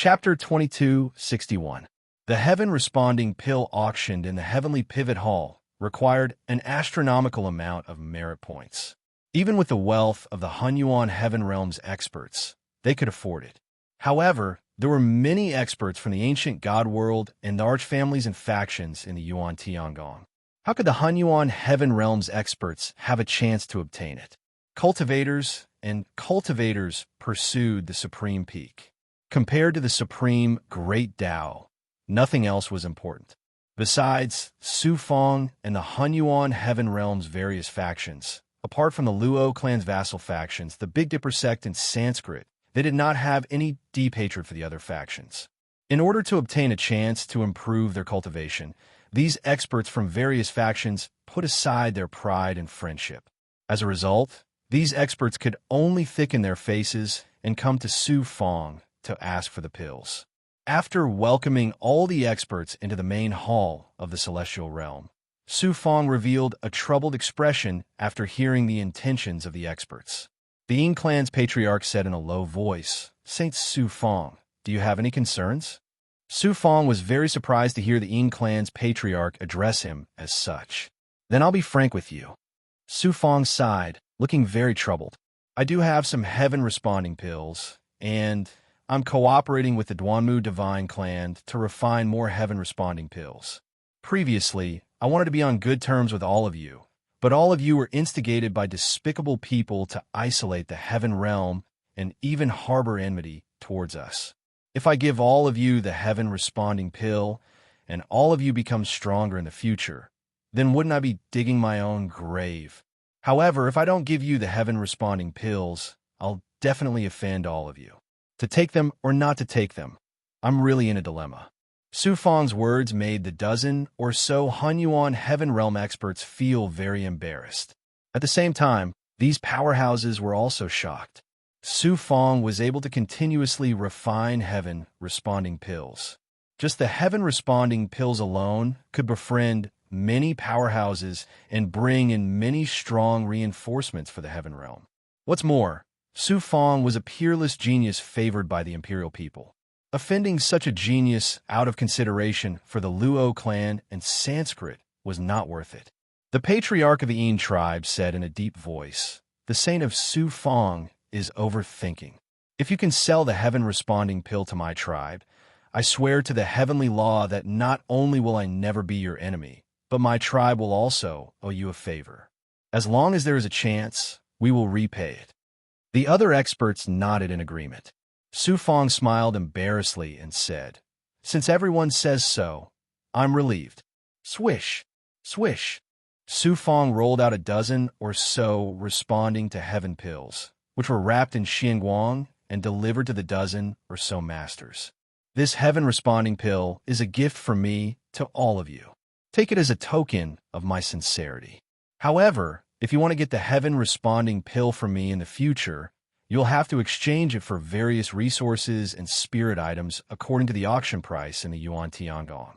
Chapter 2261. The Heaven Responding Pill auctioned in the Heavenly Pivot Hall required an astronomical amount of merit points. Even with the wealth of the Hunyuan Heaven Realm's experts, they could afford it. However, there were many experts from the ancient god world and the archfamilies and factions in the Yuan Tiangong. How could the Hunyuan Heaven Realm's experts have a chance to obtain it? Cultivators pursued the supreme peak. Compared to the supreme Great Tao, nothing else was important. Besides Su Fong and the Hunyuan Heaven Realm's various factions, apart from the Luo clan's vassal factions, the Big Dipper sect and Sanskrit, they did not have any deep hatred for the other factions. In order to obtain a chance to improve their cultivation, these experts from various factions put aside their pride and friendship. As a result, these experts could only thicken their faces and come to Su Fong to ask for the pills. After welcoming all the experts into the main hall of the celestial realm, Su Fong revealed a troubled expression after hearing the intentions of the experts. The Ying clan's patriarch said in a low voice, "Saint Su Fong, do you have any concerns?" Su Fong was very surprised to hear the Ying clan's patriarch address him as such. "Then I'll be frank with you." Su Fong sighed, looking very troubled. "I do have some heaven-responding pills, and I'm cooperating with the Duanmu Divine Clan to refine more heaven-responding pills. Previously, I wanted to be on good terms with all of you, but all of you were instigated by despicable people to isolate the heaven realm and even harbor enmity towards us. If I give all of you the heaven-responding pill, and all of you become stronger in the future, then wouldn't I be digging my own grave? However, if I don't give you the heaven-responding pills, I'll definitely offend all of you. To take them or not to take them, I'm really in a dilemma." Su Fong's words made the dozen or so Hunyuan Heaven Realm experts feel very embarrassed. At the same time, these powerhouses were also shocked. Su Fong was able to continuously refine heaven-responding pills. Just the heaven-responding pills alone could befriend many powerhouses and bring in many strong reinforcements for the Heaven Realm. What's more, Su Fong was a peerless genius favored by the imperial people. Offending such a genius out of consideration for the Luo clan and Sanskrit was not worth it. The patriarch of the Yin tribe said in a deep voice, "The saint of Su Fong is overthinking. If you can sell the heaven-responding pill to my tribe, I swear to the heavenly law that not only will I never be your enemy, but my tribe will also owe you a favor. As long as there is a chance, we will repay it." The other experts nodded in agreement. Su Fong smiled embarrassedly and said, "Since everyone says so, I'm relieved." Swish, swish. Su Fong rolled out a dozen or so responding to heaven pills, which were wrapped in xianguang and delivered to the dozen or so masters. "This heaven-responding pill is a gift from me to all of you. Take it as a token of my sincerity. However, if you want to get the heaven-responding pill from me in the future, you'll have to exchange it for various resources and spirit items according to the auction price in the Yuan Tiangong."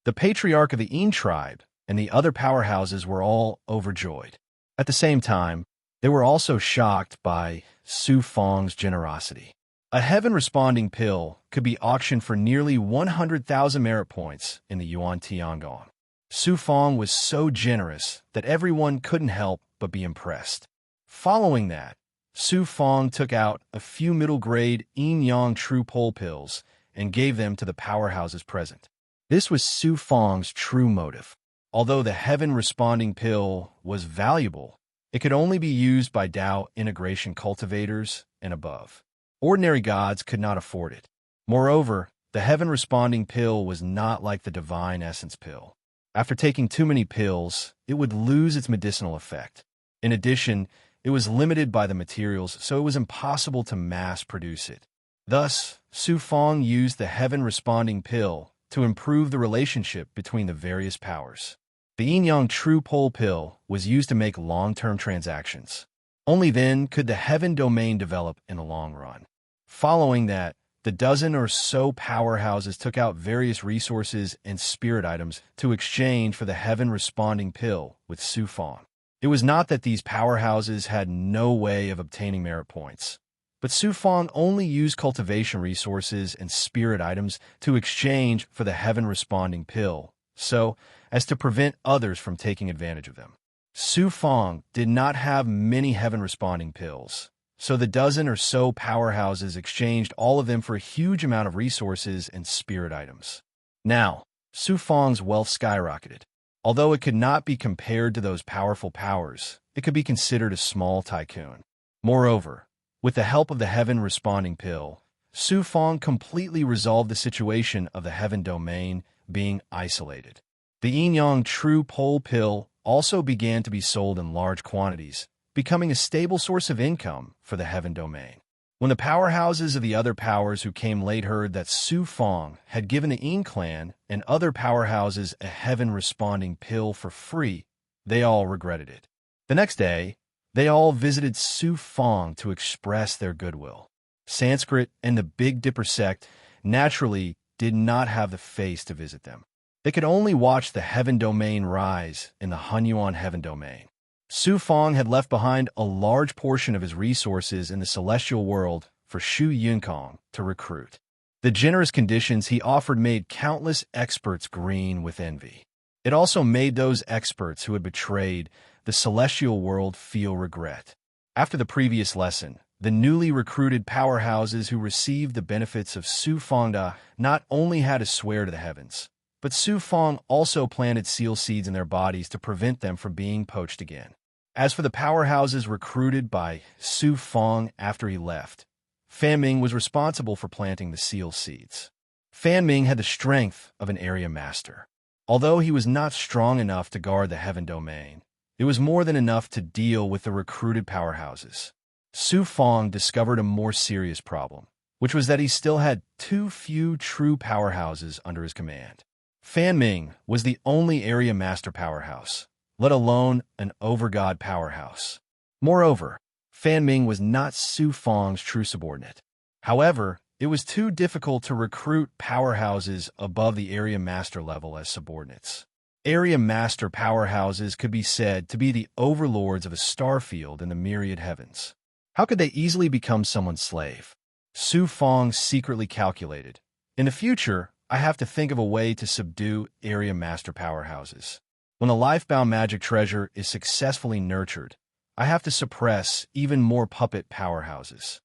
The patriarch of the Yin tribe and the other powerhouses were all overjoyed. At the same time, they were also shocked by Su Fong's generosity. A heaven-responding pill could be auctioned for nearly 100,000 merit points in the Yuan Tiangong. Su Fong was so generous that everyone couldn't help but be impressed. Following that, Su Fong took out a few middle-grade yin-yang true pole pills and gave them to the powerhouses present. This was Su Fong's true motive. Although the heaven-responding pill was valuable, it could only be used by Tao integration cultivators and above. Ordinary gods could not afford it. Moreover, the heaven-responding pill was not like the divine essence pill. After taking too many pills, it would lose its medicinal effect. In addition, it was limited by the materials, so it was impossible to mass-produce it. Thus, Su Fong used the heaven-responding pill to improve the relationship between the various powers. The yin-yang true pole pill was used to make long-term transactions. Only then could the heaven domain develop in the long run. Following that, the dozen or so powerhouses took out various resources and spirit items to exchange for the heaven-responding pill with Su Fong. It was not that these powerhouses had no way of obtaining merit points, But Su Fong only used cultivation resources and spirit items to exchange for the heaven-responding pill, so as to prevent others from taking advantage of them. Su Fong did not have many heaven-responding pills, so the dozen or so powerhouses exchanged all of them for a huge amount of resources and spirit items. Now, Su Fong's wealth skyrocketed. Although it could not be compared to those powerful powers, it could be considered a small tycoon. Moreover, with the help of the heaven-responding pill, Su Fong completely resolved the situation of the heaven domain being isolated. The yin-yang true pole pill also began to be sold in large quantities, becoming a stable source of income for the heaven domain. When the powerhouses of the other powers who came late heard that Su Fong had given the Yin clan and other powerhouses a heaven-responding pill for free, they all regretted it. The next day, they all visited Su Fong to express their goodwill. Sanskrit and the Big Dipper sect naturally did not have the face to visit them. They could only watch the heaven domain rise in the Hunyuan heaven domain. Su Fong had left behind a large portion of his resources in the celestial world for Shu Yunkong to recruit. The generous conditions he offered made countless experts green with envy. It also made those experts who had betrayed the celestial world feel regret. After the previous lesson, the newly recruited powerhouses who received the benefits of Su Fongda not only had to swear to the heavens, but Su Fong also planted seal seeds in their bodies to prevent them from being poached again. As for the powerhouses recruited by Su Fong after he left, Fan Ming was responsible for planting the seal seeds. Fan Ming had the strength of an area master. Although he was not strong enough to guard the heaven domain, it was more than enough to deal with the recruited powerhouses. Su Fong discovered a more serious problem, which was that he still had too few true powerhouses under his command. Fan Ming was the only area master powerhouse, let alone an overgod powerhouse. Moreover, Fan Ming was not Su Fong's true subordinate. However, it was too difficult to recruit powerhouses above the area master level as subordinates. Area master powerhouses could be said to be the overlords of a star field in the myriad heavens. How could they easily become someone's slave? Su Fong secretly calculated, in the future, I have to think of a way to subdue area master powerhouses. When the lifebound magic treasure is successfully nurtured, I have to suppress even more puppet powerhouses.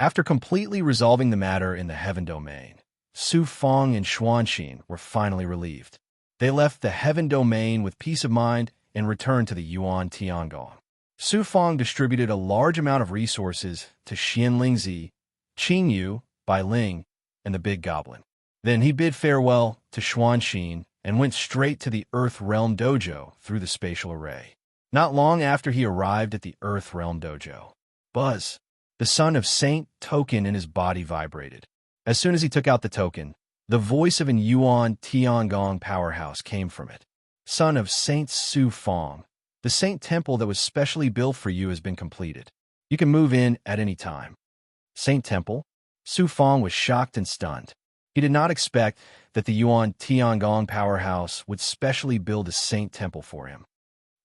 After completely resolving the matter in the heaven domain, Su Fong and Xuanxin were finally relieved. They left the heaven domain with peace of mind and returned to the Yuan Tiangong. Su Fong distributed a large amount of resources to Xian Lingzi, Qing Yu, Bai Ling, and the Big Goblin. Then he bid farewell to Xuanxin and went straight to the Earth Realm Dojo through the spatial array. Not long after he arrived at the Earth Realm Dojo, Buzz, the son of Saint Token, in his body vibrated. As soon as he took out the token, the voice of an Yuan Tiangong powerhouse came from it. Son of Saint Su Fong, the Saint Temple that was specially built for you has been completed. You can move in at any time. Saint Temple? Su Fong was shocked and stunned. He did not expect that the Yuan Tiangong powerhouse would specially build a Saint Temple for him.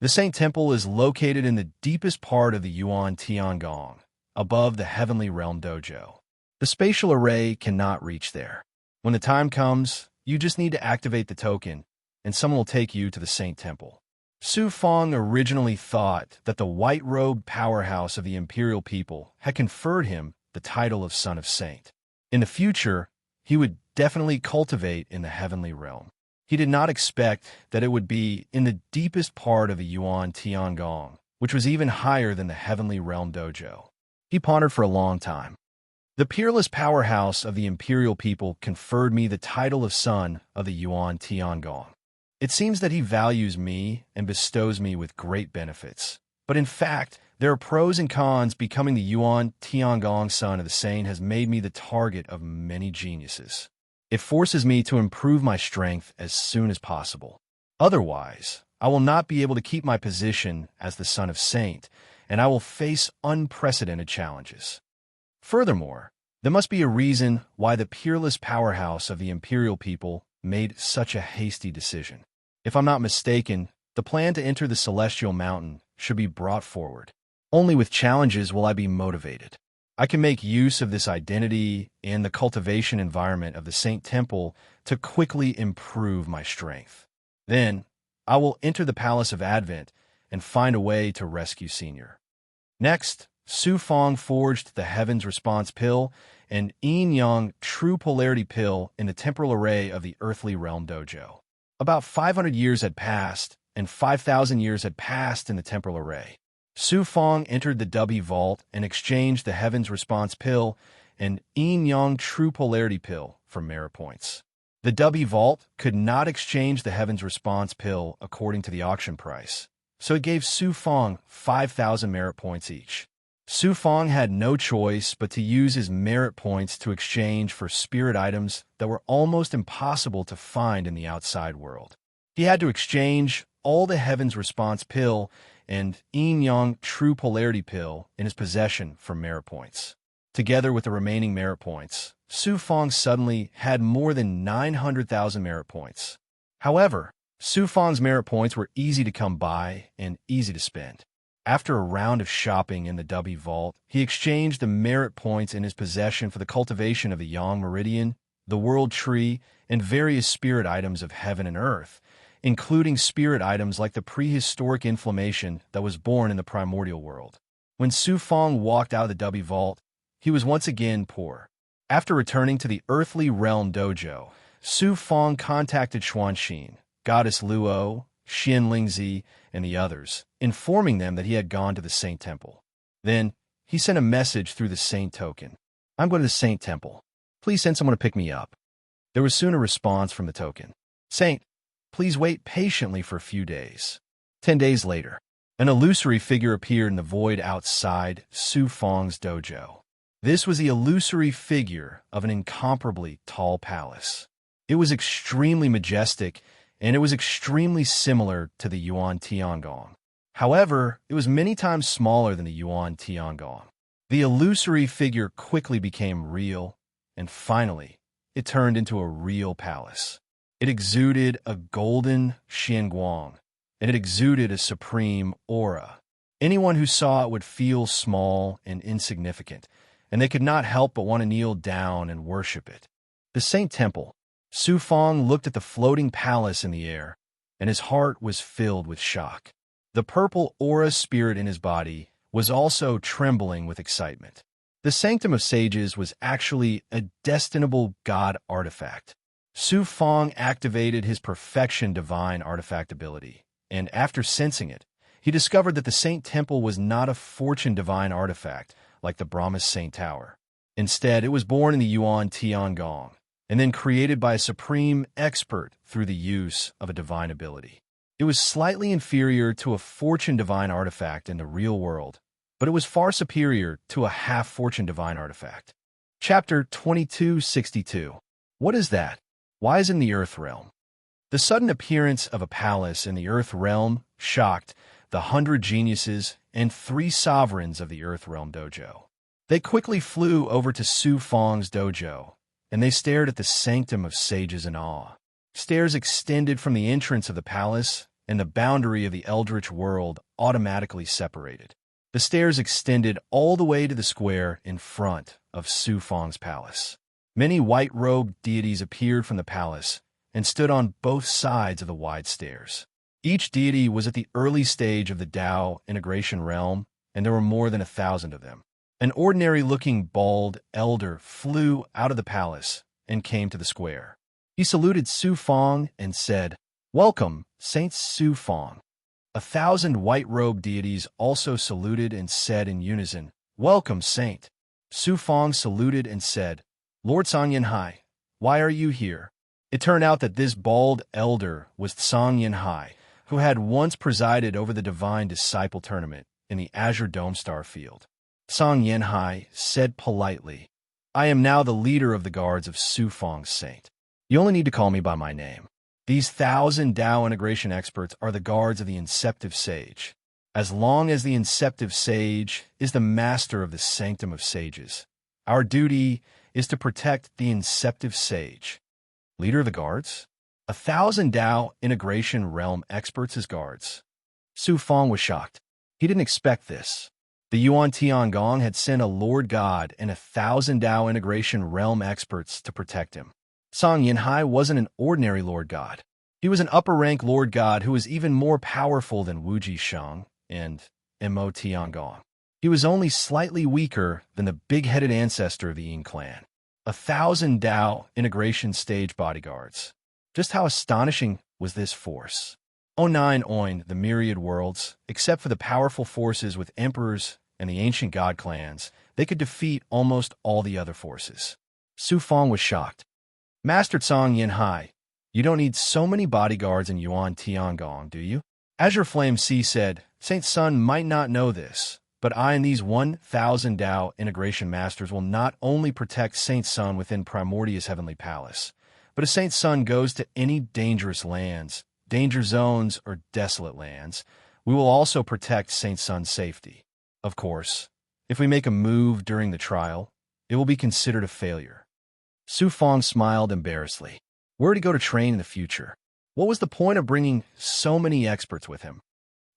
The Saint Temple is located in the deepest part of the Yuan Tiangong, above the Heavenly Realm Dojo. The spatial array cannot reach there. When the time comes, you just need to activate the token, and someone will take you to the Saint Temple. Su Fong originally thought that the white-robed powerhouse of the imperial people had conferred him the title of Son of Saint. In the future, he would definitely cultivate in the heavenly realm. He did not expect that it would be in the deepest part of the Yuan Tiangong, which was even higher than the Heavenly Realm Dojo. He pondered for a long time. The peerless powerhouse of the imperial people conferred me the title of Son of the Yuan Tiangong. It seems that he values me and bestows me with great benefits. But in fact, there are pros and cons. Becoming the Yuan Tiangong Son of the Saint has made me the target of many geniuses. It forces me to improve my strength as soon as possible. Otherwise, I will not be able to keep my position as the Son of Saint, and I will face unprecedented challenges. Furthermore, there must be a reason why the peerless powerhouse of the imperial people made such a hasty decision. If I'm not mistaken, the plan to enter the Celestial Mountain should be brought forward. Only with challenges will I be motivated. I can make use of this identity and the cultivation environment of the Saint Temple to quickly improve my strength. Then, I will enter the Palace of Advent and find a way to rescue Senior. Next, Su Fong forged the Heaven's Response Pill and Yin Yang True Polarity Pill in the temporal array of the Earthly Realm Dojo. About 500 years had passed, and 5,000 years had passed in the temporal array. Su Fong entered the Dubby Vault and exchanged the Heaven's Response Pill and Yin Yang True Polarity Pill for merit points. The Dubby Vault could not exchange the Heaven's Response Pill according to the auction price, so it gave Su Fong 5,000 merit points each. Su Fong had no choice but to use his merit points to exchange for spirit items that were almost impossible to find in the outside world. He had to exchange all the Heaven's Response Pill and Yin Yang True Polarity Pill in his possession for merit points. Together with the remaining merit points, Su Fong suddenly had more than 900,000 merit points. However, Su Fong's merit points were easy to come by and easy to spend. After a round of shopping in the Dubby Vault, he exchanged the merit points in his possession for the cultivation of the Yang Meridian, the World Tree, and various spirit items of heaven and earth, including spirit items like the prehistoric inflammation that was born in the primordial world. When Su Fong walked out of the Dubby Vault, he was once again poor. After returning to the Earthly Realm Dojo, Su Fong contacted Xuanxin, Goddess Luo, Xian Lingzi, and the others, informing them that he had gone to the Saint Temple. Then, he sent a message through the Saint token. "I'm going to the Saint Temple. Please send someone to pick me up." There was soon a response from the token. "Saint, please wait patiently for a few days." 10 days later, an illusory figure appeared in the void outside Su Fong's dojo. This was the illusory figure of an incomparably tall palace. It was extremely majestic, and it was extremely similar to the Yuan Tiangong. However, it was many times smaller than the Yuan Tiangong. The illusory figure quickly became real, and finally, it turned into a real palace. It exuded a golden xianguang, and it exuded a supreme aura. Anyone who saw it would feel small and insignificant, and they could not help but want to kneel down and worship it. The Saint Temple. Su Fong looked at the floating palace in the air, and his heart was filled with shock. The purple aura spirit in his body was also trembling with excitement. The Sanctum of Sages was actually a destinable god artifact. Su Fong activated his Perfection Divine artifact ability, and after sensing it, he discovered that the Saint Temple was not a Fortune Divine artifact like the Brahma's Saint Tower. Instead, it was born in the Yuan Tiangong, and then created by a supreme expert through the use of a divine ability. It was slightly inferior to a Fortune Divine artifact in the real world, but it was far superior to a half-Fortune Divine artifact. Chapter 2262. What is that? Why is it in the Earth Realm? The sudden appearance of a palace in the Earth Realm shocked the 100 geniuses and 3 sovereigns of the Earth Realm Dojo. They quickly flew over to Su Fong's dojo, and they stared at the Sanctum of Sages in awe. Stairs extended from the entrance of the palace, and the boundary of the Eldritch world automatically separated. The stairs extended all the way to the square in front of Su Fong's palace. Many white-robed deities appeared from the palace and stood on both sides of the wide stairs. Each deity was at the early stage of the Tao integration realm, and there were more than 1,000 of them. An ordinary-looking bald elder flew out of the palace and came to the square. He saluted Su Fong and said, "Welcome, Saint Su Fong." 1,000 white-robed deities also saluted and said in unison, "Welcome, Saint." Su Fong saluted and said, "Lord Song Yanhai, why are you here?" It turned out that this bald elder was Song Yanhai, who had once presided over the Divine Disciple Tournament in the Azure Dome Star Field. Song Yanhai said politely, "I am now the leader of the guards of Su Fong's saint. You only need to call me by my name. These 1,000 Tao integration experts are the guards of the Inceptive Sage. As long as the Inceptive Sage is the master of the Sanctum of Sages, our duty is to protect the Inceptive Sage." Leader of the guards? 1,000 Tao integration realm experts as guards. Su Fong was shocked. He didn't expect this. The Yuan Tiangong had sent a Lord God and 1,000 Dao integration realm experts to protect him. Song Yinhai wasn't an ordinary Lord God. He was an upper-rank Lord God who was even more powerful than Wu Jisheng and Mo Tiangong. He was only slightly weaker than the big-headed ancestor of the Yin clan. 1,000 Dao integration stage bodyguards. Just how astonishing was this force? O9 oined the myriad worlds, except for the powerful forces with emperors and the ancient god clans, they could defeat almost all the other forces. Su Fong was shocked. Master Song Yinhai, you don't need so many bodyguards in Yuan Tiangong, do you? Azure Flame C said, Saint Sun might not know this, but I and these 1,000 Dao integration masters will not only protect Saint Sun within Primordia's heavenly palace, but if Saint Sun goes to any dangerous lands, danger zones, or desolate lands, we will also protect Saint Sun's safety. Of course, if we make a move during the trial, it will be considered a failure. Su Fong smiled embarrassedly. Where did he go to train in the future? What was the point of bringing so many experts with him?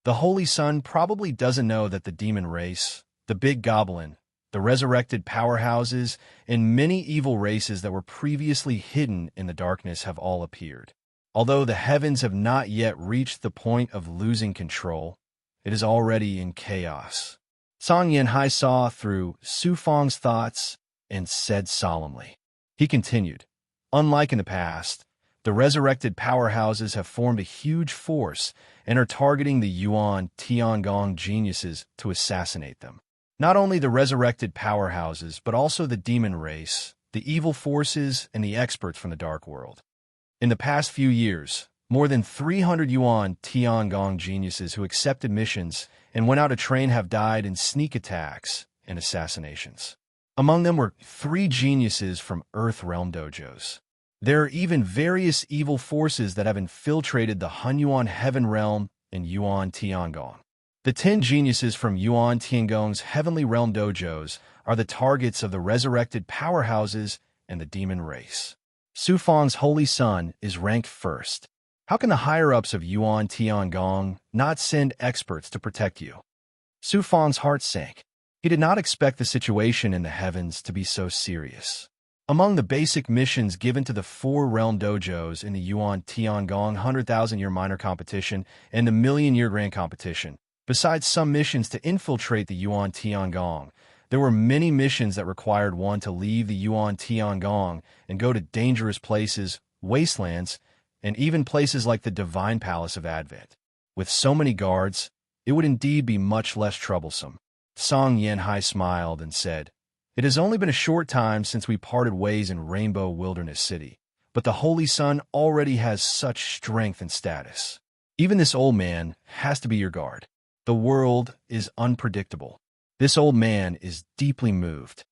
The Holy Sun probably doesn't know that the demon race, the big goblin, the resurrected powerhouses, and many evil races that were previously hidden in the darkness have all appeared. Although the heavens have not yet reached the point of losing control, it is already in chaos. Song Yinhai saw through Su Fong's thoughts and said solemnly. He continued, unlike in the past, the resurrected powerhouses have formed a huge force and are targeting the Yuan Tiangong geniuses to assassinate them. Not only the resurrected powerhouses, but also the demon race, the evil forces, and the experts from the dark world. In the past few years, more than 300 Yuan Tiangong geniuses who accepted missions and went out to train have died in sneak attacks and assassinations. Among them were 3 geniuses from Earth Realm dojos. There are even various evil forces that have infiltrated the Hunyuan Heaven Realm and Yuan Tiangong. The 10 geniuses from Yuan Tiangong's Heavenly Realm dojos are the targets of the resurrected powerhouses and the demon race. Su Fong's Holy Sun is ranked first. How can the higher-ups of Yuan Tiangong not send experts to protect you? Su Fong's heart sank. He did not expect the situation in the heavens to be so serious. Among the basic missions given to the 4 realm dojos in the Yuan Tiangong 100,000-year minor competition and the million-year grand competition, besides some missions to infiltrate the Yuan Tiangong, there were many missions that required one to leave the Yuan Tiangong and go to dangerous places, wastelands, and even places like the Divine Palace of Advent. With so many guards, it would indeed be much less troublesome. Song Yinhai smiled and said, It has only been a short time since we parted ways in Rainbow Wilderness City, but the Holy Sun already has such strength and status. Even this old man has to be your guard. The world is unpredictable. This old man is deeply moved.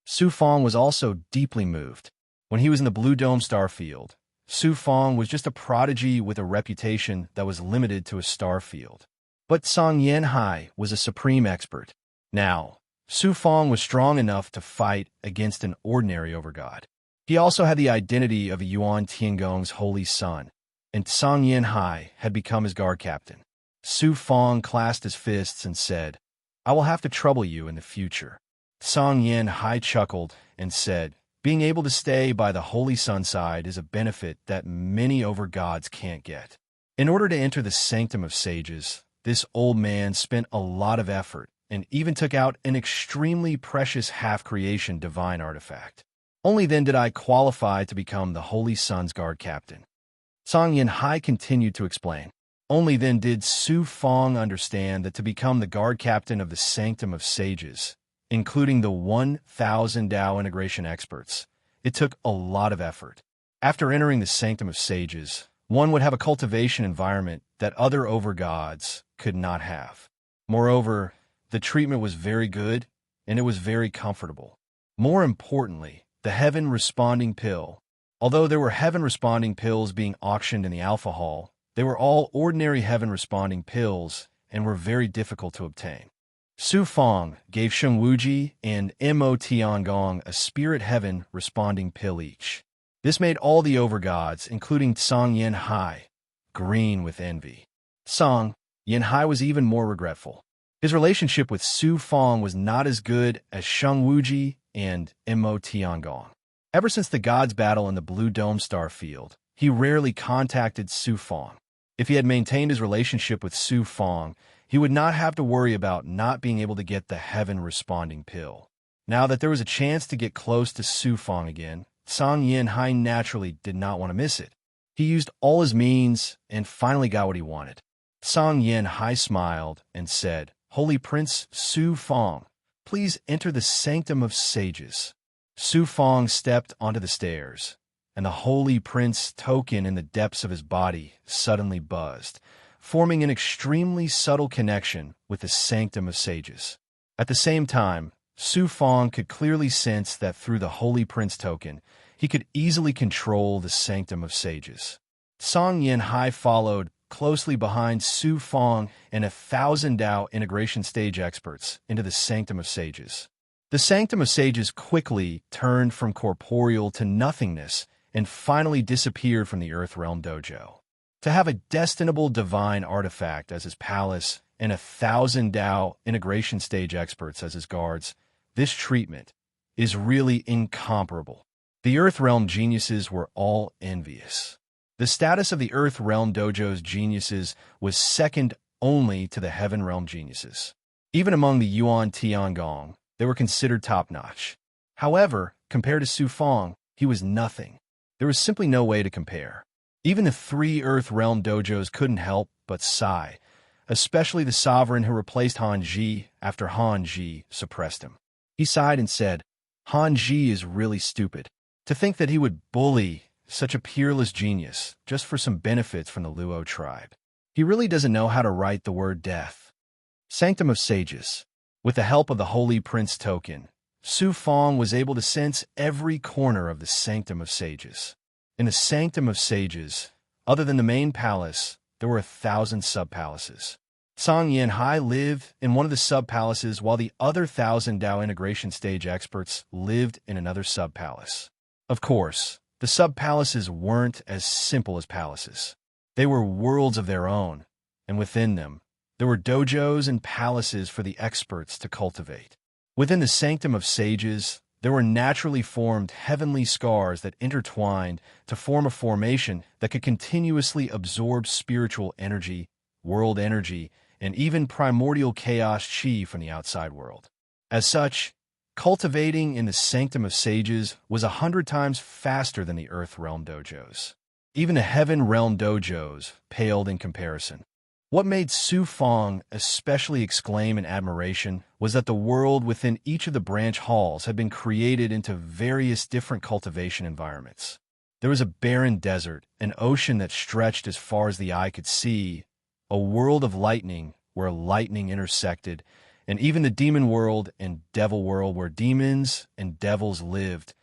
Su Fong was also deeply moved. When he was in the Blue Dome Starfield, Su Fong was just a prodigy with a reputation that was limited to a starfield. But Song Yinhai was a supreme expert. Now, Su Fong was strong enough to fight against an ordinary overgod. He also had the identity of a Yuan Tiangong's Holy Sun, and Song Yinhai had become his guard captain. Su Fong clasped his fists and said, I will have to trouble you in the future. Song Yinhai chuckled and said, Being able to stay by the Holy Sun side is a benefit that many overgods can't get. In order to enter the Sanctum of Sages, this old man spent a lot of effort and even took out an extremely precious half-creation divine artifact. Only then did I qualify to become the Holy Sun's guard captain. Song Yinhai continued to explain. Only then did Su Fong understand that to become the guard captain of the Sanctum of Sages, including the 1,000 Dao integration experts, it took a lot of effort. After entering the Sanctum of Sages, one would have a cultivation environment that other overgods could not have. Moreover, the treatment was very good, and it was very comfortable. More importantly, the Heaven Responding Pill. Although there were Heaven Responding Pills being auctioned in the Alpha Hall, they were all ordinary Heaven Responding Pills and were very difficult to obtain. Su Fong gave Sheng Wuji and Mo Tiangong a Spirit Heaven Responding Pill each. This made all the overgods, including Song Yinhai, green with envy. Song Yinhai was even more regretful. His relationship with Su Fong was not as good as Sheng Wuji and Mo Tiangong. Ever since the gods' battle in the Blue Dome Star Field, he rarely contacted Su Fong. If he had maintained his relationship with Su Fong, he would not have to worry about not being able to get the heaven-responding pill. Now that there was a chance to get close to Su Fong again, Song Yin Hai naturally did not want to miss it. He used all his means and finally got what he wanted. Song Yin Hai smiled and said, "Holy Prince Su Fong, please enter the Sanctum of Sages." Su Fong stepped onto the stairs, and the Holy Prince token in the depths of his body suddenly buzzed, forming an extremely subtle connection with the Sanctum of Sages. At the same time, Su Fong could clearly sense that through the Holy Prince token, he could easily control the Sanctum of Sages. Song Yin Hai followed closely behind Su Fong and 1,000 Dao integration stage experts into the Sanctum of Sages. The Sanctum of Sages quickly turned from corporeal to nothingness and finally disappeared from the Earth Realm Dojo. To have a destinable divine artifact as his palace and 1,000 Dao integration stage experts as his guards, this treatment is really incomparable. The Earth Realm geniuses were all envious. The status of the Earth Realm Dojo's geniuses was second only to the Heaven Realm geniuses. Even among the Yuan Tiangong, they were considered top-notch. However, compared to Su Fong, he was nothing. There was simply no way to compare. Even the 3 Earth Realm Dojos couldn't help but sigh, especially the sovereign who replaced Han Ji after Han Ji suppressed him. He sighed and said, "Han Ji is really stupid. To think that he would bully such a peerless genius just for some benefits from the Luo tribe. He really doesn't know how to write the word death." Sanctum of Sages. With the help of the Holy Prince token, Su Fong was able to sense every corner of the Sanctum of Sages. In the Sanctum of Sages, other than the main palace, there were 1,000 sub-palaces. Song Yin Hai lived in one of the sub-palaces while the other 1,000 Dao integration stage experts lived in another sub-palace. Of course, the sub-palaces weren't as simple as palaces. They were worlds of their own, and within them, there were dojos and palaces for the experts to cultivate. Within the Sanctum of Sages, there were naturally formed heavenly scars that intertwined to form a formation that could continuously absorb spiritual energy, world energy, and even primordial chaos chi from the outside world. As such, cultivating in the Sanctum of Sages was 100 times faster than the Earth Realm Dojos. Even the Heaven Realm Dojos paled in comparison. What made Su Fong especially exclaim in admiration was that the world within each of the branch halls had been created into various different cultivation environments. There was a barren desert, an ocean that stretched as far as the eye could see, a world of lightning where lightning intersected, and even the demon world and devil world where demons and devils lived.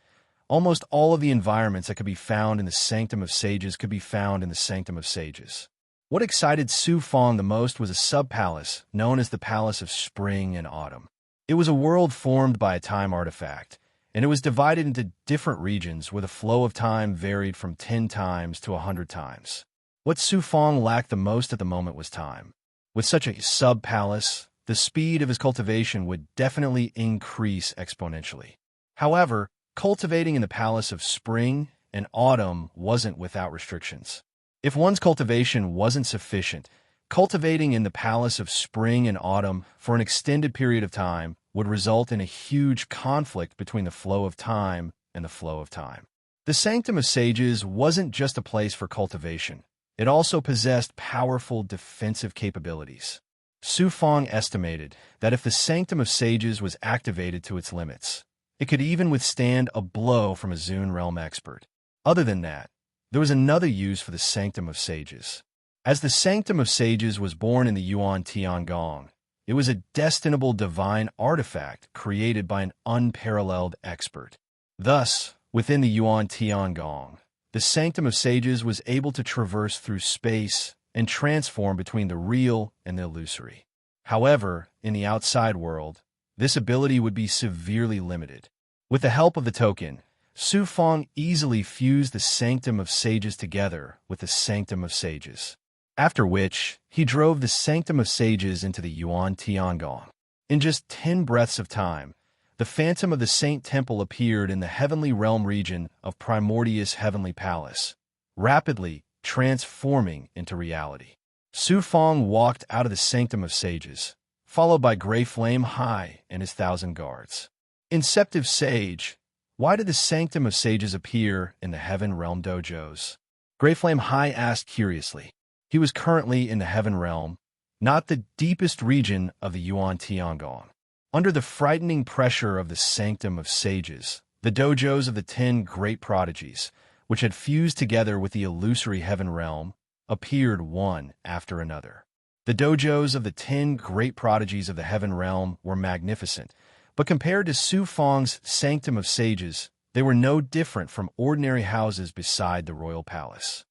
Almost all of the environments that could be found in the Sanctum of Sages could be found in the Sanctum of Sages. What excited Su Fong the most was a sub-palace known as the Palace of Spring and Autumn. It was a world formed by a time artifact, and it was divided into different regions where the flow of time varied from 10 times to 100 times. What Su Fong lacked the most at the moment was time. With such a sub-palace, the speed of his cultivation would definitely increase exponentially. However, cultivating in the Palace of Spring and Autumn wasn't without restrictions. If one's cultivation wasn't sufficient, cultivating in the Palace of Spring and Autumn for an extended period of time would result in a huge conflict between the flow of time and the flow of time. The Sanctum of Sages wasn't just a place for cultivation. It also possessed powerful defensive capabilities. Su Fong estimated that if the Sanctum of Sages was activated to its limits, it could even withstand a blow from a Zun Realm expert. Other than that, there was another use for the Sanctum of Sages. As the Sanctum of Sages was born in the Yuan Tiangong, it was a destinable divine artifact created by an unparalleled expert. Thus, within the Yuan Tiangong, the Sanctum of Sages was able to traverse through space and transform between the real and the illusory. However, in the outside world, this ability would be severely limited. With the help of the token, Su Fong easily fused the Sanctum of Sages together with the Sanctum of Sages. after which he drove the Sanctum of Sages into the Yuan Tiangong. In just 10 breaths of time, the phantom of the Saint Temple appeared in the heavenly realm region of Primordius Heavenly Palace, rapidly transforming into reality. Su Fong walked out of the Sanctum of Sages, followed by Grey Flame High and his 1,000 guards. Inceptive Sage, why did the Sanctum of Sages appear in the Heaven Realm dojos? Grey Flame High asked curiously. He was currently in the Heaven Realm, not the deepest region of the Yuan Tiangong. Under the frightening pressure of the Sanctum of Sages, the dojos of the 10 great prodigies, which had fused together with the illusory Heaven Realm, appeared one after another. The dojos of the 10 great prodigies of the Heaven Realm were magnificent, but compared to Su Fong's Sanctum of Sages, they were no different from ordinary houses beside the royal palace.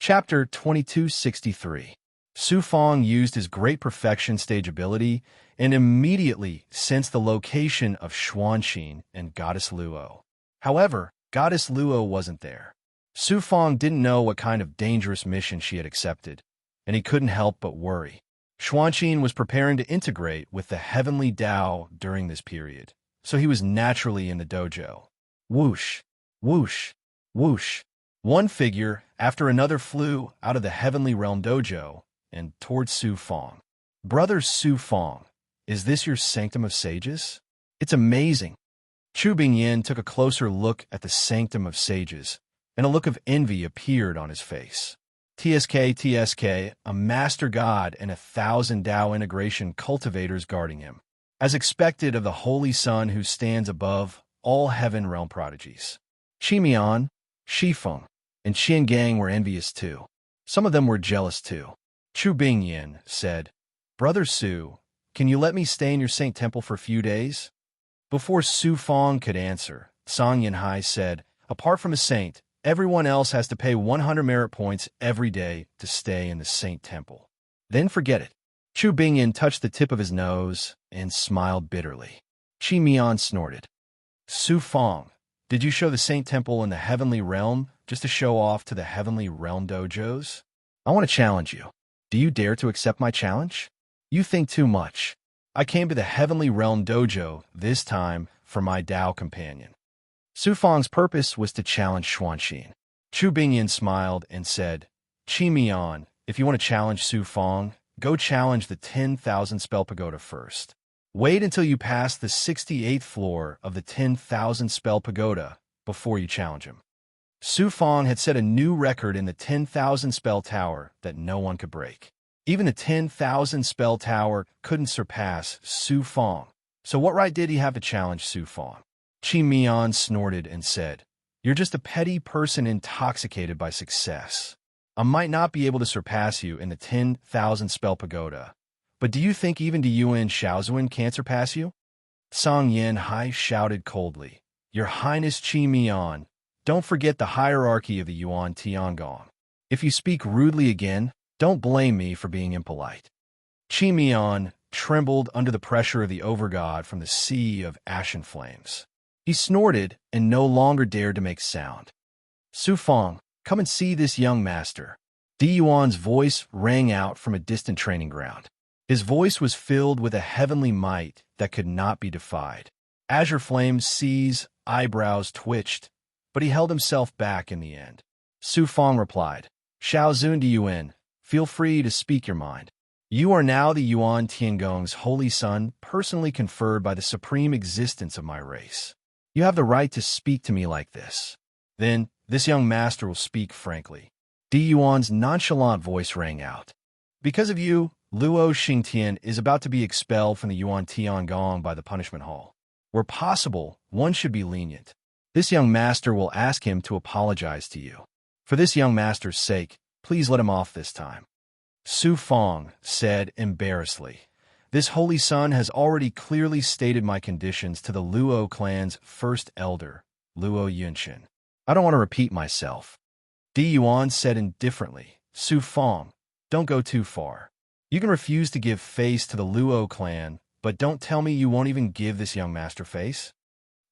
Chapter 2263. Su Fong used his great perfection stage ability and immediately sensed the location of Xuanxin and Goddess Luo. However, Goddess Luo wasn't there. Su Fong didn't know what kind of dangerous mission she had accepted, and he couldn't help but worry. Xuanxin was preparing to integrate with the heavenly Tao during this period, so he was naturally in the dojo. Whoosh, whoosh, whoosh. One figure after another flew out of the Heavenly Realm dojo and toward Su Fong. Brother Su Fong, is this your Sanctum of Sages? It's amazing. Chu Bingyin took a closer look at the Sanctum of Sages, and a look of envy appeared on his face. TSK, a master god and 1,000 Tao integration cultivators guarding him, as expected of the Holy Sun who stands above all Heaven Realm prodigies. Qimian, Shifeng, and Qiangang were envious too. Some of them were jealous too. Chu Bingyin said, Brother Su, can you let me stay in your Saint Temple for a few days? Before Su Fong could answer, Song Yanhai said, apart from a saint, everyone else has to pay 100 merit points every day to stay in the Saint Temple. Then forget it. Chu Bingyin touched the tip of his nose and smiled bitterly. Qi Mian snorted. Su Fong, did you show the Saint Temple in the Heavenly Realm just to show off to the Heavenly Realm dojos? I want to challenge you. Do you dare to accept my challenge? You think too much. I came to the Heavenly Realm dojo this time for my Tao companion. Su Fong's purpose was to challenge Xuanxin. Chu Bingyin smiled and said, Qi Mian, if you want to challenge Su Fong, go challenge the 10,000 spell pagoda first. Wait until you pass the 68th floor of the 10,000 spell pagoda before you challenge him. Su Fong had set a new record in the 10,000 spell tower that no one could break. Even the 10,000 spell tower couldn't surpass Su Fong. So what right did he have to challenge Su Fong? Qi Mian snorted and said, You're just a petty person intoxicated by success. I might not be able to surpass you in the 10,000 spell pagoda, but do you think even Diyuan Shaozuan can't surpass you? Song Yin Hai shouted coldly, Your Highness Qi Mian, don't forget the hierarchy of the Yuan Tiangong. If you speak rudely again, don't blame me for being impolite. Qi Mian trembled under the pressure of the overgod from the sea of ashen flames. He snorted and no longer dared to make sound. Su Fong, come and see this young master. Di Yuan's voice rang out from a distant training ground. His voice was filled with a heavenly might that could not be defied. Azure Flame's C's eyebrows twitched, but he held himself back in the end. Su Fong replied, Shaozun Diyuan, feel free to speak your mind. You are now the Yuan Tiangong's holy son, personally conferred by the supreme existence of my race. You have the right to speak to me like this. Then, this young master will speak frankly. Di Yuan's nonchalant voice rang out. Because of you, Luo Xingtian is about to be expelled from the Yuan Tiangong by the punishment hall. Where possible, one should be lenient. This young master will ask him to apologize to you. For this young master's sake, please let him off this time. Su Fong said embarrassedly, This holy son has already clearly stated my conditions to the Luo clan's first elder, Luo Yunshin. I don't want to repeat myself. Di Yuan said indifferently, Su Fong, don't go too far. You can refuse to give face to the Luo clan, but don't tell me you won't even give this young master face.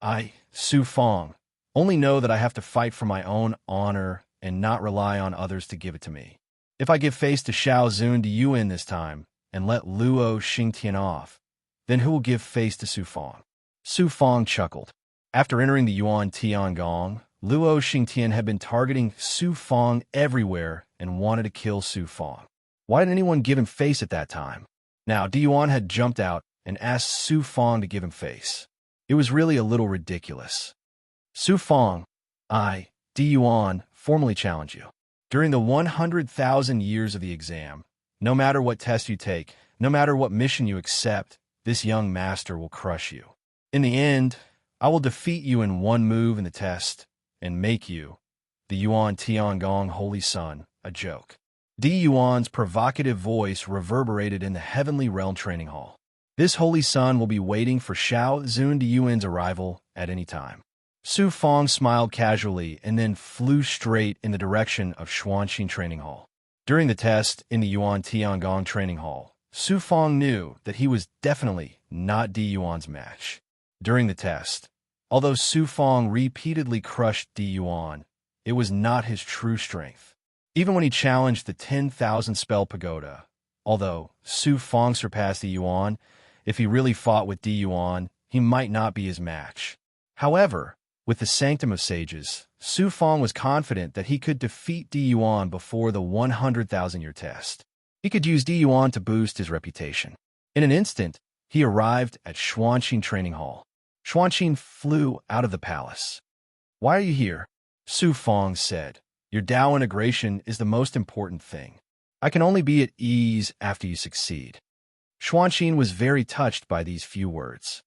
I, Su Fong, only know that I have to fight for my own honor and not rely on others to give it to me. If I give face to Shao Zun to Yuan this time and let Luo Xingtian off, then who will give face to Su Fang? Su Fang chuckled. After entering the Yuan Tiangong, Luo Xingtian had been targeting Su Fang everywhere and wanted to kill Su Fang. Why didn't anyone give him face at that time? Now, Di Yuan had jumped out and asked Su Fang to give him face. It was really a little ridiculous. Su Fang, I, Di Yuan, formally challenge you. During the 100,000 years of the exam, no matter what test you take, no matter what mission you accept, this young master will crush you. In the end, I will defeat you in one move in the test and make you, the Yuan Tiangong Holy Sun, a joke. Di Yuan's provocative voice reverberated in the Heavenly Realm Training Hall. This Holy Sun will be waiting for Shao Zun de Yuan's arrival at any time. Su Fang smiled casually and then flew straight in the direction of Xuanxin Training Hall. During the test in the Yuan Tiangong Training Hall, Su Fang knew that he was definitely not Di Yuan's match. During the test, although Su Fang repeatedly crushed Di Yuan, it was not his true strength. Even when he challenged the 10,000 spell pagoda, although Su Fang surpassed Di Yuan, if he really fought with Di Yuan, he might not be his match. However, with the Sanctum of Sages, Su Fang was confident that he could defeat Di Yuan before the 100,000-year test. He could use Di Yuan to boost his reputation. In an instant, he arrived at Xuanxin Training Hall. Xuanxin flew out of the palace. "Why are you here?" Su Fang said. "Your Tao integration is the most important thing. I can only be at ease after you succeed." Xuanxin was very touched by these few words.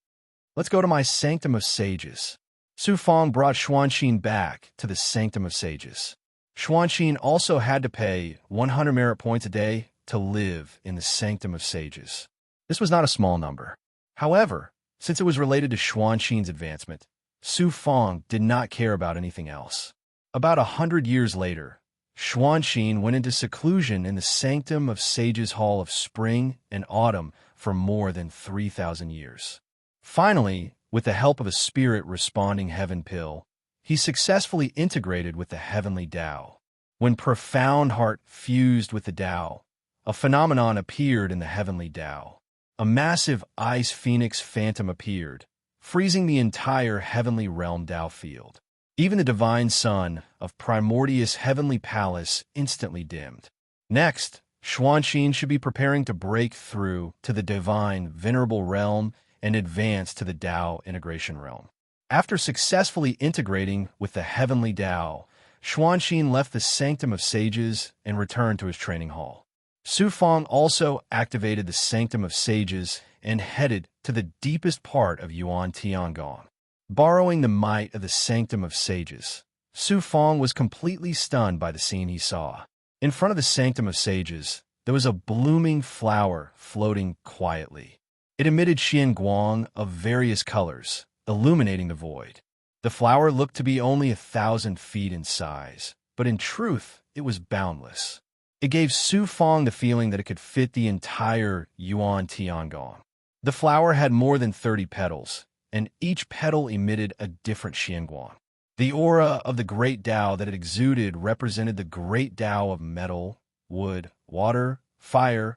"Let's go to my Sanctum of Sages." Su Fang brought Xuanxin back to the Sanctum of Sages. Xuanxin also had to pay 100 merit points a day to live in the Sanctum of Sages. This was not a small number. However, since it was related to Xuanxin's advancement, Su Fang did not care about anything else. About 100 years later, Xuanxin went into seclusion in the Sanctum of Sages Hall of Spring and Autumn for more than 3,000 years. Finally, with the help of a spirit-responding heaven pill, he successfully integrated with the heavenly Tao. When profound heart fused with the Tao, a phenomenon appeared in the heavenly Tao. A massive ice phoenix phantom appeared, freezing the entire heavenly realm Tao field. Even the divine sun of Primordius' heavenly palace instantly dimmed. Next, Xuanxin should be preparing to break through to the divine venerable realm and advance to the Tao integration realm. After successfully integrating with the heavenly Tao, Xuanxin left the Sanctum of Sages and returned to his training hall. Su Fang also activated the Sanctum of Sages and headed to the deepest part of Yuan Tiangong. Borrowing the might of the Sanctum of Sages, Su Fang was completely stunned by the scene he saw. In front of the Sanctum of Sages, there was a blooming flower floating quietly. It emitted xianguang of various colors, illuminating the void. The flower looked to be only 1,000 feet in size, but in truth, it was boundless. It gave Su Fang the feeling that it could fit the entire Yuan Tiangong. The flower had more than 30 petals, and each petal emitted a different xianguang. The aura of the great Tao that it exuded represented the great Tao of metal, wood, water, fire,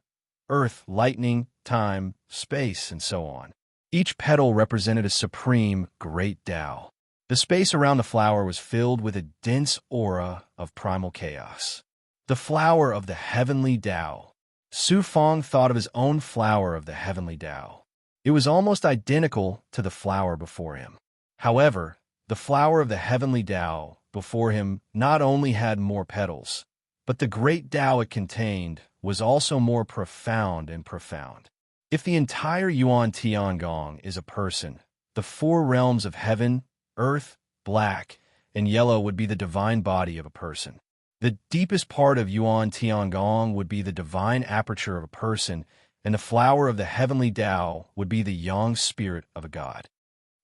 earth, lightning, time, space, and so on. Each petal represented a supreme great Tao. The space around the flower was filled with a dense aura of primal chaos. The flower of the heavenly Tao. Su Fang thought of his own flower of the heavenly Tao. It was almost identical to the flower before him. However, the flower of the heavenly Tao before him not only had more petals, but the great Tao it contained was also more profound and profound. If the entire Yuan Tiangong is a person, the four realms of heaven, earth, black, and yellow would be the divine body of a person. The deepest part of Yuan Tiangong would be the divine aperture of a person, and the flower of the heavenly Tao would be the yang spirit of a god.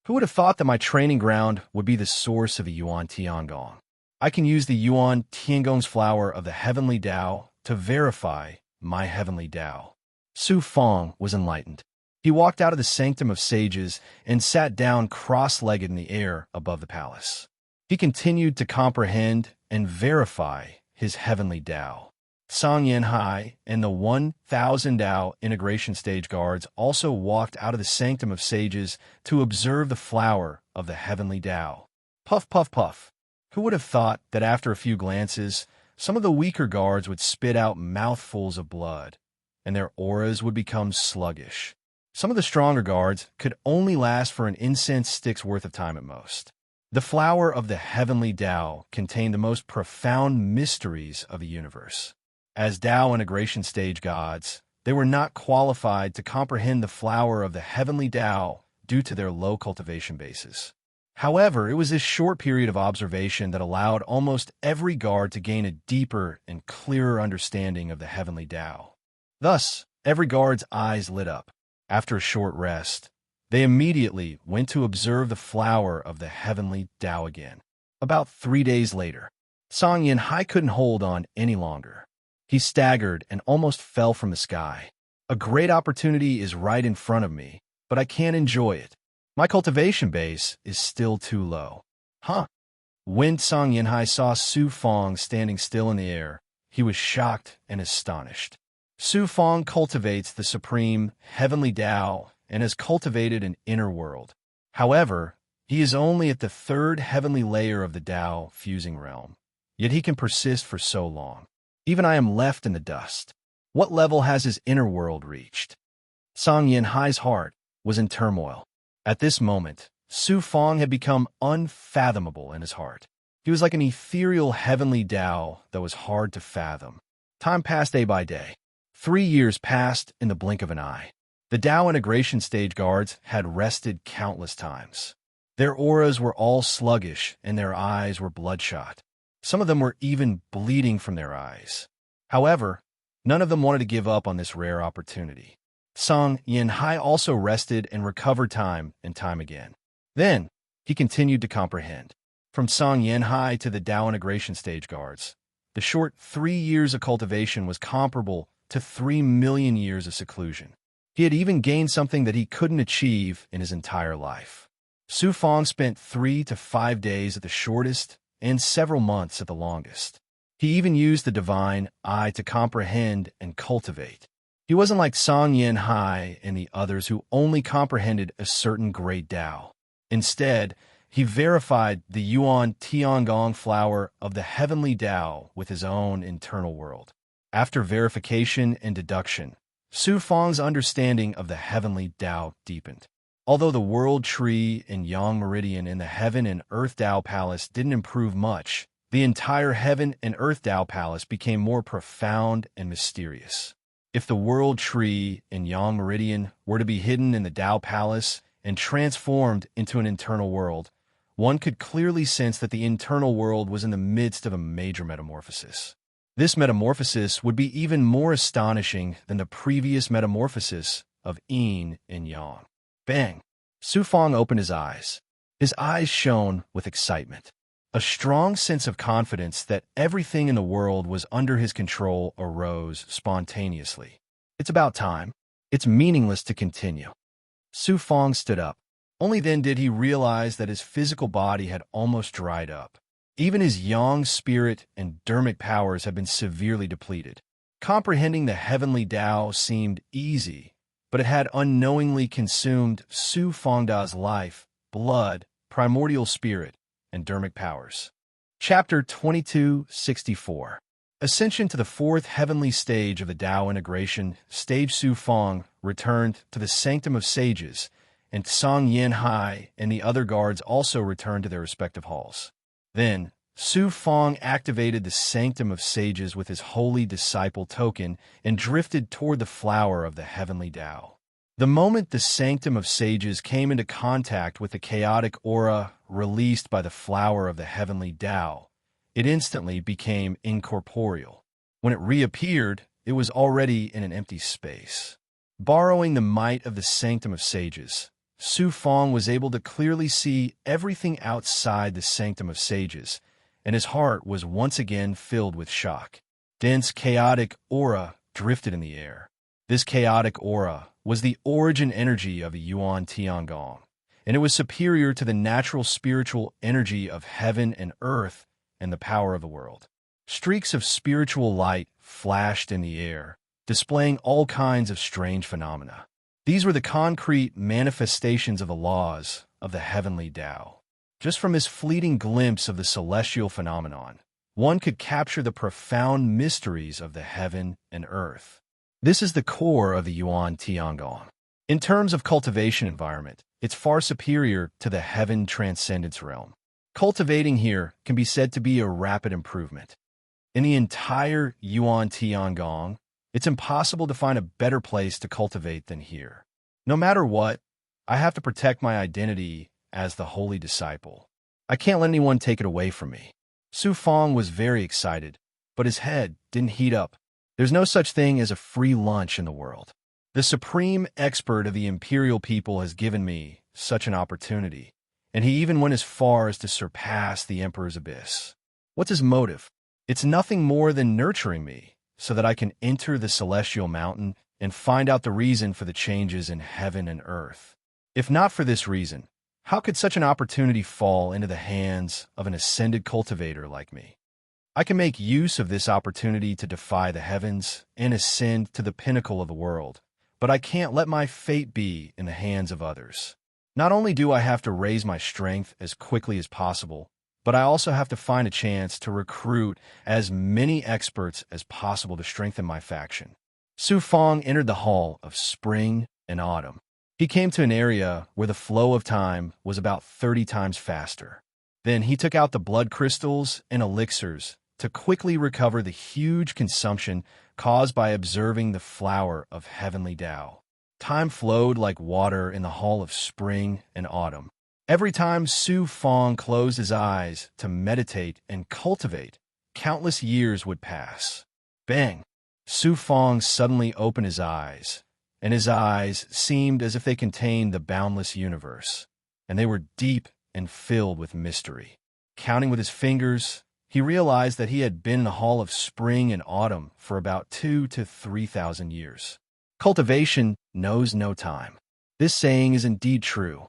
Who would have thought that my training ground would be the source of a Yuan Tiangong? I can use the Yuan Tiangong's flower of the heavenly Tao to verify my heavenly Tao. Su Fang was enlightened. He walked out of the Sanctum of Sages and sat down cross-legged in the air above the palace. He continued to comprehend and verify his heavenly Tao. Song Yanhai and the 1,000 Dao integration stage guards also walked out of the sanctum of sages to observe the flower of the heavenly Dao. Puff, puff, puff. Who would have thought that after a few glances, some of the weaker guards would spit out mouthfuls of blood, and their auras would become sluggish. Some of the stronger guards could only last for an incense stick's worth of time at most. The flower of the heavenly Tao contained the most profound mysteries of the universe. As Tao integration stage gods, they were not qualified to comprehend the flower of the heavenly Tao due to their low cultivation bases. However, it was this short period of observation that allowed almost every guard to gain a deeper and clearer understanding of the heavenly Tao. Thus, every guard's eyes lit up. After a short rest, they immediately went to observe the flower of the heavenly Tao again. About 3 days later, Song Yanhai couldn't hold on any longer. He staggered and almost fell from the sky. A great opportunity is right in front of me, but I can't enjoy it. My cultivation base is still too low. Huh? When Song Yanhai saw Su Fong standing still in the air, he was shocked and astonished. Su Fong cultivates the supreme heavenly Tao and has cultivated an inner world. However, he is only at the third heavenly layer of the Tao fusing realm, yet he can persist for so long. Even I am left in the dust. What level has his inner world reached? Song Yanhai's heart was in turmoil. At this moment, Su Fong had become unfathomable in his heart. He was like an ethereal heavenly Tao that was hard to fathom. Time passed day by day. 3 years passed in the blink of an eye. The Tao integration stage guards had rested countless times. Their auras were all sluggish and their eyes were bloodshot. Some of them were even bleeding from their eyes. However, none of them wanted to give up on this rare opportunity. Song Yanhai also rested and recovered time and time again. Then, he continued to comprehend. From Song Yanhai to the Tao integration stage guards, the short 3 years of cultivation was comparable to 3 million years of seclusion. He had even gained something that he couldn't achieve in his entire life. Su Fong spent 3 to 5 days at the shortest and several months at the longest. He even used the divine eye to comprehend and cultivate. He wasn't like Song Yanhai and the others who only comprehended a certain great Tao. Instead, he verified the Yuan Tiangong flower of the heavenly Tao with his own internal world. After verification and deduction, Su Fong's understanding of the heavenly Tao deepened. Although the world tree and yang meridian in the heaven and earth Tao palace didn't improve much, the entire heaven and earth Tao palace became more profound and mysterious. If the world tree and yang meridian were to be hidden in the Tao palace and transformed into an internal world, one could clearly sense that the internal world was in the midst of a major metamorphosis. This metamorphosis would be even more astonishing than the previous metamorphosis of yin and yang. Bang! Su Fong opened his eyes. His eyes shone with excitement. A strong sense of confidence that everything in the world was under his control arose spontaneously. It's about time. It's meaningless to continue. Su Fong stood up. Only then did he realize that his physical body had almost dried up. Even his yang spirit and dermic powers had been severely depleted. Comprehending the heavenly Tao seemed easy, but it had unknowingly consumed Su Fongda's life, blood, primordial spirit, and dermic powers. Chapter 2264. Ascension to the fourth heavenly stage of the Tao integration, stage Su Fong returned to the Sanctum of Sages, and Song Yanhai and the other guards also returned to their respective halls. Then, Su Fong activated the Sanctum of Sages with his holy disciple token and drifted toward the flower of the heavenly Tao. The moment the Sanctum of Sages came into contact with the chaotic aura released by the flower of the heavenly Tao, it instantly became incorporeal. When it reappeared, it was already in an empty space. Borrowing the might of the Sanctum of Sages, Su Fong was able to clearly see everything outside the Sanctum of Sages, and his heart was once again filled with shock. Dense, chaotic aura drifted in the air. This chaotic aura was the origin energy of a Yuan Tiangong, and it was superior to the natural spiritual energy of heaven and earth and the power of the world. Streaks of spiritual light flashed in the air, displaying all kinds of strange phenomena. These were the concrete manifestations of the laws of the heavenly Tao. Just from this fleeting glimpse of the celestial phenomenon, one could capture the profound mysteries of the heaven and earth. This is the core of the Yuan Tiangong. In terms of cultivation environment, it's far superior to the heaven transcendence realm. Cultivating here can be said to be a rapid improvement. In the entire Yuan Tiangong, it's impossible to find a better place to cultivate than here. No matter what, I have to protect my identity as the holy disciple. I can't let anyone take it away from me. Su Fong was very excited, but his head didn't heat up. There's no such thing as a free lunch in the world. The supreme expert of the imperial people has given me such an opportunity, and he even went as far as to surpass the emperor's abyss. What's his motive? It's nothing more than nurturing me, so that I can enter the celestial mountain and find out the reason for the changes in heaven and earth. If not for this reason, how could such an opportunity fall into the hands of an ascended cultivator like me? I can make use of this opportunity to defy the heavens and ascend to the pinnacle of the world, but I can't let my fate be in the hands of others. Not only do I have to raise my strength as quickly as possible, but I also have to find a chance to recruit as many experts as possible to strengthen my faction. Su Fong entered the hall of spring and autumn. He came to an area where the flow of time was about 30 times faster. Then he took out the blood crystals and elixirs to quickly recover the huge consumption caused by observing the flower of heavenly Tao. Time flowed like water in the hall of spring and autumn. Every time Su Fong closed his eyes to meditate and cultivate, countless years would pass. Bang! Su Fong suddenly opened his eyes, and his eyes seemed as if they contained the boundless universe, and they were deep and filled with mystery. Counting with his fingers, he realized that he had been in the hall of spring and autumn for about 2,000 to 3,000 years. Cultivation knows no time. This saying is indeed true.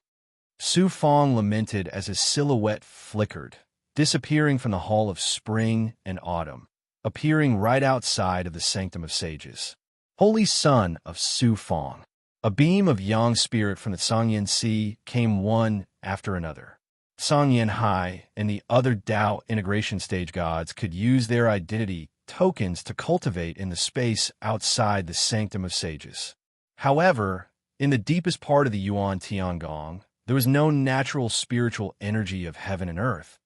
Su Fong lamented as his silhouette flickered, disappearing from the hall of spring and autumn, appearing right outside of the sanctum of sages. Holy Son of Su Fong. A beam of yang spirit from the Sangyan Sea came one after another. Sangyan Hai and the other Tao integration stage gods could use their identity tokens to cultivate in the space outside the sanctum of sages. However, in the deepest part of the Yuan Tiangong, there was no natural spiritual energy of heaven and earth,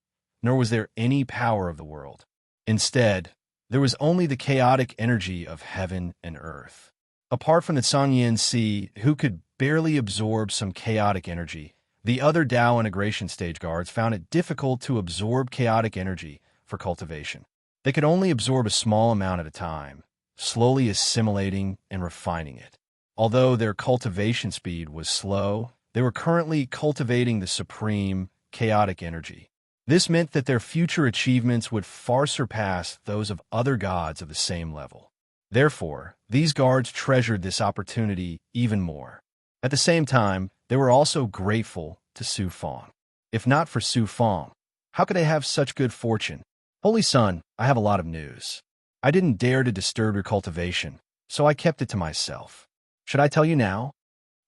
nor was there any power of the world. Instead, there was only the chaotic energy of heaven and earth. Apart from the Sangyan Sea, who could barely absorb some chaotic energy, the other Tao integration stage guards found it difficult to absorb chaotic energy for cultivation. They could only absorb a small amount at a time, slowly assimilating and refining it. Although their cultivation speed was slow, they were currently cultivating the supreme, chaotic energy. This meant that their future achievements would far surpass those of other gods of the same level. Therefore, these guards treasured this opportunity even more. At the same time, they were also grateful to Su Fong. If not for Su Fong, how could they have such good fortune? Holy Son, I have a lot of news. I didn't dare to disturb your cultivation, so I kept it to myself. Should I tell you now?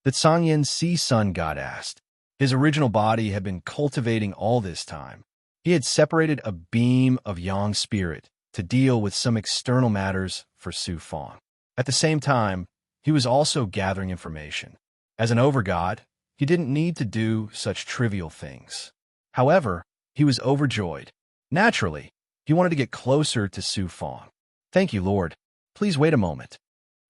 The Sangyan Sea Sun God asked. His original body had been cultivating all this time. He had separated a beam of yang spirit to deal with some external matters for Su Fong. At the same time, he was also gathering information. As an overgod, he didn't need to do such trivial things. However, he was overjoyed. Naturally, he wanted to get closer to Su Fong. Thank you, Lord. Please wait a moment.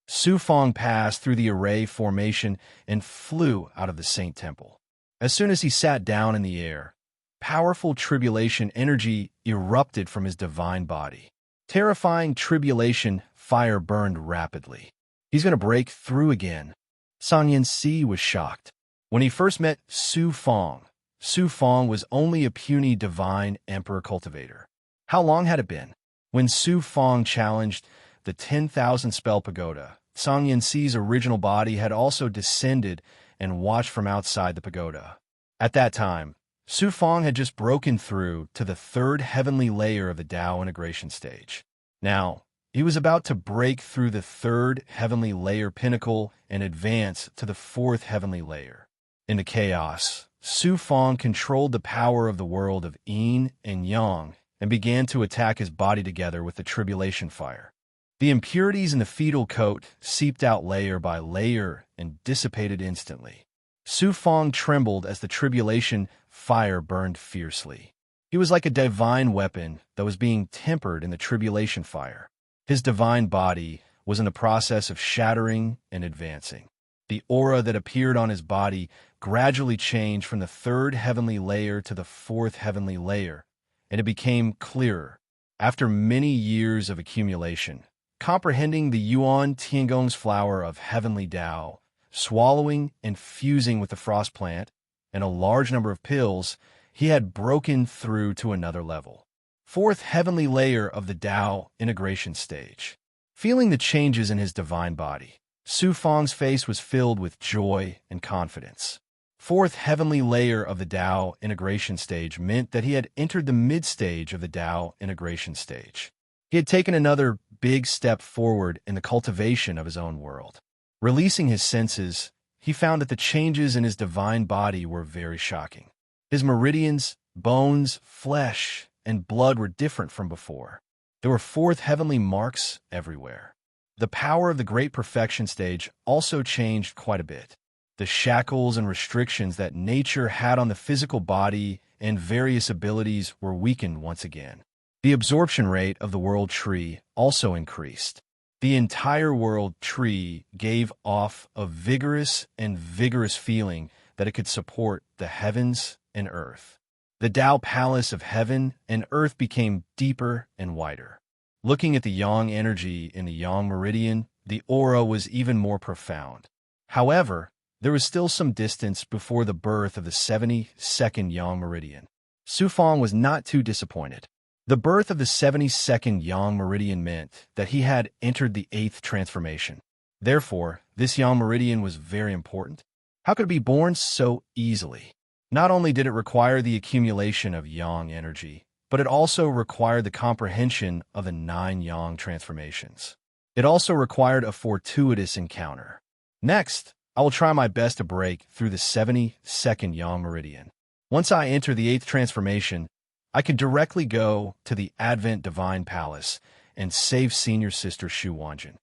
Su Fong passed through the array formation and flew out of the Saint Temple. As soon as he sat down in the air, powerful tribulation energy erupted from his divine body. Terrifying tribulation fire burned rapidly. He's going to break through again. Sangyan Si was shocked. When he first met Su Fong was only a puny divine emperor cultivator. How long had it been? When Su Fong challenged the 10,000 spell pagoda, Sangyan Si's original body had also descended and watched from outside the pagoda. At that time, Su Fong had just broken through to the third heavenly layer of the Tao integration stage. Now, He was about to break through the third heavenly layer pinnacle and advance to the fourth heavenly layer. In the chaos, Su Fong controlled the power of the world of yin and yang and began to attack his body together with the tribulation fire. The impurities in the fetal coat seeped out layer by layer and dissipated instantly. Su Fong trembled as the tribulation fire burned fiercely. He was like a divine weapon that was being tempered in the tribulation fire. His divine body was in the process of shattering and advancing. The aura that appeared on his body gradually changed from the third heavenly layer to the fourth heavenly layer, and it became clearer. After many years of accumulation, comprehending the Yuan Tiangong's flower of heavenly Tao, swallowing and fusing with the frost plant, and a large number of pills, he had broken through to another level. Fourth heavenly layer of the Tao integration stage. Feeling the changes in his divine body, Su Fong's face was filled with joy and confidence. Fourth heavenly layer of the Tao integration stage meant that he had entered the mid-stage of the Tao integration stage. He had taken another big step forward in the cultivation of his own world. Releasing his senses, he found that the changes in his divine body were very shocking. His meridians, bones, flesh, and blood were different from before. There were fourth heavenly marks everywhere. The power of the Great Perfection stage also changed quite a bit. The shackles and restrictions that nature had on the physical body and various abilities were weakened once again. The absorption rate of the world tree also increased. The entire world tree gave off a vigorous feeling that it could support the heavens and earth. The Tao Palace of heaven and earth became deeper and wider. Looking at the yang energy in the yang meridian, the aura was even more profound. However, there was still some distance before the birth of the 72nd yang meridian. Su Fong was not too disappointed. The birth of the 72nd yang meridian meant that he had entered the 8th transformation. Therefore, this yang meridian was very important. How could it be born so easily? Not only did it require the accumulation of yang energy, but it also required the comprehension of the 9 yang transformations. It also required a fortuitous encounter. Next, I will try my best to break through the 72nd yang meridian. Once I enter the 8th transformation, I can directly go to the Advent Divine Palace and save senior sister Shu Wanjin.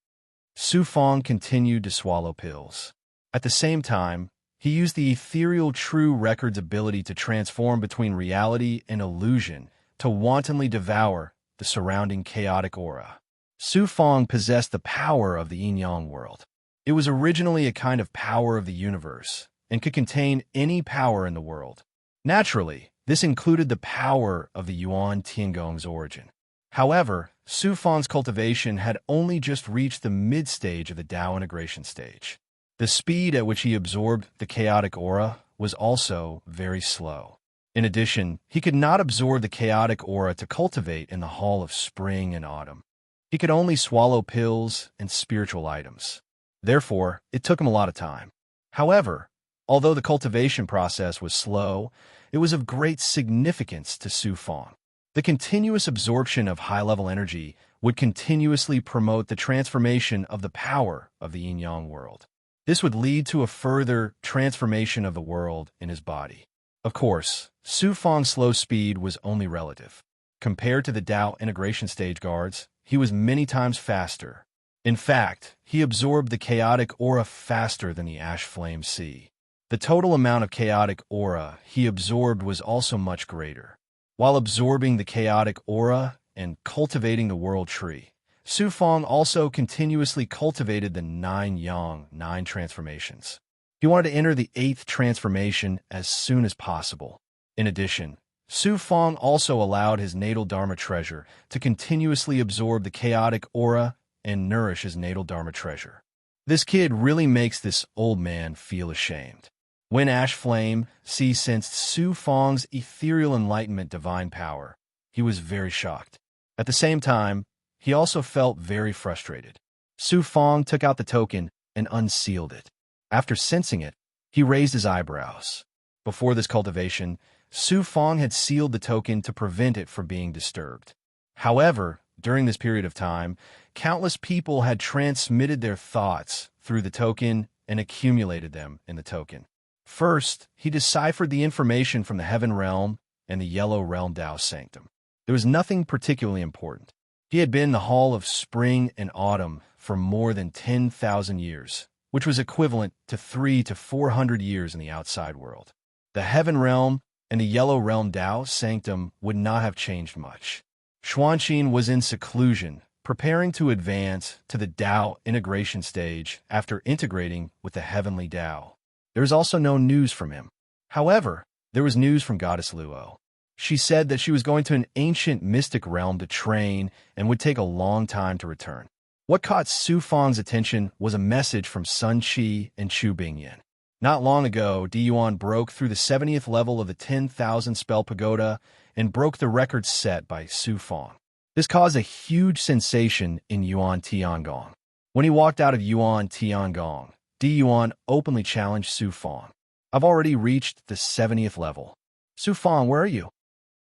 Su Fong continued to swallow pills. At the same time, he used the ethereal True Record's ability to transform between reality and illusion to wantonly devour the surrounding chaotic aura. Su Fong possessed the power of the yin-yang world. It was originally a kind of power of the universe and could contain any power in the world. Naturally, this included the power of the Yuan Tiangong's origin. However, Su Fong's cultivation had only just reached the mid-stage of the Tao integration stage. The speed at which he absorbed the chaotic aura was also very slow. In addition, he could not absorb the chaotic aura to cultivate in the hall of spring and autumn. He could only swallow pills and spiritual items. Therefore, it took him a lot of time. However, although the cultivation process was slow, it was of great significance to Su Fong. The continuous absorption of high-level energy would continuously promote the transformation of the power of the yin-yang world. This would lead to a further transformation of the world in his body. Of course, Su Fong's slow speed was only relative. Compared to the Tao integration stage guards, he was many times faster. In fact, he absorbed the chaotic aura faster than the ash flame sea. The total amount of chaotic aura he absorbed was also much greater. While absorbing the chaotic aura and cultivating the world tree, Su Fong also continuously cultivated the 9 transformations. He wanted to enter the 8th transformation as soon as possible. In addition, Su Fong also allowed his natal Dharma treasure to continuously absorb the chaotic aura and nourish his natal Dharma treasure. This kid really makes this old man feel ashamed. When Ash Flame sensed Su Fong's ethereal enlightenment divine power, he was very shocked. At the same time, he also felt very frustrated. Su Fong took out the token and unsealed it. After sensing it, he raised his eyebrows. Before this cultivation, Su Fong had sealed the token to prevent it from being disturbed. However, During this period of time, countless people had transmitted their thoughts through the token and accumulated them in the token. First, he deciphered the information from the Heaven Realm and the Yellow Realm Tao Sanctum. There was nothing particularly important. He had been in the Hall of Spring and Autumn for more than 10,000 years, which was equivalent to 300 to 400 years in the outside world. The Heaven Realm and the Yellow Realm Tao Sanctum would not have changed much. Xuanqin was in seclusion, preparing to advance to the Tao integration stage after integrating with the Heavenly Tao. There was also no news from him. However, there was news from Goddess Luo. She said that she was going to an ancient mystic realm to train and would take a long time to return. What caught Su Fang's attention was a message from Sun Qi and Chu Bingyan. Not long ago, Di Yuan broke through the 70th level of the 10,000 spell pagoda and broke the record set by Su Fang. This caused a huge sensation in Yuan Tiangong. When he walked out of Yuan Tiangong, Di Yuan openly challenged Su Fang. "I've already reached the 70th level. Su Fang, where are you?"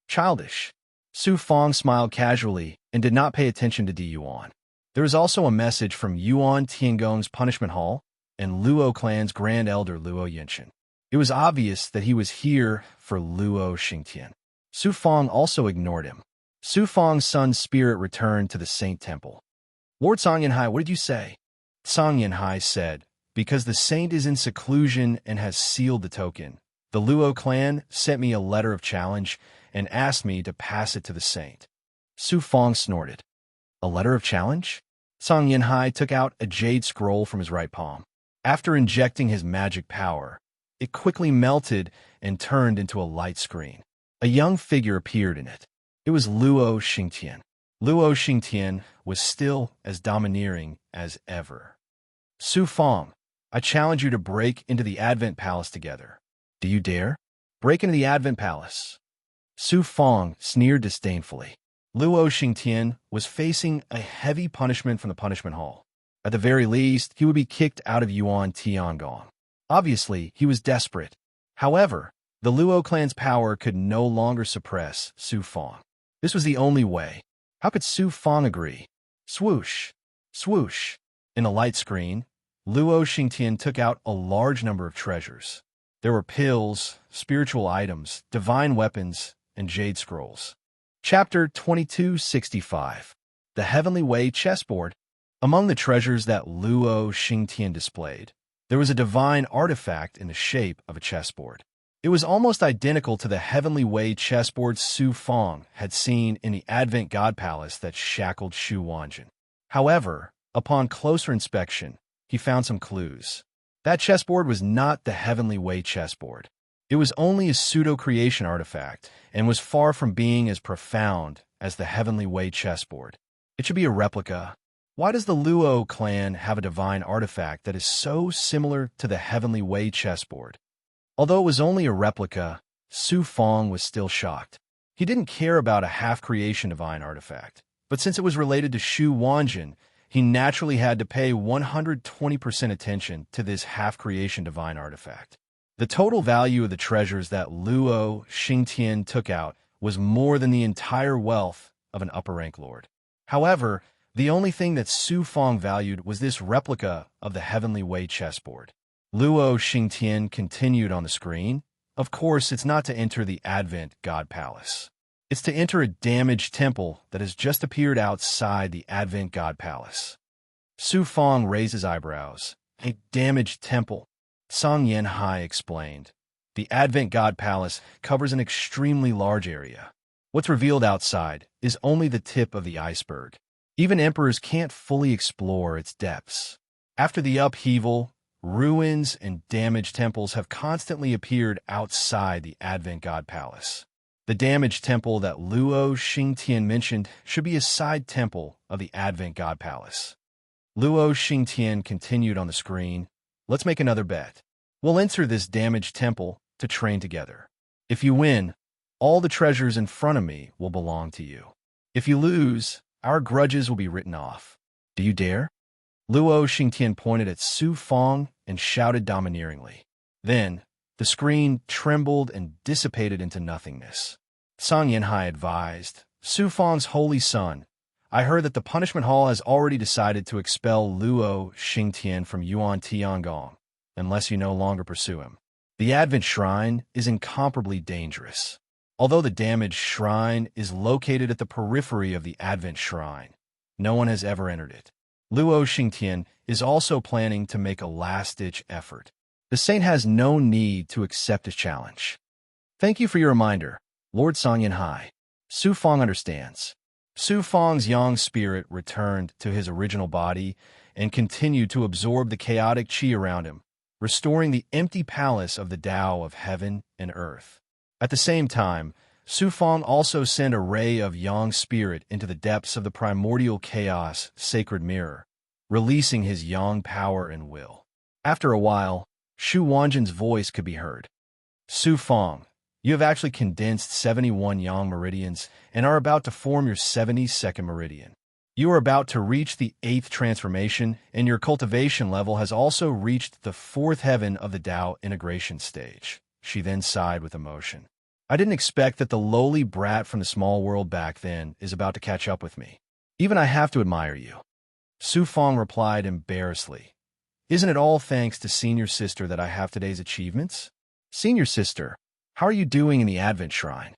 "Childish." Su Fang smiled casually and did not pay attention to Di Yuan. There was also a message from Yuan Tiangong's punishment hall and Luo clan's grand elder Luo Yinshan. It was obvious that he was here for Luo Xingtian. Su Fang also ignored him. Su Fang's son's spirit returned to the Saint Temple. "Lord Song Yanhai, what did you say?" Song Yanhai said, "Because the saint is in seclusion and has sealed the token, the Luo clan sent me a letter of challenge and asked me to pass it to the saint." Su Fang snorted. "A letter of challenge?" Song Yanhai took out a jade scroll from his right palm. After injecting his magic power, it quickly melted and turned into a light screen. A young figure appeared in it. It was Luo Xingtian. Luo Xingtian was still as domineering as ever. "Su Fang, I challenge you to break into the Advent Palace together. Do you dare? Break into the Advent Palace." Su Fang sneered disdainfully. Luo Xingtian was facing a heavy punishment from the punishment hall. At the very least, he would be kicked out of Yuan Tiangong. Obviously, he was desperate. However, the Luo clan's power could no longer suppress Su Fang. This was the only way. How could Su Fang agree? Swoosh! Swoosh! In a light screen, Luo Xingtian took out a large number of treasures. There were pills, spiritual items, divine weapons, and jade scrolls. Chapter 2265. The Heavenly Way Chessboard. Among the treasures that Luo Xingtian displayed, there was a divine artifact in the shape of a chessboard. It was almost identical to the Heavenly Way chessboard Su Fang had seen in the Advent God Palace that shackled Shu Wanjin. However, upon closer inspection, he found some clues. That chessboard was not the Heavenly Way chessboard. It was only a pseudo-creation artifact and was far from being as profound as the Heavenly Way chessboard. It should be a replica. Why does the Luo clan have a divine artifact that is so similar to the Heavenly Way chessboard? Although it was only a replica, Su Fang was still shocked. He didn't care about a half-creation divine artifact, but since it was related to Shu Wanjin, he naturally had to pay 120% attention to this half-creation divine artifact. The total value of the treasures that Luo Xingtian took out was more than the entire wealth of an upper-rank lord. However, the only thing that Su Fang valued was this replica of the Heavenly Way chessboard. Luo Xingtian continued on the screen. Of course, it's not to enter the Advent God Palace. It's to enter a damaged temple that has just appeared outside the Advent God Palace. Su Fang raised his eyebrows. "A damaged temple," Song Yanhai explained. "The Advent God Palace covers an extremely large area. What's revealed outside is only the tip of the iceberg. Even emperors can't fully explore its depths. After the upheaval, ruins and damaged temples have constantly appeared outside the Advent God Palace. The damaged temple that Luo Xingtian mentioned should be a side temple of the Advent God Palace." Luo Xingtian continued on the screen. "Let's make another bet. We'll enter this damaged temple to train together. If you win, all the treasures in front of me will belong to you. If you lose, our grudges will be written off. Do you dare?" Luo Xingtian pointed at Su Fang and shouted domineeringly. Then, the screen trembled and dissipated into nothingness. Song Yanhai advised, "Su Fang's holy son, I heard that the Punishment Hall has already decided to expel Luo Xingtian from Yuan Tiangong, unless you no longer pursue him. The Advent Shrine is incomparably dangerous. Although the damaged shrine is located at the periphery of the Advent Shrine, no one has ever entered it. Luo Xingtian is also planning to make a last-ditch effort. The saint has no need to accept his challenge. Thank you for your reminder, Lord Sangyan Hai. Su Fong understands. Su Fong's yang spirit returned to his original body and continued to absorb the chaotic qi around him, restoring the empty palace of the Tao of heaven and earth. At the same time, Su Fong also sent a ray of yang spirit into the depths of the primordial chaos sacred mirror, releasing his yang power and will. After a while, Shu Wanjin's voice could be heard. Su Fong, you have actually condensed 71 yang meridians and are about to form your 72nd meridian. You are about to reach the 8th transformation, and your cultivation level has also reached the 4th heaven of the Tao integration stage. She then sighed with emotion. I didn't expect that the lowly brat from the small world back then is about to catch up with me. Even I have to admire you. Su Fong replied embarrassedly. Isn't it all thanks to Senior Sister that I have today's achievements? Senior Sister, how are you doing in the Advent Shrine?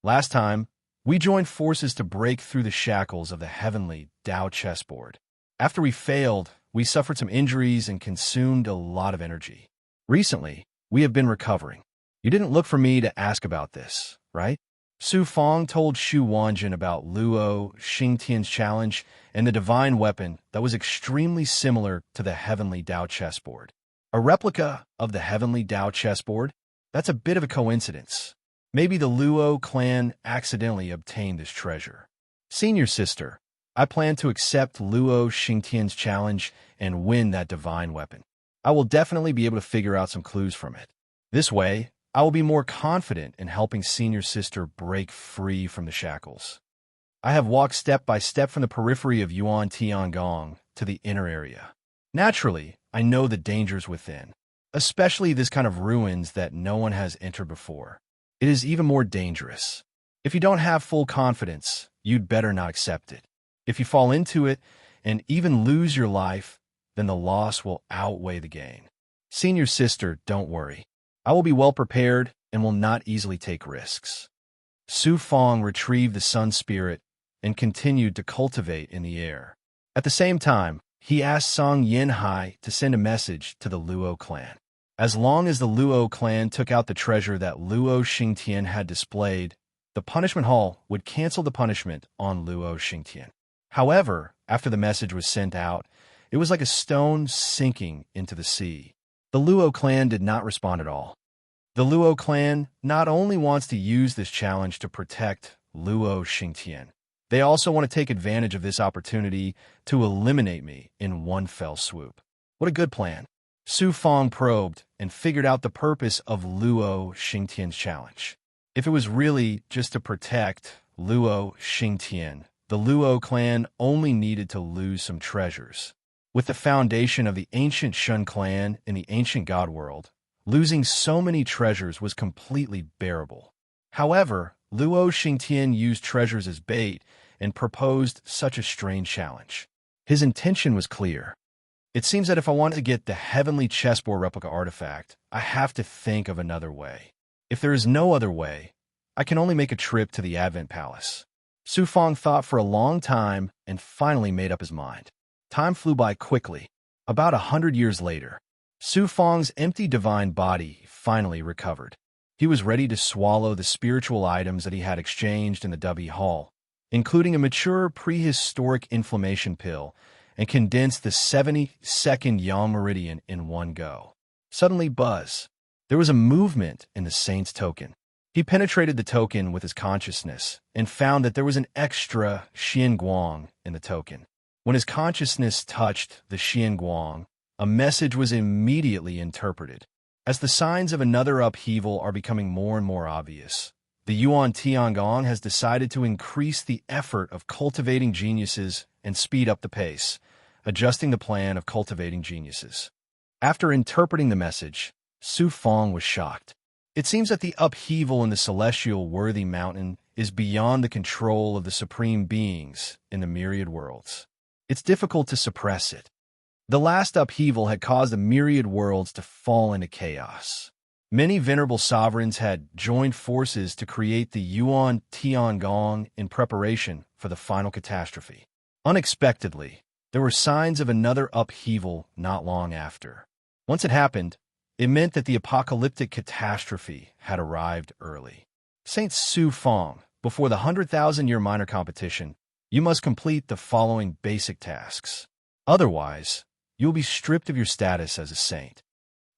Last time, we joined forces to break through the shackles of the heavenly Tao chessboard. After we failed, we suffered some injuries and consumed a lot of energy. Recently, we have been recovering. You didn't look for me to ask about this, right? Su Fong told Shu Wanjin about Luo Xingtian's challenge and the divine weapon that was extremely similar to the heavenly Tao chessboard. A replica of the heavenly Tao chessboard? That's a bit of a coincidence. Maybe the Luo clan accidentally obtained this treasure. Senior Sister, I plan to accept Luo Xingtian's challenge and win that divine weapon. I will definitely be able to figure out some clues from it. This way, I will be more confident in helping Senior Sister break free from the shackles. I have walked step by step from the periphery of Yuan Tiangong to the inner area. Naturally, I know the dangers within, especially this kind of ruins that no one has entered before. It is even more dangerous. If you don't have full confidence, you'd better not accept it. If you fall into it and even lose your life, then the loss will outweigh the gain. Senior Sister, don't worry. I will be well prepared and will not easily take risks. Su Fong retrieved the Sun Spirit and continued to cultivate in the air. At the same time, he asked Song Yin Hai to send a message to the Luo clan. As long as the Luo clan took out the treasure that Luo Xingtian had displayed, the punishment hall would cancel the punishment on Luo Xingtian. However, after the message was sent out, it was like a stone sinking into the sea. The Luo clan did not respond at all. The Luo clan not only wants to use this challenge to protect Luo Xingtian, they also want to take advantage of this opportunity to eliminate me in one fell swoop. What a good plan. Su Fong probed and figured out the purpose of Luo Xingtian's challenge. If it was really just to protect Luo Xingtian, the Luo clan only needed to lose some treasures. With the foundation of the ancient Shun clan in the ancient God world, losing so many treasures was completely bearable. However, Luo Xingtian used treasures as bait and proposed such a strange challenge. His intention was clear. It seems that if I want to get the heavenly chessboard replica artifact, I have to think of another way. If there is no other way, I can only make a trip to the Advent Palace. Su Fong thought for a long time and finally made up his mind. Time flew by quickly. About 100 years later, Su Fong's empty divine body finally recovered. He was ready to swallow the spiritual items that he had exchanged in the Dubby Hall, including a mature prehistoric inflammation pill, and condensed the 72nd Yang Meridian in one go. Suddenly, buzz. There was a movement in the saint's token. He penetrated the token with his consciousness and found that there was an extra Xian Guang in the token. When his consciousness touched the Xian Guang, a message was immediately interpreted. As the signs of another upheaval are becoming more and more obvious, the Yuan Tiangong has decided to increase the effort of cultivating geniuses and speed up the pace, adjusting the plan of cultivating geniuses. After interpreting the message, Su Fong was shocked. It seems that the upheaval in the celestial worthy mountain is beyond the control of the supreme beings in the myriad worlds. It's difficult to suppress it. The last upheaval had caused the myriad worlds to fall into chaos. Many venerable sovereigns had joined forces to create the Yuan Tiangong in preparation for the final catastrophe. Unexpectedly, there were signs of another upheaval not long after. Once it happened, it meant that the apocalyptic catastrophe had arrived early. Saint Su Fong, before the 100,000-year minor competition, you must complete the following basic tasks. Otherwise, you will be stripped of your status as a saint.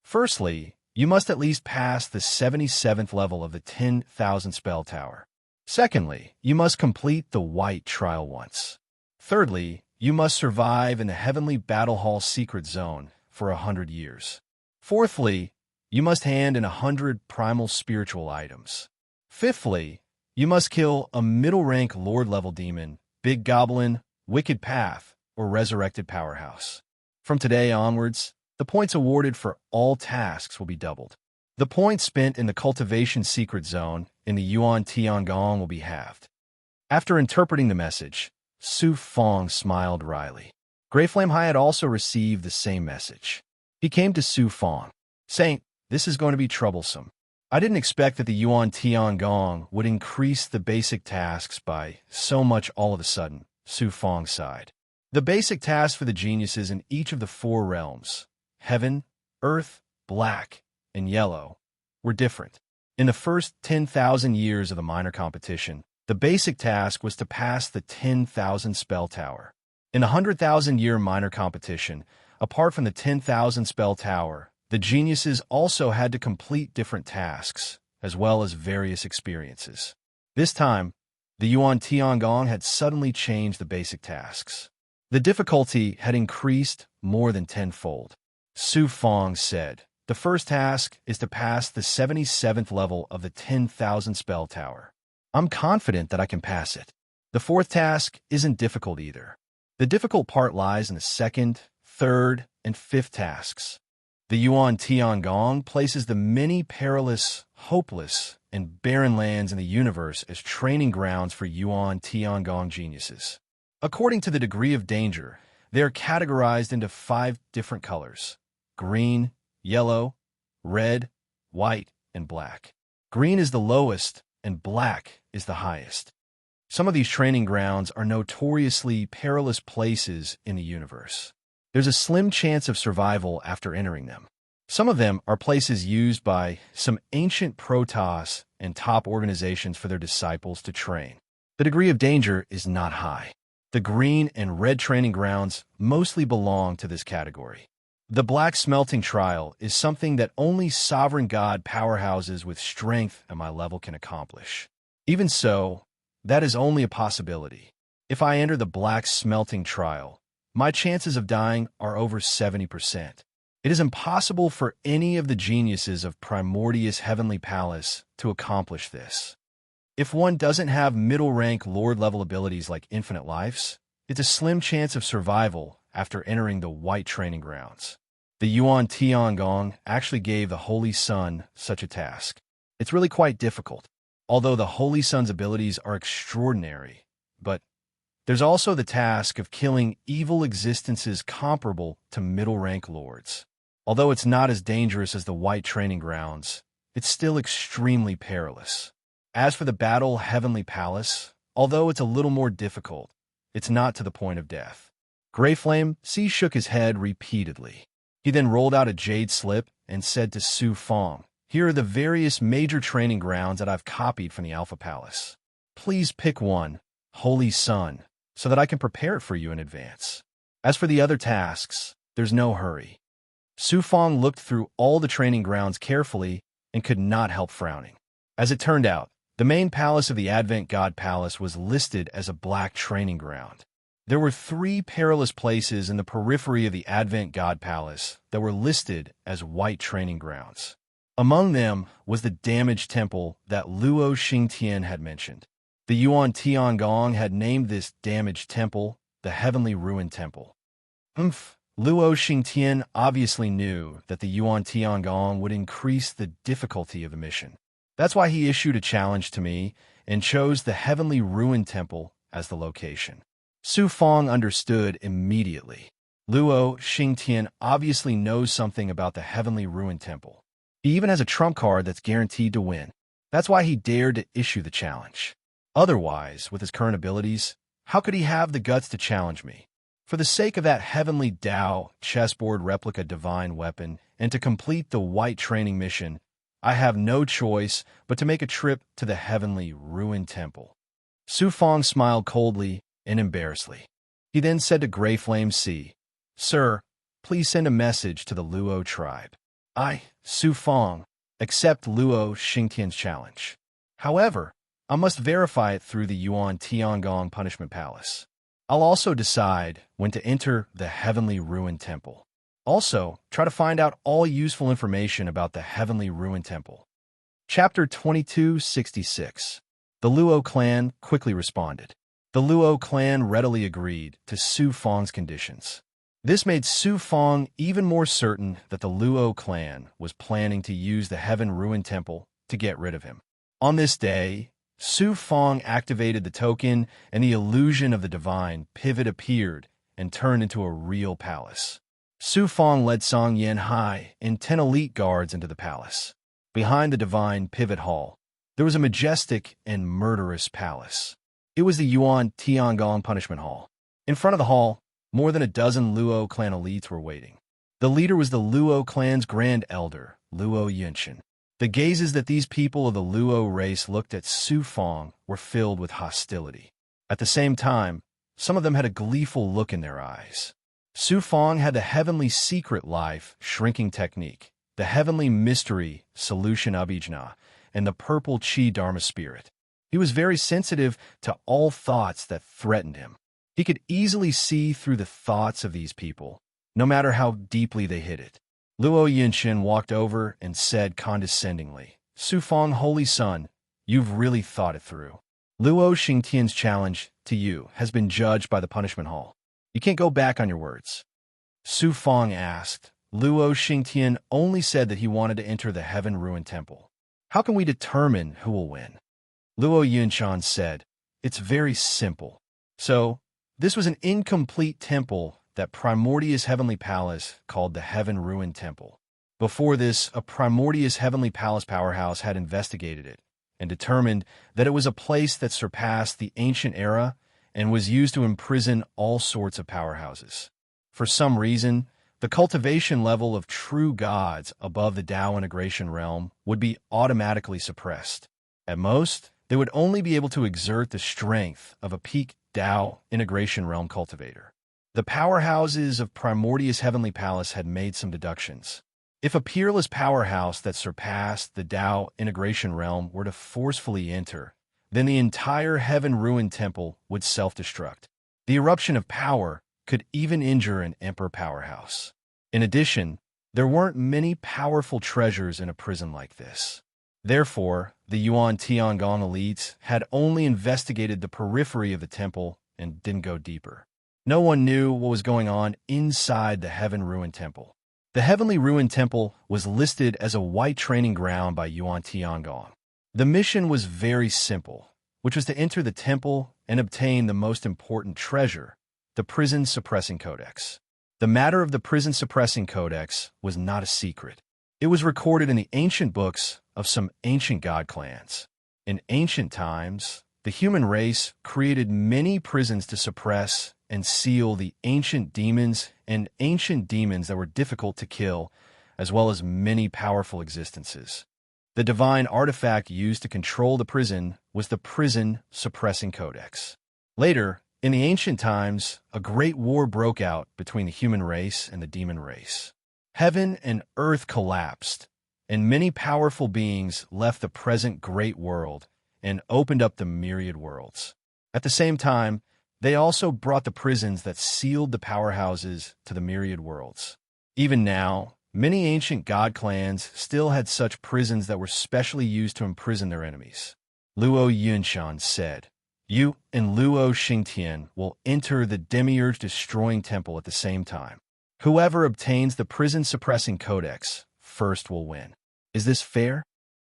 Firstly, you must at least pass the 77th level of the 10,000 spell tower. Secondly, you must complete the white trial once. Thirdly, you must survive in the heavenly battle hall secret zone for 100 years. Fourthly, you must hand in 100 primal spiritual items. Fifthly, you must kill a middle-rank Lord-level demon, Big Goblin, Wicked Path, or Resurrected Powerhouse. From today onwards, the points awarded for all tasks will be doubled. The points spent in the cultivation secret zone in the Yuan Tiangong will be halved. After interpreting the message, Su Fong smiled wryly. Greyflame High had also received the same message. He came to Su Fong. "Saint, this is going to be troublesome. I didn't expect that the Yuan Tiangong would increase the basic tasks by so much all of a sudden," Su Fong sighed. The basic tasks for the geniuses in each of the 4 realms, heaven, earth, black, and yellow, were different. In the first 10,000 years of the minor competition, the basic task was to pass the 10,000 spell tower. In the 100,000-year minor competition, apart from the 10,000 spell tower, the geniuses also had to complete different tasks, as well as various experiences. This time, the Yuan Tiangong had suddenly changed the basic tasks. The difficulty had increased more than tenfold. Su Fong said, "The first task is to pass the 77th level of the 10,000 spell tower. I'm confident that I can pass it. The fourth task isn't difficult either. The difficult part lies in the second, third, and fifth tasks. The Yuan Tiangong places the many perilous, hopeless, and barren lands in the universe as training grounds for Yuan Tiangong geniuses. According to the degree of danger, they are categorized into 5 different colors: green, yellow, red, white, and black. Green is the lowest, and black is the highest. Some of these training grounds are notoriously perilous places in the universe. There's a slim chance of survival after entering them. Some of them are places used by some ancient Protoss and top organizations for their disciples to train. The degree of danger is not high. The green and red training grounds mostly belong to this category. The black smelting trial is something that only sovereign god powerhouses with strength at my level can accomplish. Even so, that is only a possibility. If I enter the black smelting trial, my chances of dying are over 70%. It is impossible for any of the geniuses of Primordius Heavenly Palace to accomplish this. If one doesn't have middle-rank Lord-level abilities like infinite lives, it's a slim chance of survival after entering the white training grounds. The Yuan Tiangong actually gave the Holy Sun such a task. It's really quite difficult, although the Holy Sun's abilities are extraordinary. But there's also the task of killing evil existences comparable to middle-rank lords. Although it's not as dangerous as the white training grounds, it's still extremely perilous. As for the Battle Heavenly Palace, although it's a little more difficult, it's not to the point of death. Greyflame C shook his head repeatedly. He then rolled out a jade slip and said to Su Fong, "Here are the various major training grounds that I've copied from the Alpha Palace. Please pick one, Holy Sun, so that I can prepare it for you in advance. As for the other tasks, there's no hurry." Su Fong looked through all the training grounds carefully and could not help frowning. As it turned out, the main palace of the Advent God Palace was listed as a black training ground. There were 3 perilous places in the periphery of the Advent God Palace that were listed as white training grounds. Among them was the damaged temple that Luo Xingtian had mentioned. The Yuan Tiangong had named this damaged temple the Heavenly Ruin Temple. Luo Xingtian obviously knew that the Yuan Tiangong would increase the difficulty of the mission. That's why he issued a challenge to me and chose the Heavenly Ruin Temple as the location. Su Fong understood immediately. Luo Xingtian obviously knows something about the Heavenly Ruin Temple. He even has a trump card that's guaranteed to win. That's why he dared to issue the challenge. Otherwise, with his current abilities, how could he have the guts to challenge me? For the sake of that Heavenly Tao chessboard replica divine weapon and to complete the white training mission, I have no choice but to make a trip to the Heavenly Ruin Temple. Su Fong smiled coldly and embarrassedly. He then said to Grey Flame C, "Sir, please send a message to the Luo tribe. I, Su Fong, accept Luo Xingtian's challenge. However, I must verify it through the Yuan Tiangong Punishment Palace. I'll also decide when to enter the Heavenly Ruin Temple. Also, try to find out all useful information about the Heavenly Ruin Temple." Chapter 2266. The Luo clan quickly responded. The Luo clan readily agreed to Su Fong's conditions. This made Su Fong even more certain that the Luo clan was planning to use the Heaven Ruin Temple to get rid of him. On this day, Su Fong activated the token, and the illusion of the divine pivot appeared and turned into a real palace. Su Fong led Song Yan Hai and 10 elite guards into the palace. Behind the divine pivot hall, there was a majestic and murderous palace. It was the Yuan Tiangong Punishment Hall. In front of the hall, more than a dozen Luo clan elites were waiting. The leader was the Luo clan's grand elder, Luo Yunshan. The gazes that these people of the Luo race looked at Su Fong were filled with hostility. At the same time, some of them had a gleeful look in their eyes. Su Fong had the Heavenly Secret Life Shrinking Technique, the Heavenly Mystery Solution Abhijna, and the Purple Chi Dharma Spirit. He was very sensitive to all thoughts that threatened him. He could easily see through the thoughts of these people, no matter how deeply they hid it. Luo Yunshan walked over and said condescendingly, "Su Fong, holy son, you've really thought it through. Luo Xingtian's challenge to you has been judged by the punishment hall. You can't go back on your words." Su Fong asked, "Luo Xingtian only said that he wanted to enter the Heaven Ruin Temple. How can we determine who will win?" Luo Yunshan said, "It's very simple. So, this was an incomplete temple that Primordius Heavenly Palace called the Heaven Ruin Temple. Before this, a Primordius Heavenly Palace powerhouse had investigated it and determined that it was a place that surpassed the ancient era and was used to imprison all sorts of powerhouses. For some reason, the cultivation level of true gods above the Tao integration realm would be automatically suppressed. At most, they would only be able to exert the strength of a peak Tao integration realm cultivator. The powerhouses of Primordius Heavenly Palace had made some deductions. If a peerless powerhouse that surpassed the Tao integration realm were to forcefully enter, then the entire Heaven Ruin Temple would self-destruct. The eruption of power could even injure an Emperor powerhouse. In addition, there weren't many powerful treasures in a prison like this. Therefore, the Yuan Tiangong elites had only investigated the periphery of the temple and didn't go deeper. No one knew what was going on inside the Heaven Ruin Temple. The Heavenly Ruin Temple was listed as a white training ground by Yuan Tiangong. The mission was very simple, which was to enter the temple and obtain the most important treasure, the Prison Suppressing Codex. The matter of the Prison Suppressing Codex was not a secret. It was recorded in the ancient books of some ancient god clans. In ancient times, the human race created many prisons to suppress and seal the ancient demons that were difficult to kill, as well as many powerful existences. The divine artifact used to control the prison was the Prison Suppressing Codex. Later, in the ancient times, a great war broke out between the human race and the demon race. Heaven and earth collapsed, and many powerful beings left the present great world and opened up the myriad worlds. At the same time, they also brought the prisons that sealed the powerhouses to the myriad worlds. Even now, many ancient god clans still had such prisons that were specially used to imprison their enemies. Luo Yunshan said, "You and Luo Xingtian will enter the Demiurge Destroying Temple at the same time. Whoever obtains the prison-suppressing codex first will win. Is this fair?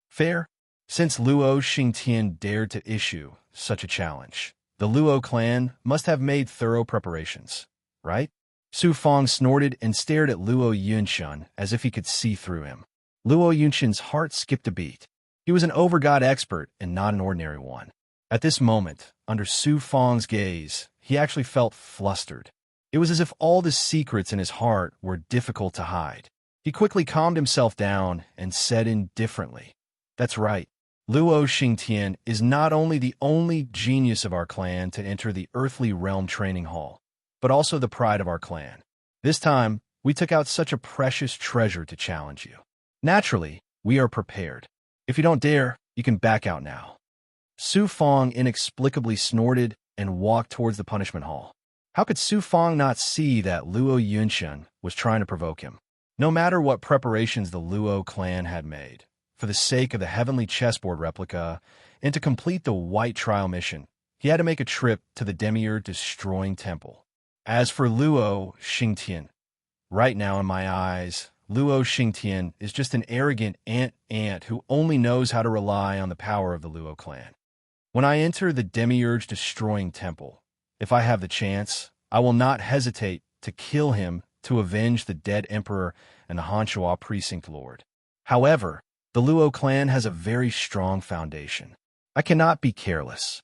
Fair? Since Luo Xingtian dared to issue such a challenge, the Luo clan must have made thorough preparations, right? Su Fong snorted and stared at Luo Yunxun as if he could see through him. Luo Yunxun's heart skipped a beat. He was an overgod expert and not an ordinary one. At this moment, under Su Fong's gaze, he actually felt flustered. It was as if all the secrets in his heart were difficult to hide. He quickly calmed himself down and said indifferently, "That's right. Luo Xingtian is not only the only genius of our clan to enter the earthly realm training hall, but also the pride of our clan. This time, we took out such a precious treasure to challenge you. Naturally, we are prepared. If you don't dare, you can back out now." Su Fong inexplicably snorted and walked towards the punishment hall. How could Su Fong not see that Luo Yunxun was trying to provoke him? No matter what preparations the Luo clan had made, for the sake of the heavenly chessboard replica, and to complete the White Trial mission, he had to make a trip to the Demiurge-destroying temple. As for Luo Xingtian, right now in my eyes, Luo Xingtian is just an arrogant ant who only knows how to rely on the power of the Luo clan. When I enter the Demiurge-destroying temple, if I have the chance, I will not hesitate to kill him to avenge the dead emperor and the Hanshua precinct lord. However, the Luo clan has a very strong foundation. I cannot be careless.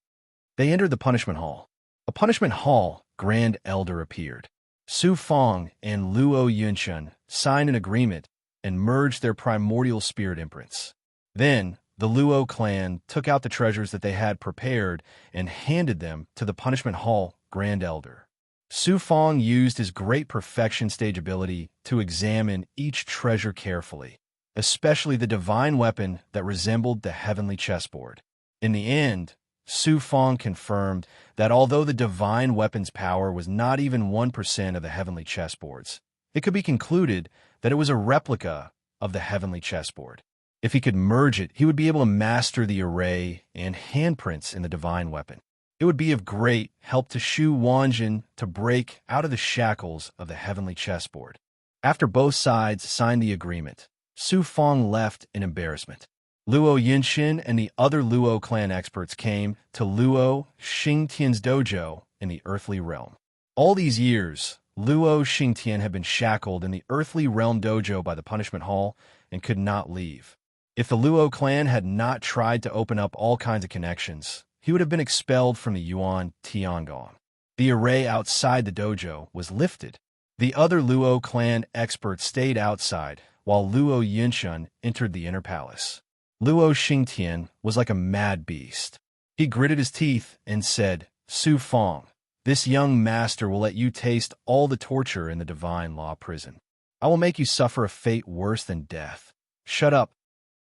They entered the punishment hall. A punishment hall grand elder appeared. Su Fong and Luo Yunxun signed an agreement and merged their primordial spirit imprints. Then, the Luo clan took out the treasures that they had prepared and handed them to the punishment hall grand elder. Su Fong used his great perfection stage ability to examine each treasure carefully, especially the divine weapon that resembled the heavenly chessboard. In the end, Su Fong confirmed that although the divine weapon's power was not even 1% of the heavenly chessboard's, it could be concluded that it was a replica of the heavenly chessboard. If he could merge it, he would be able to master the array and handprints in the divine weapon. It would be of great help to Shu Wanjin to break out of the shackles of the heavenly chessboard. After both sides signed the agreement, Su Fong left in embarrassment. Luo Yunxin and the other Luo clan experts came to Luo Xingtian's dojo in the earthly realm. All these years, Luo Xingtian had been shackled in the earthly realm dojo by the punishment hall and could not leave. If the Luo clan had not tried to open up all kinds of connections, he would have been expelled from the Yuan Tiangong. The array outside the dojo was lifted. The other Luo clan experts stayed outside, while Luo Yunxun entered the inner palace. Luo Xingtian was like a mad beast. He gritted his teeth and said, "Su Fong, this young master will let you taste all the torture in the divine law prison. I will make you suffer a fate worse than death. Shut up."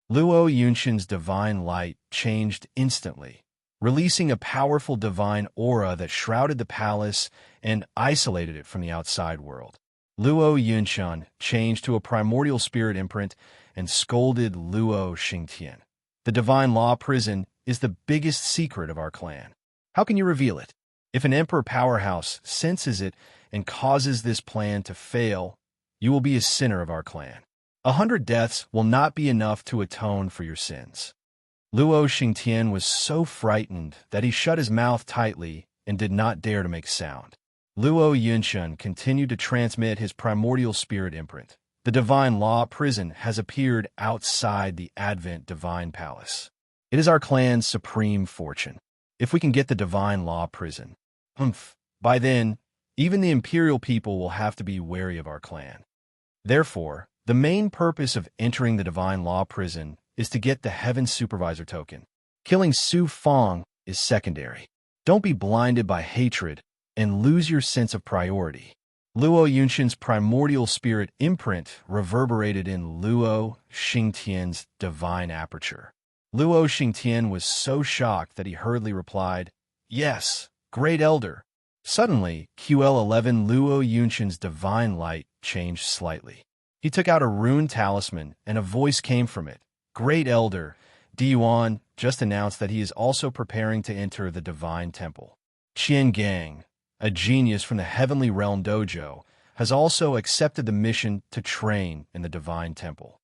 Luo Yunxin's divine light changed instantly, releasing a powerful divine aura that shrouded the palace and isolated it from the outside world. Luo Yunxun changed to a primordial spirit imprint and scolded Luo Xingtian. "The divine law prison is the biggest secret of our clan. How can you reveal it? If an emperor powerhouse senses it and causes this plan to fail, you will be a sinner of our clan. 100 deaths will not be enough to atone for your sins." Luo Xingtian was so frightened that he shut his mouth tightly and did not dare to make sound. Luo Yunxun continued to transmit his primordial spirit imprint. "The divine law prison has appeared outside the Advent Divine Palace. It is our clan's supreme fortune. If we can get the divine law prison, by then, even the imperial people will have to be wary of our clan. Therefore, the main purpose of entering the divine law prison is to get the Heaven Supervisor token. Killing Su Fong is secondary. Don't be blinded by hatred and lose your sense of priority." Luo Yunxin's primordial spirit imprint reverberated in Luo Xingtian's divine aperture. Luo Xingtian was so shocked that he hurriedly replied, "Yes, Great Elder." Suddenly, QL11 Luo Yunxin's divine light changed slightly. He took out a rune talisman, and a voice came from it. "Great Elder, Diyuan just announced that he is also preparing to enter the Divine Temple. Qian Gang, a genius from the Heavenly Realm Dojo, has also accepted the mission to train in the Divine Temple.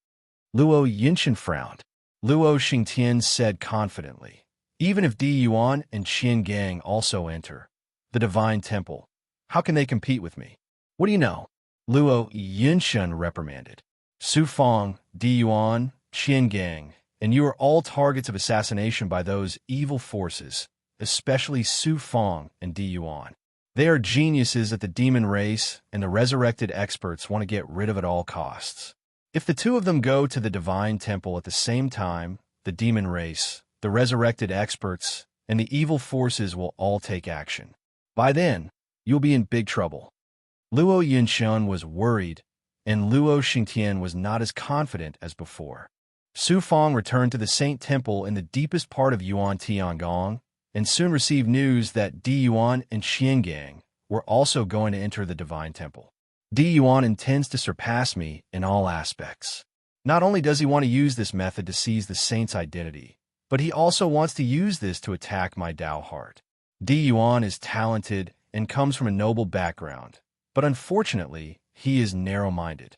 Luo Yinshan frowned. Luo Xingtian said confidently, even if Di Yuan and Qian Gang also enter the Divine Temple, how can they compete with me? What do you know? Luo Yinshan reprimanded. Su Fong, Di Yuan, Qian Gang, and you are all targets of assassination by those evil forces, especially Su Fong and Di Yuan. They are geniuses at the demon race, and the resurrected experts want to get rid of it at all costs. If the two of them go to the Divine Temple at the same time, the demon race, the resurrected experts, and the evil forces will all take action. By then, you'll be in big trouble. Luo Yinshan was worried, and Luo Xingtian was not as confident as before. Su Fong returned to the Saint Temple in the deepest part of Yuan Tiangong, and soon received news that Di Yuan and Qian Gang were also going to enter the Divine Temple. Di Yuan intends to surpass me in all aspects. Not only does he want to use this method to seize the saint's identity, but he also wants to use this to attack my Dao heart. Di Yuan is talented and comes from a noble background, but unfortunately, he is narrow-minded.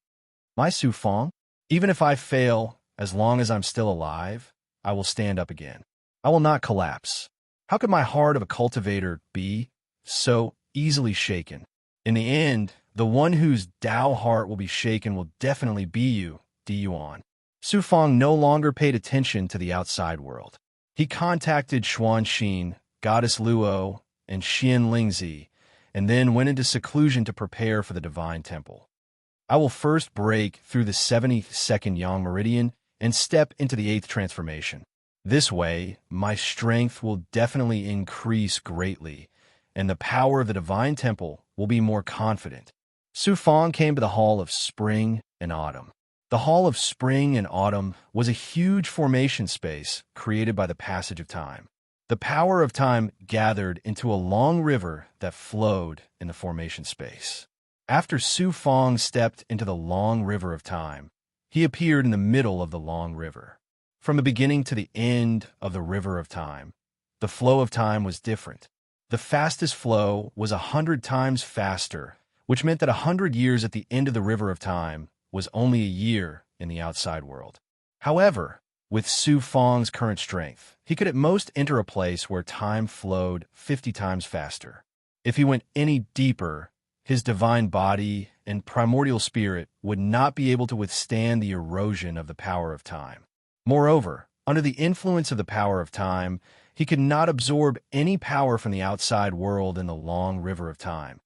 My Su Fong, even if I fail, as long as I'm still alive, I will stand up again. I will not collapse. How could my heart of a cultivator be so easily shaken? In the end, the one whose Dao heart will be shaken will definitely be you, Di Yuan. Su Fong no longer paid attention to the outside world. He contacted Xuanxin, Goddess Luo, and Xian Lingzi, and then went into seclusion to prepare for the Divine Temple. I will first break through the 72nd Yang Meridian and step into the 8th transformation. This way, my strength will definitely increase greatly, and the power of the Divine Temple will be more confident. Su Fong came to the Hall of Spring and Autumn. The Hall of Spring and Autumn was a huge formation space created by the passage of time. The power of time gathered into a long river that flowed in the formation space. After Su Fong stepped into the long river of time, he appeared in the middle of the long river. From the beginning to the end of the river of time, the flow of time was different. The fastest flow was 100 times faster, which meant that 100 years at the end of the river of time was only a year in the outside world. However, with Su Fong's current strength, he could at most enter a place where time flowed 50 times faster. If he went any deeper, his divine body and primordial spirit would not be able to withstand the erosion of the power of time. Moreover, under the influence of the power of time, he could not absorb any power from the outside world in the long river of time,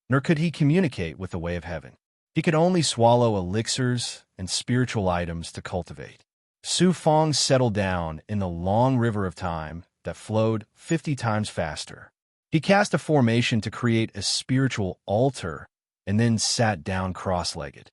nor could he communicate with the way of heaven. He could only swallow elixirs and spiritual items to cultivate. Su Fong settled down in the long river of time that flowed 50 times faster. He cast a formation to create a spiritual altar and then sat down cross-legged.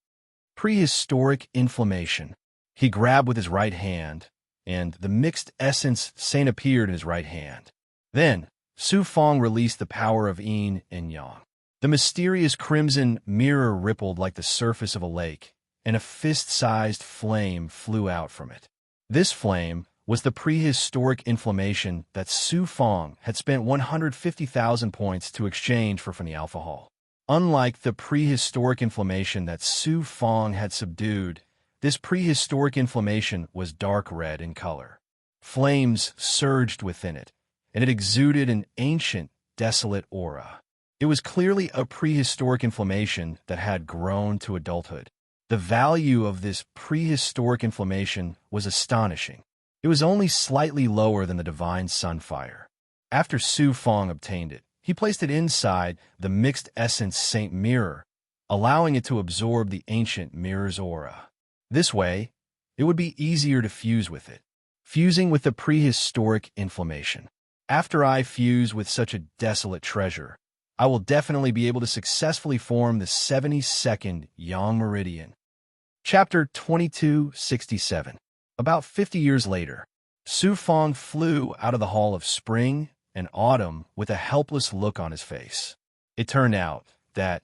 Prehistoric inflammation. He grabbed with his right hand, and the mixed essence saint appeared in his right hand. Then, Su Fong released the power of yin and yang. The mysterious crimson mirror rippled like the surface of a lake, and a fist-sized flame flew out from it. This flame was the prehistoric inflammation that Su Fong had spent 150,000 points to exchange for from the Alpha Hall. Unlike the prehistoric inflammation that Su Fong had subdued, this prehistoric inflammation was dark red in color. Flames surged within it, and it exuded an ancient, desolate aura. It was clearly a prehistoric inflammation that had grown to adulthood. The value of this prehistoric inflammation was astonishing. It was only slightly lower than the divine sunfire. After Su Fong obtained it, he placed it inside the mixed essence saint mirror, allowing it to absorb the ancient mirror's aura. This way, it would be easier to fuse with it. Fusing with the prehistoric inflammation. After I fuse with such a desolate treasure, I will definitely be able to successfully form the 72nd Yang Meridian. Chapter 2267. About 50 years later, Su Fong flew out of the Hall of Spring and Autumn with a helpless look on his face. It turned out that,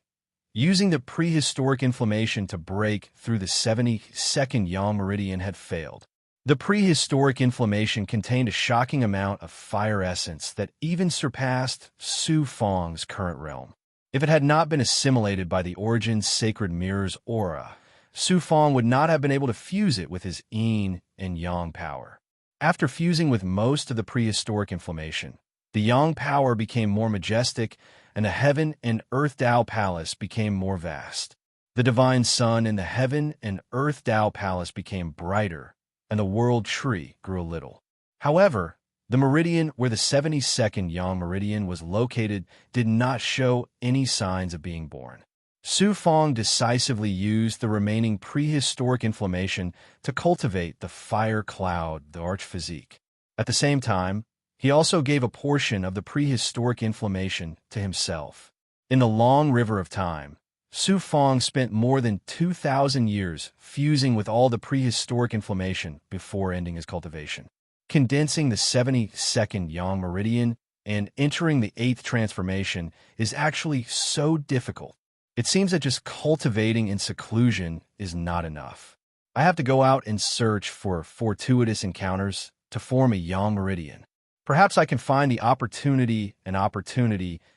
using the prehistoric inflammation to break through the 72nd Yang Meridian had failed. The prehistoric inflammation contained a shocking amount of fire essence that even surpassed Su Fong's current realm. If it had not been assimilated by the Origin's sacred mirror's aura, Su Fong would not have been able to fuse it with his yin and yang power. After fusing with most of the prehistoric inflammation, the yang power became more majestic, and the heaven and earth Tao palace became more vast. The divine sun in the heaven and earth Tao palace became brighter, and the world tree grew a little. However, the meridian where the 72nd yang meridian was located did not show any signs of being born. Su Fong decisively used the remaining prehistoric inflammation to cultivate the fire cloud, the arch-physique. At the same time, he also gave a portion of the prehistoric inflammation to himself. In the long river of time, Su Fong spent more than 2,000 years fusing with all the prehistoric inflammation before ending his cultivation. Condensing the 72nd yang meridian and entering the 8th transformation is actually so difficult. It seems that just cultivating in seclusion is not enough. I have to go out and search for fortuitous encounters to form a yang meridian. Perhaps I can find the opportunity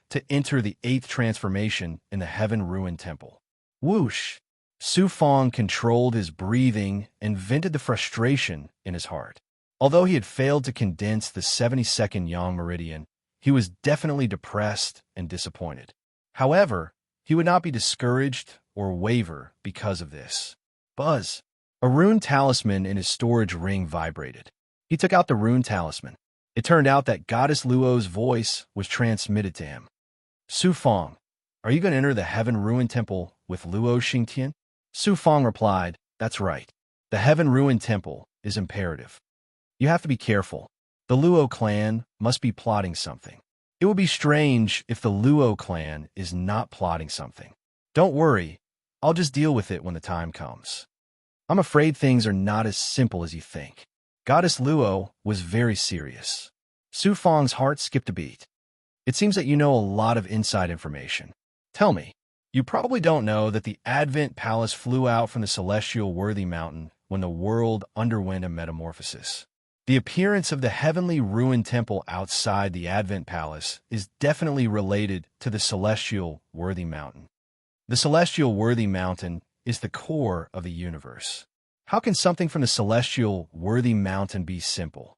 to enter the 8th transformation in the Heaven Ruin Temple. Whoosh! Su Fong controlled his breathing and vented the frustration in his heart. Although he had failed to condense the 72nd yang meridian, he was definitely depressed and disappointed. However, he would not be discouraged or waver because of this. Buzz! A rune talisman in his storage ring vibrated. He took out the rune talisman. It turned out that Goddess Luo's voice was transmitted to him. Su Fong, are you going to enter the Heaven Ruin Temple with Luo Xingtian? Su Fong replied, that's right. The Heaven Ruin Temple is imperative. You have to be careful. The Luo clan must be plotting something. It would be strange if the Luo clan is not plotting something. Don't worry, I'll just deal with it when the time comes. I'm afraid things are not as simple as you think. Goddess Luo was very serious. Su Fong's heart skipped a beat. It seems that you know a lot of inside information. Tell me, you probably don't know that the Advent Palace flew out from the celestial Worthy Mountain when the world underwent a metamorphosis. The appearance of the heavenly ruined temple outside the Advent Palace is definitely related to the celestial Worthy Mountain. The celestial Worthy Mountain is the core of the universe. How can something from the celestial Worthy Mountain be simple?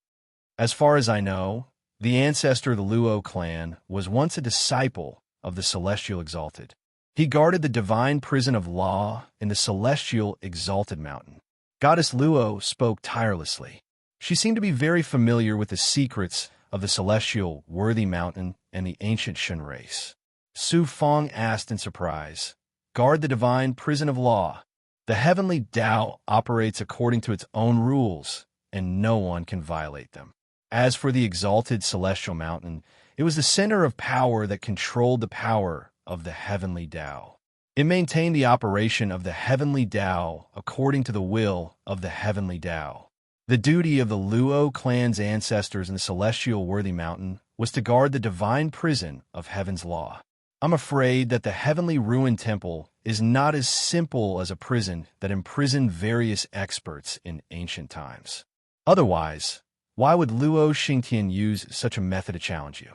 As far as I know, the ancestor of the Luo clan was once a disciple of the celestial exalted. He guarded the divine prison of law in the celestial exalted mountain. Goddess Luo spoke tirelessly. She seemed to be very familiar with the secrets of the celestial Worthy Mountain and the ancient Shen race. Su Fong asked in surprise, guard the divine prison of law. The heavenly Tao operates according to its own rules, and no one can violate them. As for the exalted celestial mountain, it was the center of power that controlled the power of the heavenly Tao. It maintained the operation of the heavenly Tao according to the will of the heavenly Tao. The duty of the Luo clan's ancestors in the celestial Worthy Mountain was to guard the divine prison of heaven's law. I'm afraid that the heavenly ruined temple is not as simple as a prison that imprisoned various experts in ancient times. Otherwise, why would Luo Xingtian use such a method to challenge you?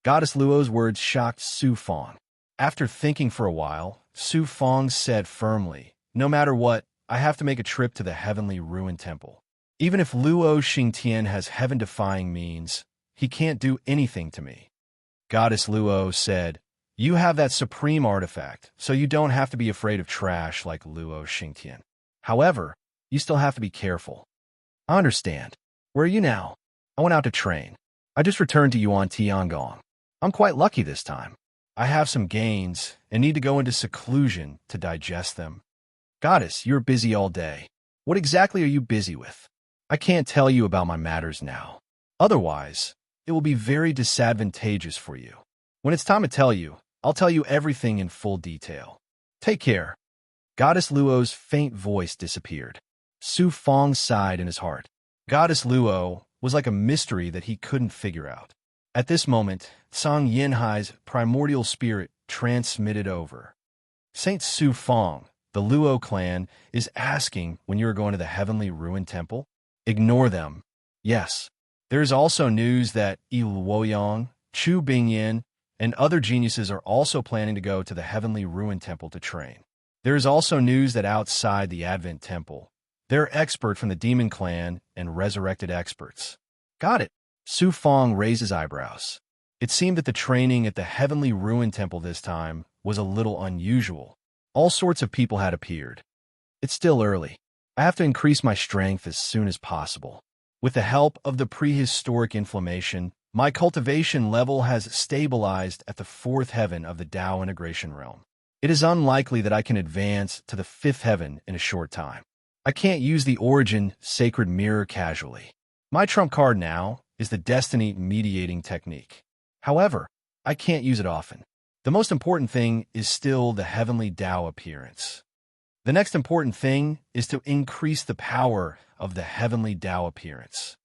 Goddess Luo's words shocked Su Fong. After thinking for a while, Su Fong said firmly, no matter what, I have to make a trip to the heavenly ruined temple. Even if Luo Xingtian has heaven-defying means, he can't do anything to me. Goddess Luo said, you have that supreme artifact, so you don't have to be afraid of trash like Luo Xingtian. However, you still have to be careful. I understand. Where are you now? I went out to train. I just returned to Yuan Tiangong. I'm quite lucky this time. I have some gains and need to go into seclusion to digest them. Goddess, you're busy all day. What exactly are you busy with? I can't tell you about my matters now. Otherwise, it will be very disadvantageous for you. When it's time to tell you, I'll tell you everything in full detail. Take care. Goddess Luo's faint voice disappeared. Su Fong sighed in his heart. Goddess Luo was like a mystery that he couldn't figure out. At this moment, Song Yinhai's primordial spirit transmitted over. Saint Su Fong, the Luo clan, is asking when you are going to the heavenly ruined temple. Ignore them. Yes. There is also news that Yi Luoyang, Chu Bingyan, and other geniuses are also planning to go to the Heavenly Ruin Temple to train. There is also news that outside the Advent Temple, there are experts from the Demon Clan and resurrected experts. Got it. Su Fong raised his eyebrows. It seemed that the training at the Heavenly Ruin Temple this time was a little unusual. All sorts of people had appeared. It's still early. I have to increase my strength as soon as possible. With the help of the prehistoric inflammation, my cultivation level has stabilized at the fourth heaven of the Tao integration realm. It is unlikely that I can advance to the fifth heaven in a short time. I can't use the Origin Sacred Mirror casually. My trump card now is the Destiny Mediating Technique. However, I can't use it often. The most important thing is still the Heavenly Tao appearance. The next important thing is to increase the power of the Heavenly Tao appearance.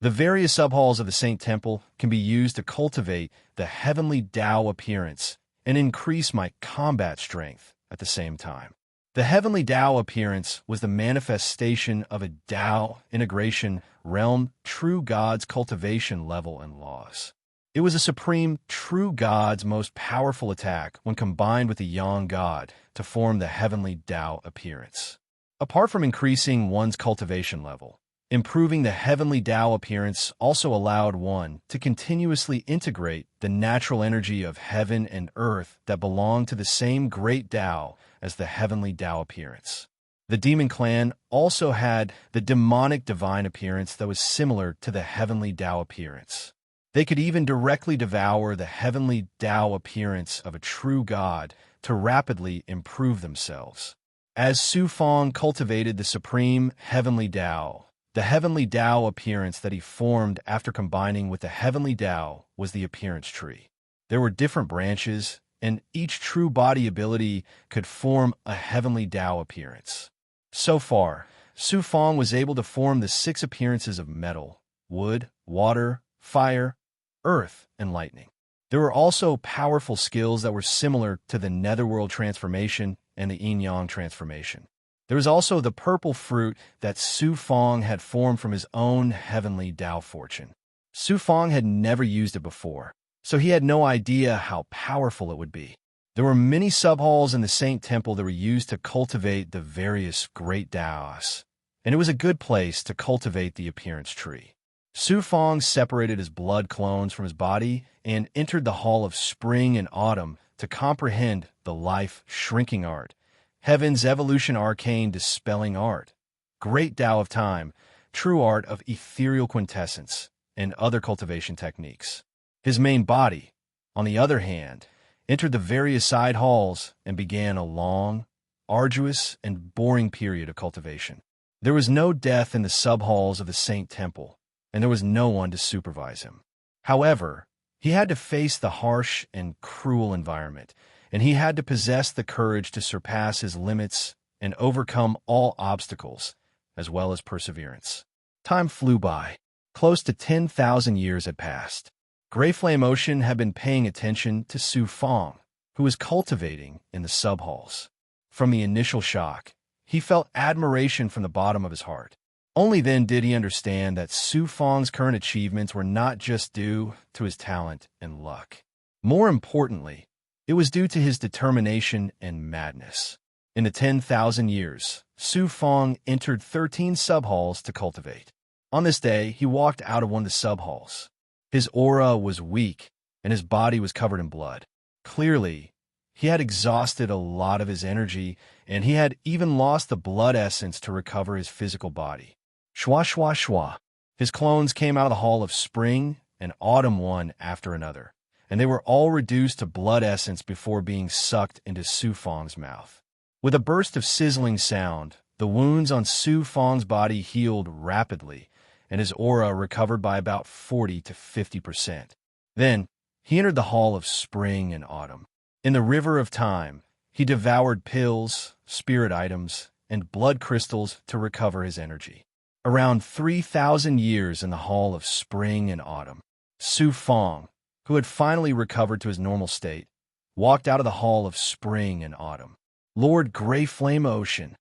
The various subhalls of the Saint Temple can be used to cultivate the Heavenly Tao appearance and increase my combat strength at the same time. The Heavenly Tao appearance was the manifestation of a Tao integration realm true God's cultivation level and laws. It was a supreme true God's most powerful attack when combined with the Yang God to form the Heavenly Tao appearance. Apart from increasing one's cultivation level, improving the Heavenly Tao appearance also allowed one to continuously integrate the natural energy of heaven and earth that belong to the same great Tao as the Heavenly Tao appearance. The Demon Clan also had the demonic divine appearance that was similar to the Heavenly Tao appearance. They could even directly devour the Heavenly Tao appearance of a true God to rapidly improve themselves. As Su Fong cultivated the supreme Heavenly Tao, the Heavenly Tao appearance that he formed after combining with the Heavenly Tao was the appearance tree. There were different branches, and each true body ability could form a Heavenly Tao appearance. So far, Su Fong was able to form the 6 appearances of metal, wood, water, fire, earth, and lightning. There were also powerful skills that were similar to the Netherworld transformation and the Yin-Yang transformation. There was also the purple fruit that Su Fong had formed from his own Heavenly Tao fortune. Su Fong had never used it before, so he had no idea how powerful it would be. There were many subhalls in the Saint Temple that were used to cultivate the various great Taos, and it was a good place to cultivate the appearance tree. Su Fong separated his blood clones from his body and entered the Hall of Spring and Autumn to comprehend the life-shrinking art, Heaven's evolution arcane dispelling art, great Tao of time, true art of ethereal quintessence, and other cultivation techniques. His main body, on the other hand, entered the various side halls and began a long, arduous, and boring period of cultivation. There was no death in the sub-halls of the Saint Temple, and there was no one to supervise him. However, he had to face the harsh and cruel environment, and he had to possess the courage to surpass his limits and overcome all obstacles, as well as perseverance. Time flew by. Close to 10,000 years had passed. Gray Flame Ocean had been paying attention to Su Fong, who was cultivating in the sub-halls. From the initial shock, he felt admiration from the bottom of his heart. Only then did he understand that Su Fong's current achievements were not just due to his talent and luck. More importantly, it was due to his determination and madness. In the 10,000 years, Su Fong entered 13 sub-halls to cultivate. On this day, he walked out of one of the sub-halls. His aura was weak, and his body was covered in blood. Clearly, he had exhausted a lot of his energy, and he had even lost the blood essence to recover his physical body. Shwa shwa shwa. His clones came out of the Hall of Spring and Autumn one after another, and they were all reduced to blood essence before being sucked into Su Fong's mouth. With a burst of sizzling sound, the wounds on Su Fong's body healed rapidly, and his aura recovered by about 40 to 50%. Then, he entered the Hall of Spring and Autumn. In the River of Time, he devoured pills, spirit items, and blood crystals to recover his energy. Around 3,000 years in the Hall of Spring and Autumn, Su Fong, who had finally recovered to his normal state, walked out of the Hall of Spring and Autumn. Lord Gray Flame Ocean.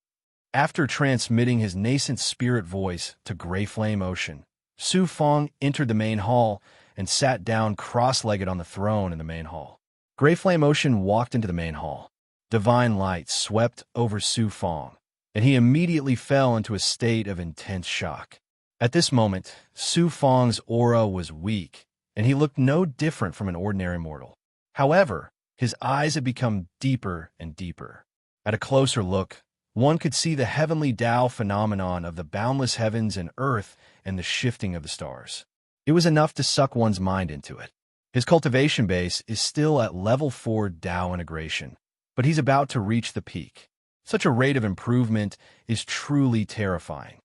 After transmitting his nascent spirit voice to Gray Flame Ocean, Su Fong entered the main hall and sat down cross-legged on the throne in the main hall. Gray Flame Ocean walked into the main hall. Divine light swept over Su Fong, and he immediately fell into a state of intense shock. At this moment, Su Fong's aura was weak, and he looked no different from an ordinary mortal. However, his eyes had become deeper and deeper. At a closer look, one could see the heavenly Tao phenomenon of the boundless heavens and earth and the shifting of the stars. It was enough to suck one's mind into it. His cultivation base is still at level 4 Tao integration, but he's about to reach the peak. Such a rate of improvement is truly terrifying.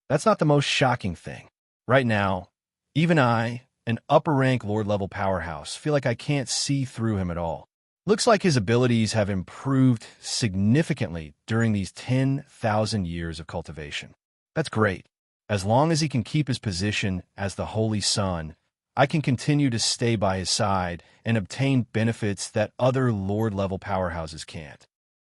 That's not the most shocking thing. Right now, even I, an upper-rank Lord-level powerhouse, feel like I can't see through him at all. Looks like his abilities have improved significantly during these 10,000 years of cultivation. That's great. As long as he can keep his position as the Holy Sun, I can continue to stay by his side and obtain benefits that other Lord-level powerhouses can't.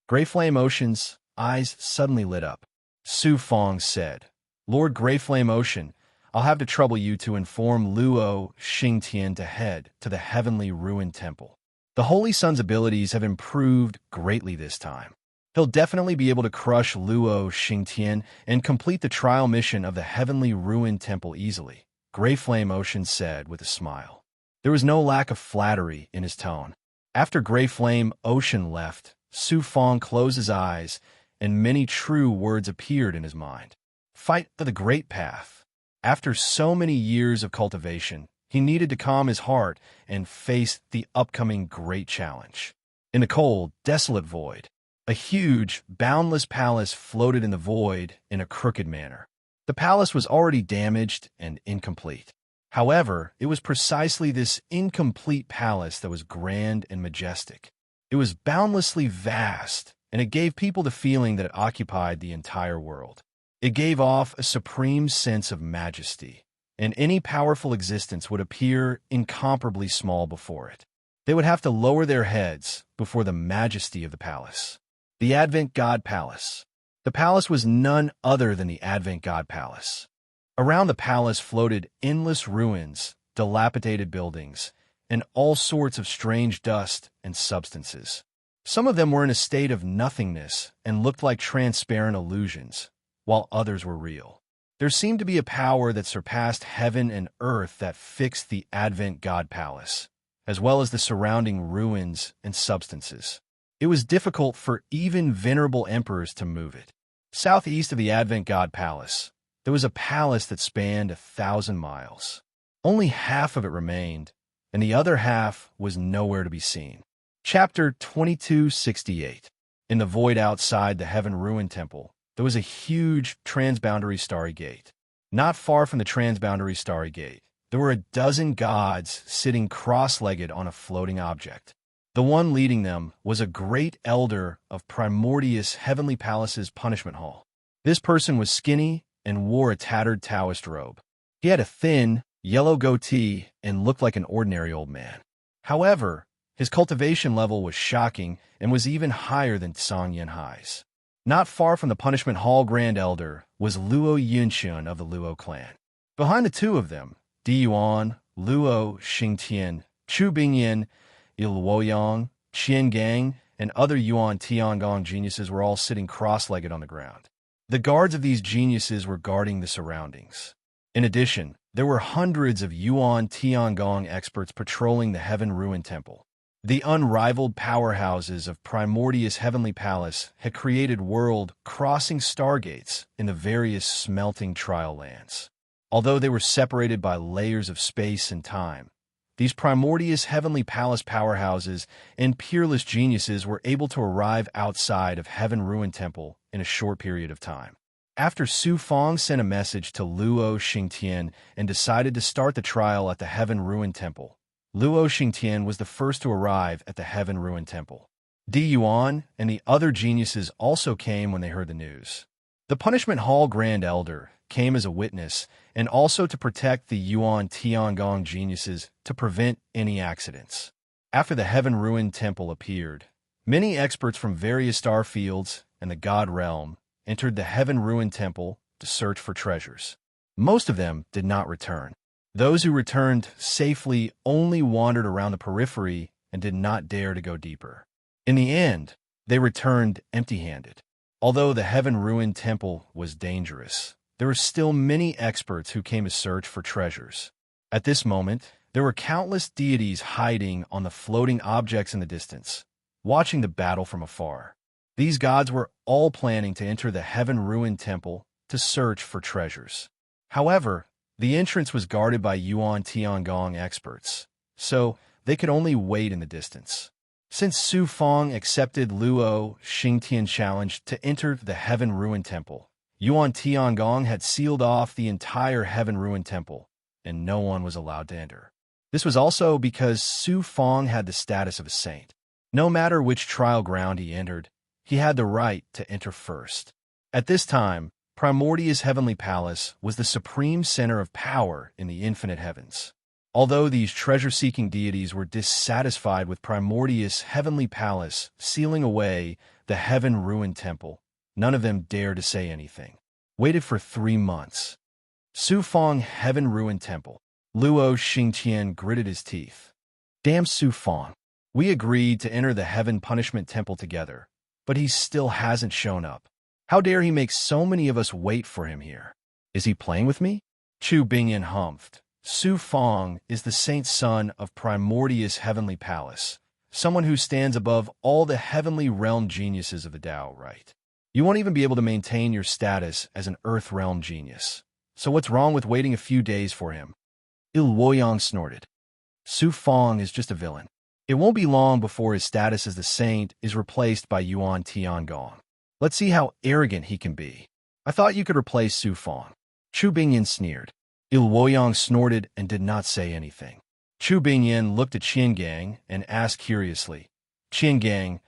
Gray Flame Ocean's eyes suddenly lit up. Su Fong said, "Lord Gray Flame Ocean, I'll have to trouble you to inform Luo Xingtian to head to the Heavenly Ruin Temple. The Holy Sun's abilities have improved greatly this time. He'll definitely be able to crush Luo Xingtian and complete the trial mission of the Heavenly Ruin Temple easily," Gray Flame Ocean said with a smile. There was no lack of flattery in his tone. After Gray Flame Ocean left, Su Fong closed his eyes, and many true words appeared in his mind. Fight for the Great Path. After so many years of cultivation, he needed to calm his heart and face the upcoming great challenge. In the cold, desolate void, a huge, boundless palace floated in the void in a crooked manner. The palace was already damaged and incomplete. However, it was precisely this incomplete palace that was grand and majestic. It was boundlessly vast, and it gave people the feeling that it occupied the entire world. It gave off a supreme sense of majesty, and any powerful existence would appear incomparably small before it. They would have to lower their heads before the majesty of the palace. The Advent God Palace. The palace was none other than the Advent God Palace. Around the palace floated endless ruins, dilapidated buildings, and all sorts of strange dust and substances. Some of them were in a state of nothingness and looked like transparent illusions, while others were real. There seemed to be a power that surpassed heaven and earth that fixed the Advent God Palace, as well as the surrounding ruins and substances. It was difficult for even venerable emperors to move it. Southeast of the Advent God Palace, there was a palace that spanned 1,000 miles. Only half of it remained, and the other half was nowhere to be seen. Chapter 2268. In the void outside the Heaven Ruin Temple, there was a huge transboundary starry gate. Not far from the transboundary starry gate, there were a dozen gods sitting cross-legged on a floating object. The one leading them was a great elder of Primordius Heavenly Palace's punishment hall. This person was skinny and wore a tattered Taoist robe. He had a thin, yellow goatee and looked like an ordinary old man. However, his cultivation level was shocking and was even higher than Song Yanhai's. Not far from the punishment hall Grand Elder was Luo Yunxian of the Luo clan. Behind the two of them, Di Yuan, Luo Xingtian, Chu Bingyan, Il Luoyang, Qian Gang, and other Yuan Tiangong geniuses were all sitting cross-legged on the ground. The guards of these geniuses were guarding the surroundings. In addition, there were hundreds of Yuan Tiangong experts patrolling the Heaven Ruin Temple. The unrivaled powerhouses of Primordius Heavenly Palace had created world-crossing stargates in the various smelting trial lands. Although they were separated by layers of space and time, these Primordius Heavenly Palace powerhouses and peerless geniuses were able to arrive outside of Heaven Ruin Temple in a short period of time. After Su Fong sent a message to Luo Xingtian and decided to start the trial at the Heaven Ruin Temple, Luo Xingtian was the first to arrive at the Heaven Ruin Temple. Di Yuan and the other geniuses also came when they heard the news. The Punishment Hall Grand Elder came as a witness and also to protect the Yuan Tiangong geniuses to prevent any accidents. After the Heaven Ruin Temple appeared, many experts from various star fields and the God Realm entered the Heaven Ruin Temple to search for treasures. Most of them did not return. Those who returned safely only wandered around the periphery and did not dare to go deeper. In the end, they returned empty-handed. Although the heaven-ruined temple was dangerous, there were still many experts who came to search for treasures. At this moment, there were countless deities hiding on the floating objects in the distance, watching the battle from afar. These gods were all planning to enter the heaven-ruined temple to search for treasures. However, the entrance was guarded by Yuan Tiangong experts, so they could only wait in the distance. Since Su Fong accepted Luo Xingtian's challenge to enter the heaven-ruined temple, Yuan Tiangong had sealed off the entire heaven-ruined temple, and no one was allowed to enter. This was also because Su Fong had the status of a saint. No matter which trial ground he entered, he had the right to enter first. At this time, Primordia's heavenly palace was the supreme center of power in the infinite heavens. Although these treasure-seeking deities were dissatisfied with Primordia's heavenly palace sealing away the heaven-ruined temple, none of them dared to say anything. Waited for 3 months. Su Fong heaven-ruined temple. Luo Xingtian gritted his teeth. Damn Su Fong. We agreed to enter the heaven punishment temple together, but he still hasn't shown up. How dare he make so many of us wait for him here? Is he playing with me? Chu Bingyan humphed. Su Fong is the saint's son of Primordia's heavenly palace, someone who stands above all the heavenly realm geniuses of the Tao, right? You won't even be able to maintain your status as an earth realm genius. So what's wrong with waiting a few days for him? Il Woyang snorted. Su Fong is just a villain. It won't be long before his status as the saint is replaced by Yuan Tiangong. Let's see how arrogant he can be. I thought you could replace Su Fong. Chu Bingyan sneered. Il Woyang snorted and did not say anything. Chu Bingyan looked at Qiangang and asked curiously, Qiangang,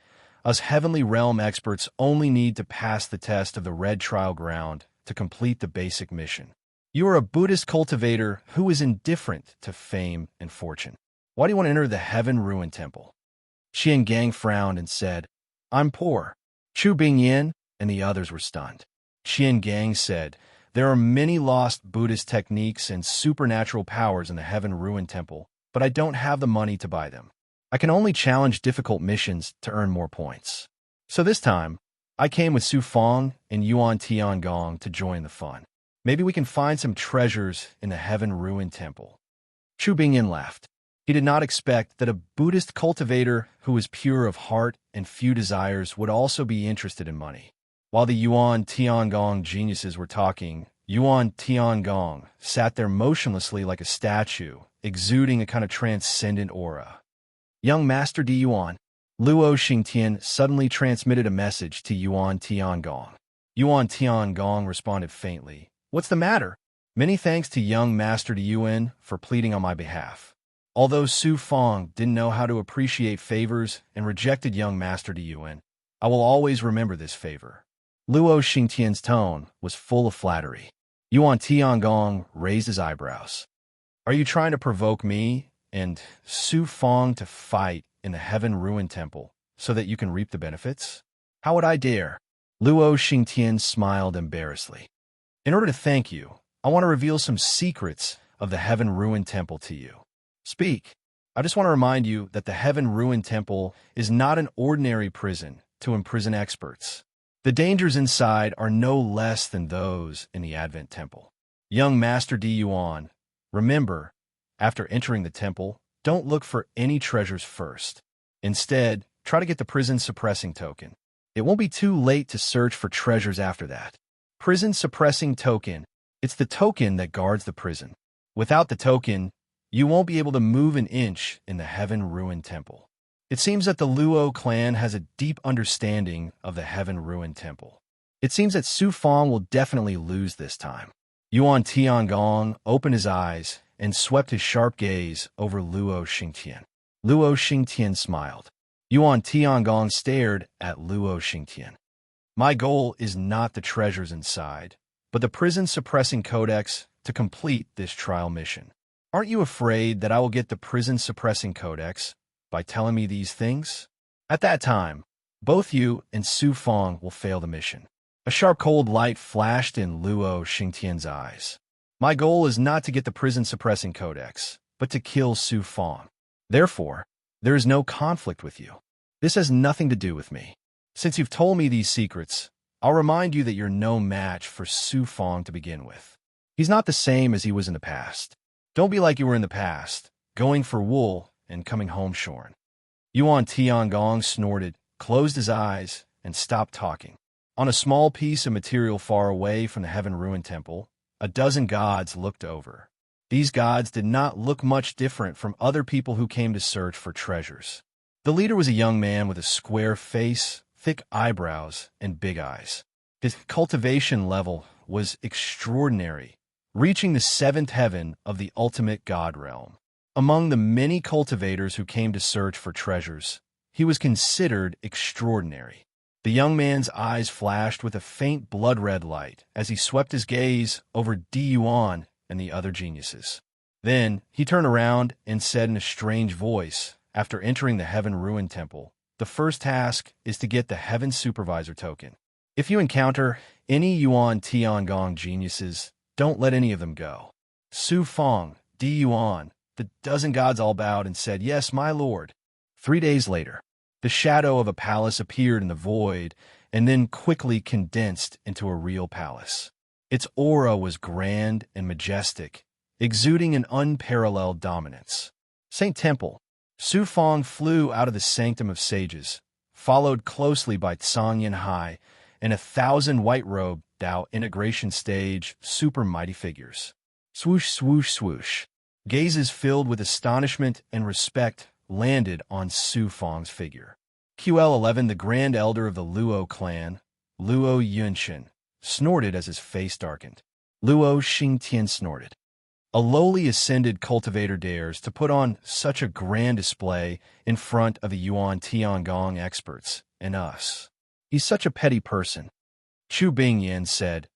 us heavenly realm experts only need to pass the test of the red trial ground to complete the basic mission. You are a Buddhist cultivator who is indifferent to fame and fortune. Why do you want to enter the heaven-ruined temple? Qiangang frowned and said, I'm poor. Chu Bingyan and the others were stunned. Qiangang said, there are many lost Buddhist techniques and supernatural powers in the heaven-ruined temple, but I don't have the money to buy them. I can only challenge difficult missions to earn more points. So this time, I came with Su Fong and Yuan Tiangong to join the fun. Maybe we can find some treasures in the heaven-ruined temple. Chu Bingyan laughed. He did not expect that a Buddhist cultivator who was pure of heart and few desires would also be interested in money. While the Yuan Tiangong geniuses were talking, Yuan Tiangong sat there motionlessly like a statue, exuding a kind of transcendent aura. Young Master Di Yuan, Luo Xingtian suddenly transmitted a message to Yuan Tiangong. Yuan Tiangong responded faintly, What's the matter? Many thanks to young Master Di Yuan for pleading on my behalf. Although Su Fong didn't know how to appreciate favors and rejected young Master Di Yuan, I will always remember this favor. Luo Xingtian's tone was full of flattery. Yuan Tiangong raised his eyebrows. Are you trying to provoke me and Su Fong to fight in the heaven-ruined temple so that you can reap the benefits? How would I dare? Luo Xingtian smiled embarrassedly. In order to thank you, I want to reveal some secrets of the heaven-ruined temple to you. Speak. I just want to remind you that the heaven-ruined temple is not an ordinary prison to imprison experts. The dangers inside are no less than those in the Advent Temple. Young Master Di Yuan, remember, after entering the temple, don't look for any treasures first. Instead, try to get the prison suppressing token. It won't be too late to search for treasures after that. Prison suppressing token. It's the token that guards the prison. Without the token, you won't be able to move an inch in the heaven-ruined temple. It seems that the Luo clan has a deep understanding of the heaven-ruined temple. It seems that Su Fong will definitely lose this time. Yuan Tiangong opened his eyes and swept his sharp gaze over Luo Xingtian. Luo Xingtian smiled. Yuan Tiangong stared at Luo Xingtian. My goal is not the treasures inside, but the prison-suppressing codex to complete this trial mission. Aren't you afraid that I will get the prison-suppressing codex by telling me these things? At that time, both you and Su Fong will fail the mission. A sharp cold light flashed in Luo Xingtian's eyes. My goal is not to get the prison-suppressing codex, but to kill Su Fong. Therefore, There is no conflict with you. This has nothing to do with me. Since you've told me these secrets, I'll remind you that you're no match for Su Fong to begin with. He's not the same as he was in the past. Don't be like you were in the past, going for wool and coming home shorn. Yuan Tiangong snorted, closed his eyes, and stopped talking. On a small piece of material far away from the Heaven Ruin Temple, a dozen gods looked over. These gods did not look much different from other people who came to search for treasures. The leader was a young man with a square face, thick eyebrows, and big eyes. His cultivation level was extraordinary, reaching the seventh heaven of the ultimate god realm. Among the many cultivators who came to search for treasures, he was considered extraordinary. The young man's eyes flashed with a faint blood-red light as he swept his gaze over Di Yuan and the other geniuses. Then he turned around and said in a strange voice, after entering the Heaven Ruin Temple, "The first task is to get the Heaven Supervisor token. If you encounter any Yuan Tiangong geniuses, don't let any of them go." Su Fong, Di Yuan, the dozen gods all bowed and said, "Yes, my lord." 3 days later, the shadow of a palace appeared in the void and then quickly condensed into a real palace. Its aura was grand and majestic, exuding an unparalleled dominance. Saint Temple. Su Fong flew out of the Sanctum of Sages, followed closely by Tsang Yin Hai and 1,000 white-robed Dao integration stage super mighty figures. Swoosh, swoosh, swoosh. Gazes filled with astonishment and respect landed on Su Fong's figure. QL11, the Grand Elder of the Luo clan, Luo Yunshin, snorted as his face darkened. Luo Xingtian snorted. A lowly ascended cultivator dares to put on such a grand display in front of the Yuan Tiangong experts and us. He's such a petty person. Chu Bingyan said,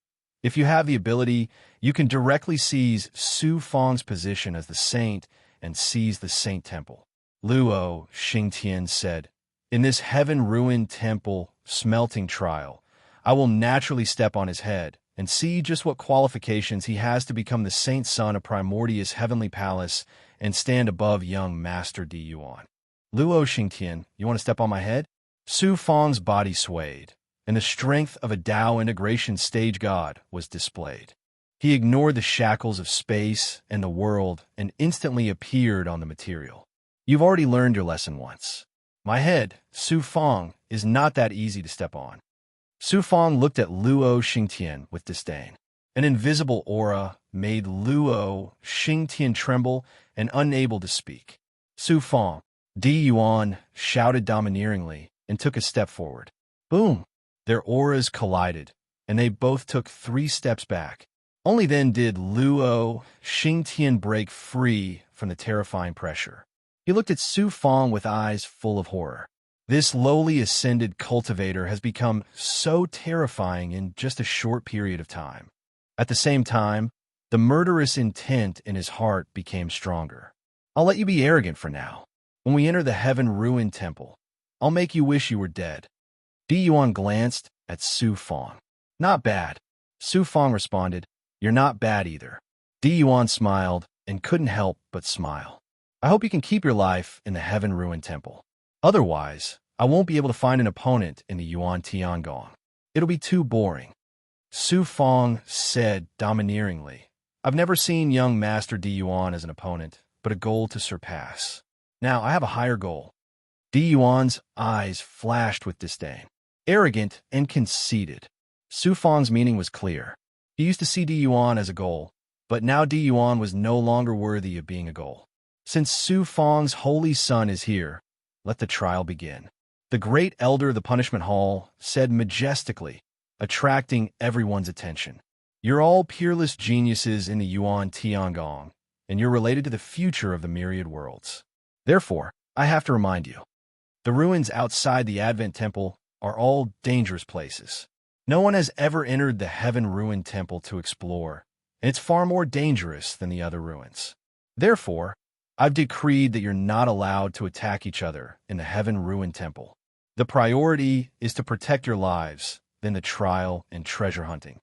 "If you have the ability, you can directly seize Su Fong's position as the saint and seize the Saint Temple." Luo Xingtian said, "In this heaven-ruined temple smelting trial, I will naturally step on his head and see just what qualifications he has to become the saint son of Primordius Heavenly Palace and stand above young Master Di Yuan." Luo Xingtian, you want to step on my head? Su Fong's body swayed, and the strength of a Dao integration stage god was displayed. He ignored the shackles of space and the world and instantly appeared on the material. You've already learned your lesson once. My head, Su Fong, is not that easy to step on. Su Fong looked at Luo Xingtian with disdain. An invisible aura made Luo Xingtian tremble and unable to speak. Su Fong, Di Yuan shouted domineeringly and took a step forward. Boom! Their auras collided, and they both took 3 steps back. Only then did Luo Xingtian break free from the terrifying pressure. He looked at Su Fong with eyes full of horror. This lowly ascended cultivator has become so terrifying in just a short period of time. At the same time, the murderous intent in his heart became stronger. I'll let you be arrogant for now. When we enter the Heaven Ruin Temple, I'll make you wish you were dead. Di Yuan glanced at Su Fong. Not bad. Su Fong responded, You're not bad either. Di Yuan smiled and couldn't help but smile. I hope you can keep your life in the Heaven Ruin Temple. Otherwise, I won't be able to find an opponent in the Yuan Tiangong. It'll be too boring. Su Fong said domineeringly, I've never seen young Master Di Yuan as an opponent, but a goal to surpass. Now I have a higher goal. Di Yuan's eyes flashed with disdain. Arrogant and conceited. Su Fong's meaning was clear. He used to see Di Yuan as a goal, but now Di Yuan was no longer worthy of being a goal. Since Su Fong's holy son is here, let the trial begin. The great elder of the punishment hall said majestically, attracting everyone's attention. You're all peerless geniuses in the Yuan Tiangong, and you're related to the future of the myriad worlds. Therefore, I have to remind you, the ruins outside the Advent Temple are all dangerous places. No one has ever entered the Heaven Ruin Temple to explore, and it's far more dangerous than the other ruins. Therefore, I've decreed that you're not allowed to attack each other in the Heaven Ruin Temple. The priority is to protect your lives, then the trial and treasure hunting.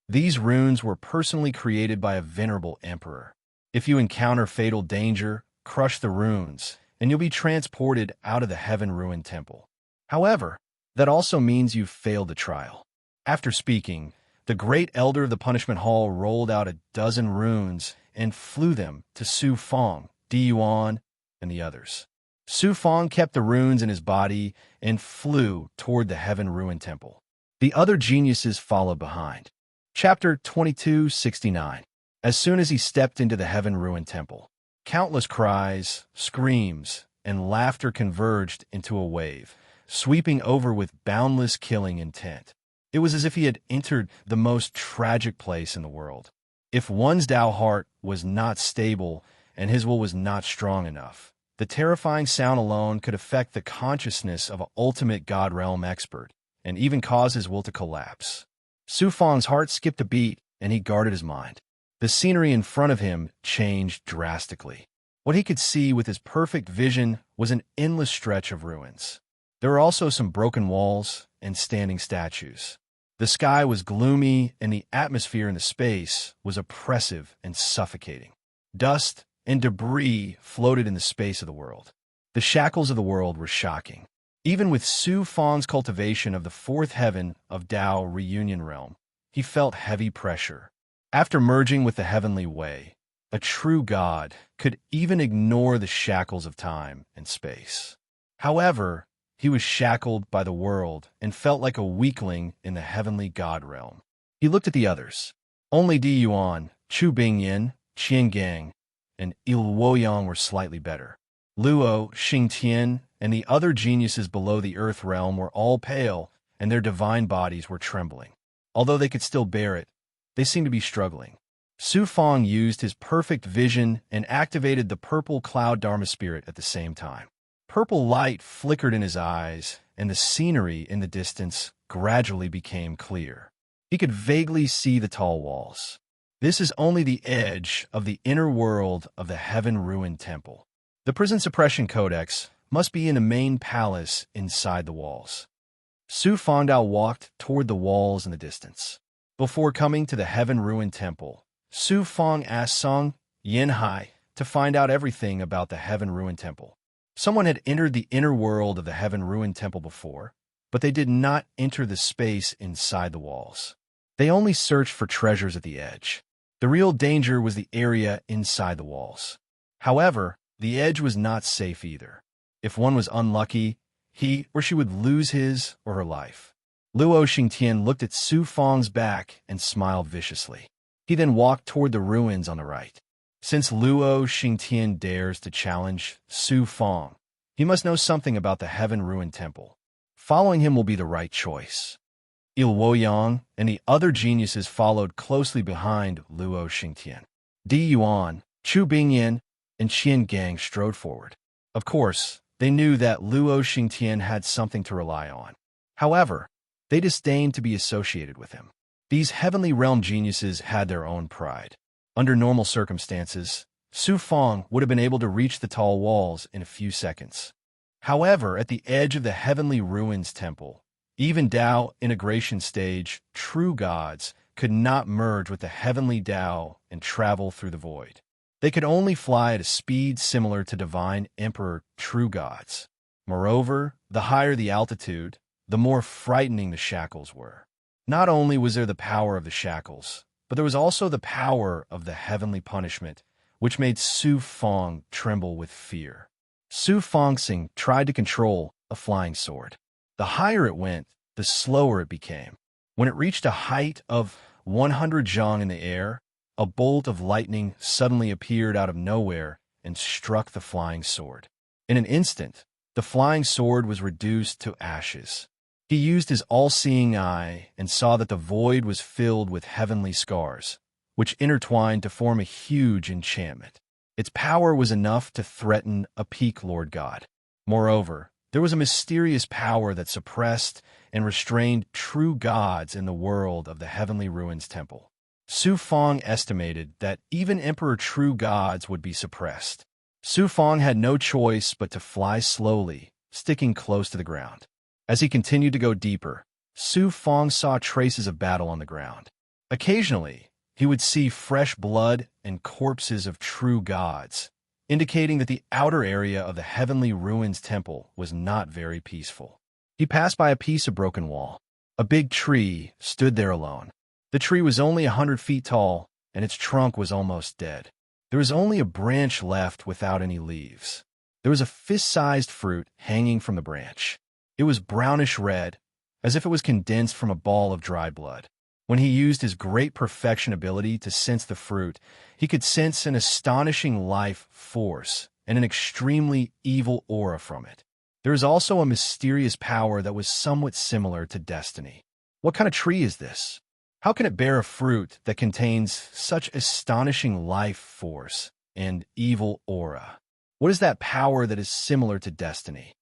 These runes were personally created by a venerable emperor. If you encounter fatal danger, crush the runes and you'll be transported out of the heaven-ruined temple. However, that also means you've failed the trial. After speaking, the great elder of the punishment hall rolled out a dozen runes and flew them to Su Fong, Di Yuan, and the others. Su Fong kept the runes in his body and flew toward the heaven-ruined temple. The other geniuses followed behind. Chapter 2269. As soon as he stepped into the heaven-ruined temple, countless cries, screams, and laughter converged into a wave, sweeping over with boundless killing intent. It was as if he had entered the most tragic place in the world. If one's Tao heart was not stable and his will was not strong enough, the terrifying sound alone could affect the consciousness of an ultimate God realm expert and even cause his will to collapse. Su Fong's heart skipped a beat, and he guarded his mind. The scenery in front of him changed drastically. What he could see with his perfect vision was an endless stretch of ruins. There were also some broken walls and standing statues. The sky was gloomy, and the atmosphere in the space was oppressive and suffocating. Dust and debris floated in the space of the world. The shackles of the world were shocking. Even with Su Fong's cultivation of the fourth heaven of Tao Reunion Realm, he felt heavy pressure. After merging with the heavenly way, a true God could even ignore the shackles of time and space. However, he was shackled by the world and felt like a weakling in the heavenly God realm. He looked at the others. Only Di Yuan, Chu Bingyin, Qian Gang, and Il Woyang were slightly better. Luo, Xingtian, and the other geniuses below the earth realm were all pale, and their divine bodies were trembling. Although they could still bear it, they seemed to be struggling. Su Fong used his perfect vision and activated the purple cloud Dharma spirit at the same time. Purple light flickered in his eyes, and the scenery in the distance gradually became clear. He could vaguely see the tall walls. This is only the edge of the inner world of the heaven-ruined temple. The prison suppression codex must be in a main palace inside the walls. Su Fongdao walked toward the walls in the distance. Before coming to the heaven-ruined temple, Su Fong asked Song Yinhai to find out everything about the heaven-ruined temple. Someone had entered the inner world of the heaven-ruined temple before, but they did not enter the space inside the walls. They only searched for treasures at the edge. The real danger was the area inside the walls. However, the edge was not safe either. If one was unlucky, he or she would lose his or her life. Luo Xingtian looked at Su Fong's back and smiled viciously. He then walked toward the ruins on the right. Since Luo Xingtian dares to challenge Su Fong, he must know something about the heaven-ruined temple. Following him will be the right choice. Il Woyang and the other geniuses followed closely behind Luo Xingtian. Di Yuan, Chu Bingyin, and Qian Gang strode forward. Of course, they knew that Luo Xingtian had something to rely on. However, they disdained to be associated with him. These heavenly realm geniuses had their own pride. Under normal circumstances, Su Fong would have been able to reach the tall walls in a few seconds. However, at the edge of the heavenly ruins temple, even Tao integration stage true gods could not merge with the heavenly Tao and travel through the void. They could only fly at a speed similar to divine emperor true gods. Moreover, the higher the altitude, the more frightening the shackles were. Not only was there the power of the shackles, but there was also the power of the heavenly punishment, which made Su Fong tremble with fear. Su Fongxing tried to control a flying sword. The higher it went, the slower it became. When it reached a height of 100 zhang in the air, a bolt of lightning suddenly appeared out of nowhere and struck the flying sword. In an instant, the flying sword was reduced to ashes. He used his all-seeing eye and saw that the void was filled with heavenly scars, which intertwined to form a huge enchantment. Its power was enough to threaten a peak Lord God. Moreover, there was a mysterious power that suppressed and restrained true gods in the world of the heavenly ruins temple. Su Fong estimated that even Emperor true gods would be suppressed. Su Fong had no choice but to fly slowly, sticking close to the ground. As he continued to go deeper, Su Fong saw traces of battle on the ground. Occasionally, he would see fresh blood and corpses of true gods, indicating that the outer area of the heavenly ruins temple was not very peaceful. He passed by a piece of broken wall. A big tree stood there alone. The tree was only 100 feet tall, and its trunk was almost dead. There was only a branch left without any leaves. There was a fist-sized fruit hanging from the branch. It was brownish red, as if it was condensed from a ball of dried blood. When he used his great perfection ability to sense the fruit, he could sense an astonishing life force and an extremely evil aura from it. There is also a mysterious power that was somewhat similar to destiny. What kind of tree is this? How can it bear a fruit that contains such astonishing life force and evil aura? What is that power that is similar to destiny?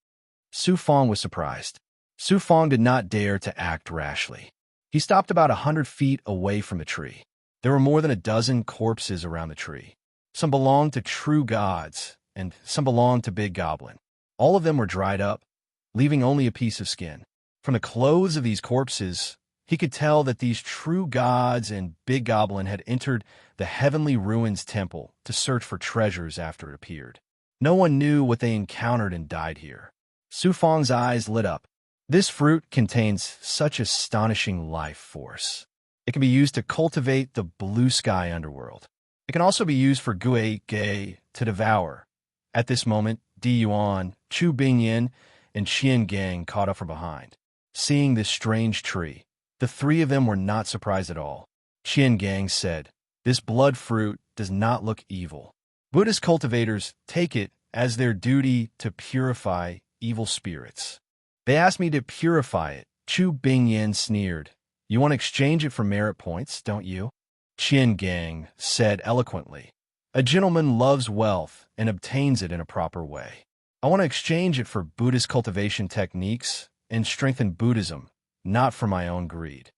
Su Fong was surprised. Su Fong did not dare to act rashly. He stopped about 100 feet away from the tree. There were more than a dozen corpses around the tree. Some belonged to true gods, and some belonged to Big Goblin. All of them were dried up, leaving only a piece of skin. From the clothes of these corpses, he could tell that these true gods and Big Goblin had entered the heavenly ruins temple to search for treasures after it appeared. No one knew what they encountered and died here. Su Fong's eyes lit up. This fruit contains such astonishing life force. It can be used to cultivate the blue sky underworld. It can also be used for Gui Gei to devour. At this moment, Di Yuan, Chu Bingyin, and Qian Gang caught up from behind. Seeing this strange tree, the three of them were not surprised at all. Qian Gang said, "This blood fruit does not look evil. Buddhist cultivators take it as their duty to purify evil spirits." "They asked me to purify it," Chu Bingyin sneered. "You want to exchange it for merit points, don't you?" Qian Gang said eloquently, "A gentleman loves wealth and obtains it in a proper way. I want to exchange it for Buddhist cultivation techniques and strengthen Buddhism, not for my own greed."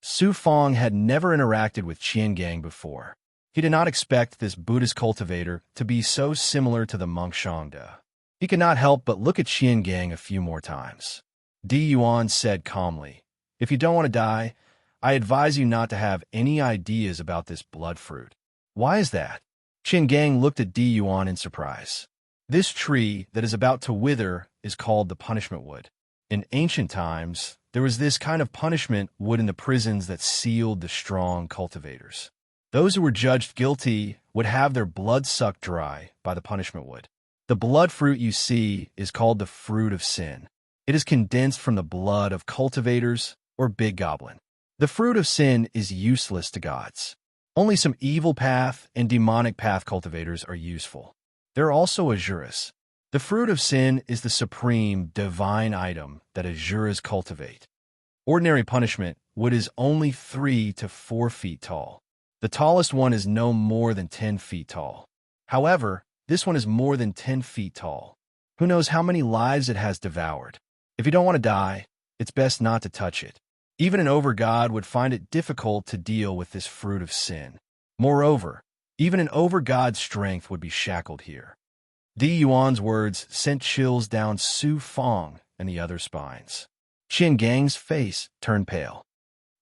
Su Fong had never interacted with Qian Gang before. He did not expect this Buddhist cultivator to be so similar to the monk Shangde. He could not help but look at Qian Gang a few more times. Di Yuan said calmly, "If you don't want to die, I advise you not to have any ideas about this blood fruit." "Why is that?" Qian Gang looked at Di Yuan in surprise. "This tree that is about to wither is called the punishment wood. In ancient times, there was this kind of punishment wood in the prisons that sealed the strong cultivators. Those who were judged guilty would have their blood sucked dry by the punishment wood. The blood fruit you see is called the fruit of sin. It is condensed from the blood of cultivators or Big Goblin. The fruit of sin is useless to gods. Only some evil path and demonic path cultivators are useful. There are also Azuras. The fruit of sin is the supreme divine item that Azuras cultivate. Ordinary punishment wood is only 3 to 4 feet tall. The tallest one is no more than 10 feet tall. However, this one is more than 10 feet tall. Who knows how many lives it has devoured? If you don't want to die, it's best not to touch it. Even an over-god would find it difficult to deal with this fruit of sin. Moreover, even an over-god's strength would be shackled here. Di Yuan's words sent chills down Su Fong and the other spines. Qian Gang's face turned pale.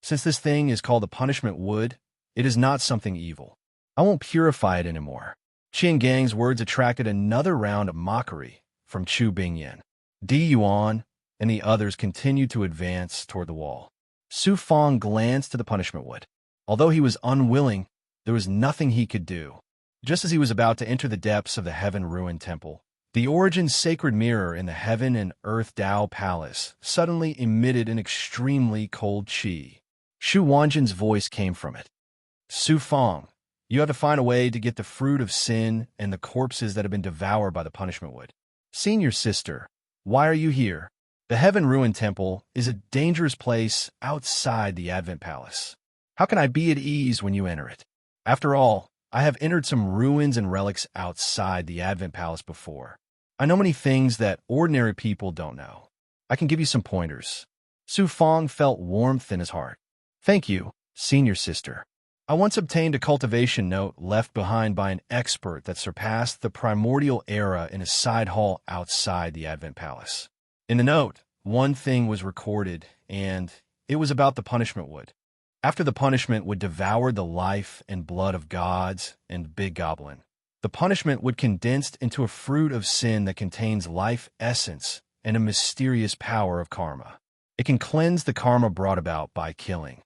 Since this thing is called the punishment wood, it is not something evil. I won't purify it anymore. Qian Gang's words attracted another round of mockery from Chu Bingyin. Di Yuan and the others continued to advance toward the wall. Su Fong glanced to the punishment wood. Although he was unwilling, there was nothing he could do. Just as he was about to enter the depths of the heaven-ruined temple, the Origin's sacred mirror in the Heaven and Earth Tao Palace suddenly emitted an extremely cold qi. Shu Wanjin's voice came from it. "Su Fong, you have to find a way to get the fruit of sin and the corpses that have been devoured by the punishment wood. Senior sister, why are you here? The Heaven-Ruined Temple is a dangerous place outside the Advent Palace. How can I be at ease when you enter it? After all, I have entered some ruins and relics outside the Advent Palace before. I know many things that ordinary people don't know. I can give you some pointers." Su Fong felt warmth in his heart. "Thank you, senior sister. I once obtained a cultivation note left behind by an expert that surpassed the primordial era in a side hall outside the Advent Palace. In the note, one thing was recorded, and it was about the punishment wood. After the punishment would devour the life and blood of gods and Big Goblin, The punishment would condense into a fruit of sin that contains life essence and a mysterious power of karma. It can cleanse the karma brought about by killing.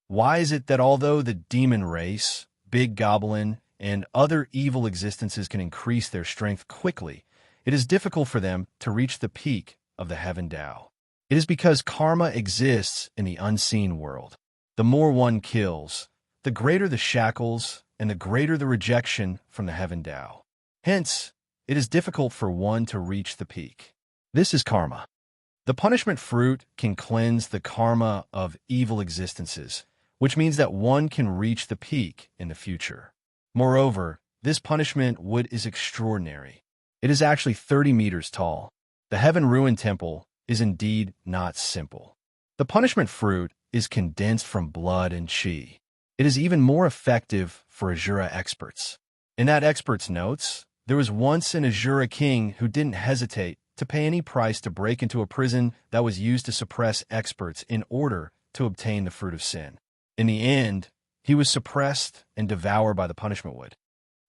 Why is it that although the demon race, big goblin, and other evil existences can increase their strength quickly, it is difficult for them to reach the peak of the heaven Tao? It is because karma exists in the unseen world. The more one kills, the greater the shackles and the greater the rejection from the heaven Tao. Hence, it is difficult for one to reach the peak. This is karma. The punishment fruit can cleanse the karma of evil existences, which means that one can reach the peak in the future. Moreover, this punishment wood is extraordinary. It is actually 30 meters tall. The Heaven Ruin Temple is indeed not simple. The punishment fruit is condensed from blood and chi. It is even more effective for Azura experts. In that expert's notes, there was once an Azura king who didn't hesitate to pay any price to break into a prison that was used to suppress experts in order to obtain the fruit of sin. In the end, he was suppressed and devoured by the punishment wood.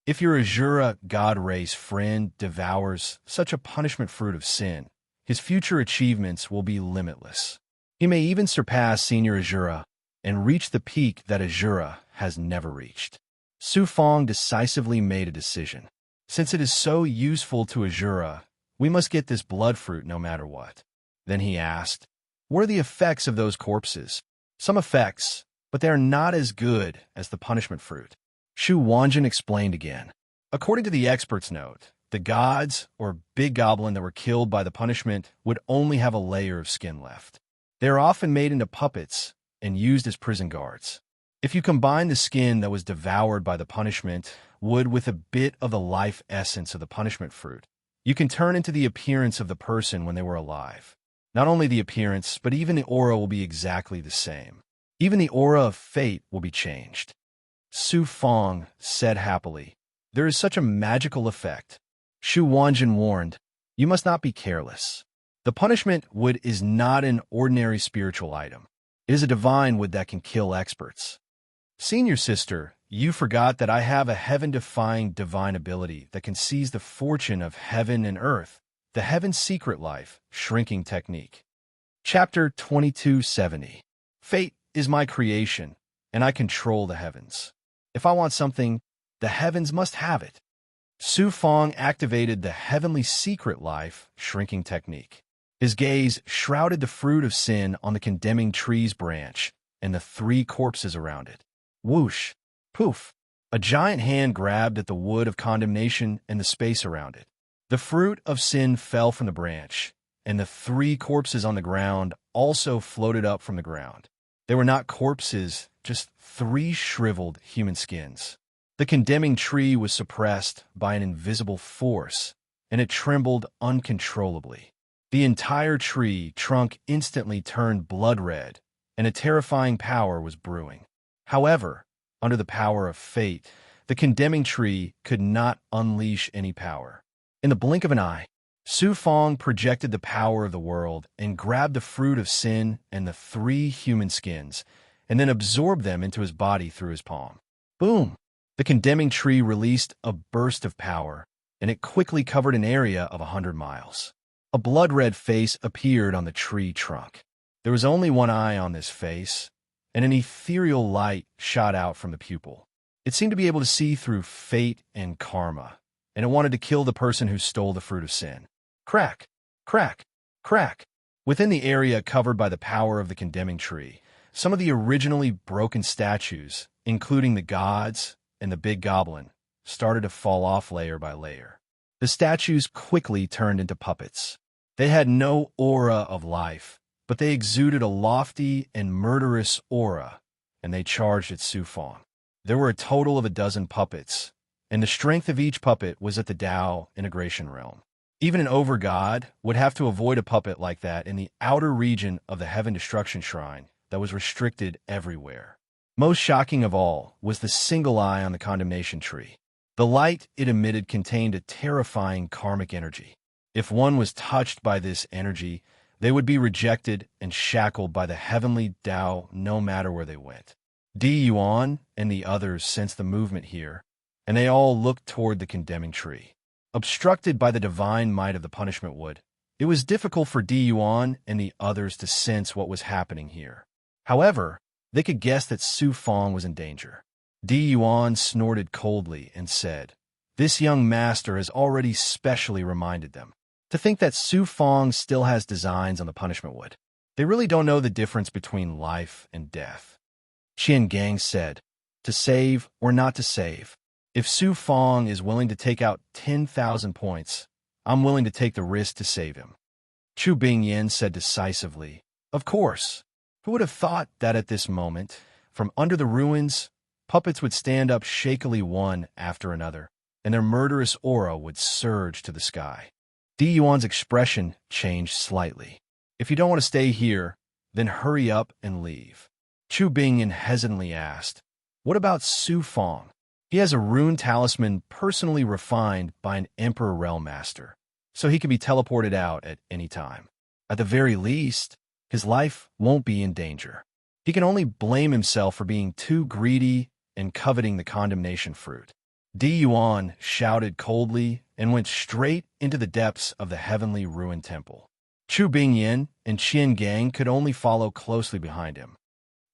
If your Azura god race friend devours such a punishment fruit of sin, his future achievements will be limitless. He may even surpass Senior Azura and reach the peak that Azura has never reached. Su Fong decisively made a decision. Since it is so useful to Azura, we must get this blood fruit no matter what. Then he asked, what are the effects of those corpses? Some effects, but they are not as good as the punishment fruit. Shu Wanjin explained again. According to the expert's note, the gods or big goblin that were killed by the punishment would only have a layer of skin left. They are often made into puppets and used as prison guards. If you combine the skin that was devoured by the punishment wood with a bit of the life essence of the punishment fruit, you can turn into the appearance of the person when they were alive. Not only the appearance, but even the aura will be exactly the same. Even the aura of fate will be changed. Su Fong said happily, there is such a magical effect. Shu Wanjin warned, you must not be careless. The punishment wood is not an ordinary spiritual item. It is a divine wood that can kill experts. Senior sister, you forgot that I have a heaven-defying divine ability that can seize the fortune of heaven and earth, the heaven's secret life, shrinking technique. Chapter 2270. Fate is my creation, and I control the heavens. If I want something, the heavens must have it. Su Fong activated the heavenly secret life, shrinking technique. His gaze shrouded the fruit of sin on the condemning tree's branch and the 3 corpses around it. Whoosh! Poof! A giant hand grabbed at the wood of condemnation and the space around it. The fruit of sin fell from the branch, and the 3 corpses on the ground also floated up from the ground. They were not corpses, just 3 shriveled human skins. The condemning tree was suppressed by an invisible force, and it trembled uncontrollably. The entire tree trunk instantly turned blood red, and a terrifying power was brewing. However, under the power of fate, the condemning tree could not unleash any power. In the blink of an eye, Su Fong projected the power of the world and grabbed the fruit of sin and the 3 human skins, and then absorbed them into his body through his palm. Boom! The condemning tree released a burst of power, and it quickly covered an area of 100 miles. A blood-red face appeared on the tree trunk. There was only one eye on this face, and an ethereal light shot out from the pupil. It seemed to be able to see through fate and karma, and it wanted to kill the person who stole the fruit of sin. Crack! Crack! Crack! Within the area covered by the power of the condemning tree, some of the originally broken statues, including the gods and the big goblin, started to fall off layer by layer. The statues quickly turned into puppets. They had no aura of life, but they exuded a lofty and murderous aura, and they charged at Su Fong. There were a total of 12 puppets, and the strength of each puppet was at the Tao integration realm. Even an over-god would have to avoid a puppet like that in the outer region of the Heaven Destruction Shrine that was restricted everywhere. Most shocking of all was the single eye on the condemnation tree. The light it emitted contained a terrifying karmic energy. If one was touched by this energy, they would be rejected and shackled by the heavenly Tao no matter where they went. Di Yuan and the others sensed the movement here, and they all looked toward the condemning tree. Obstructed by the divine might of the punishment wood, it was difficult for Di Yuan and the others to sense what was happening here. However, they could guess that Su Fong was in danger. Di Yuan snorted coldly and said, "This young master has already specially reminded them. To think that Su Fong still has designs on the punishment wood. They really don't know the difference between life and death." Qian Gang said, "To save or not to save. If Su Fong is willing to take out 10,000 points, I'm willing to take the risk to save him." Chu Bingyan said decisively, "Of course. Who would have thought that at this moment, from under the ruins, puppets would stand up shakily one after another, and their murderous aura would surge to the sky." Di Yuan's expression changed slightly. "If you don't want to stay here, then hurry up and leave." Chu Bingyan hesitantly asked, "What about Su Fong? He has a rune talisman personally refined by an Emperor Realm Master, so he can be teleported out at any time. At the very least, his life won't be in danger. He can only blame himself for being too greedy and coveting the condemnation fruit." Di Yuan shouted coldly and went straight into the depths of the heavenly ruined temple. Chu Bingyan and Qian Gang could only follow closely behind him.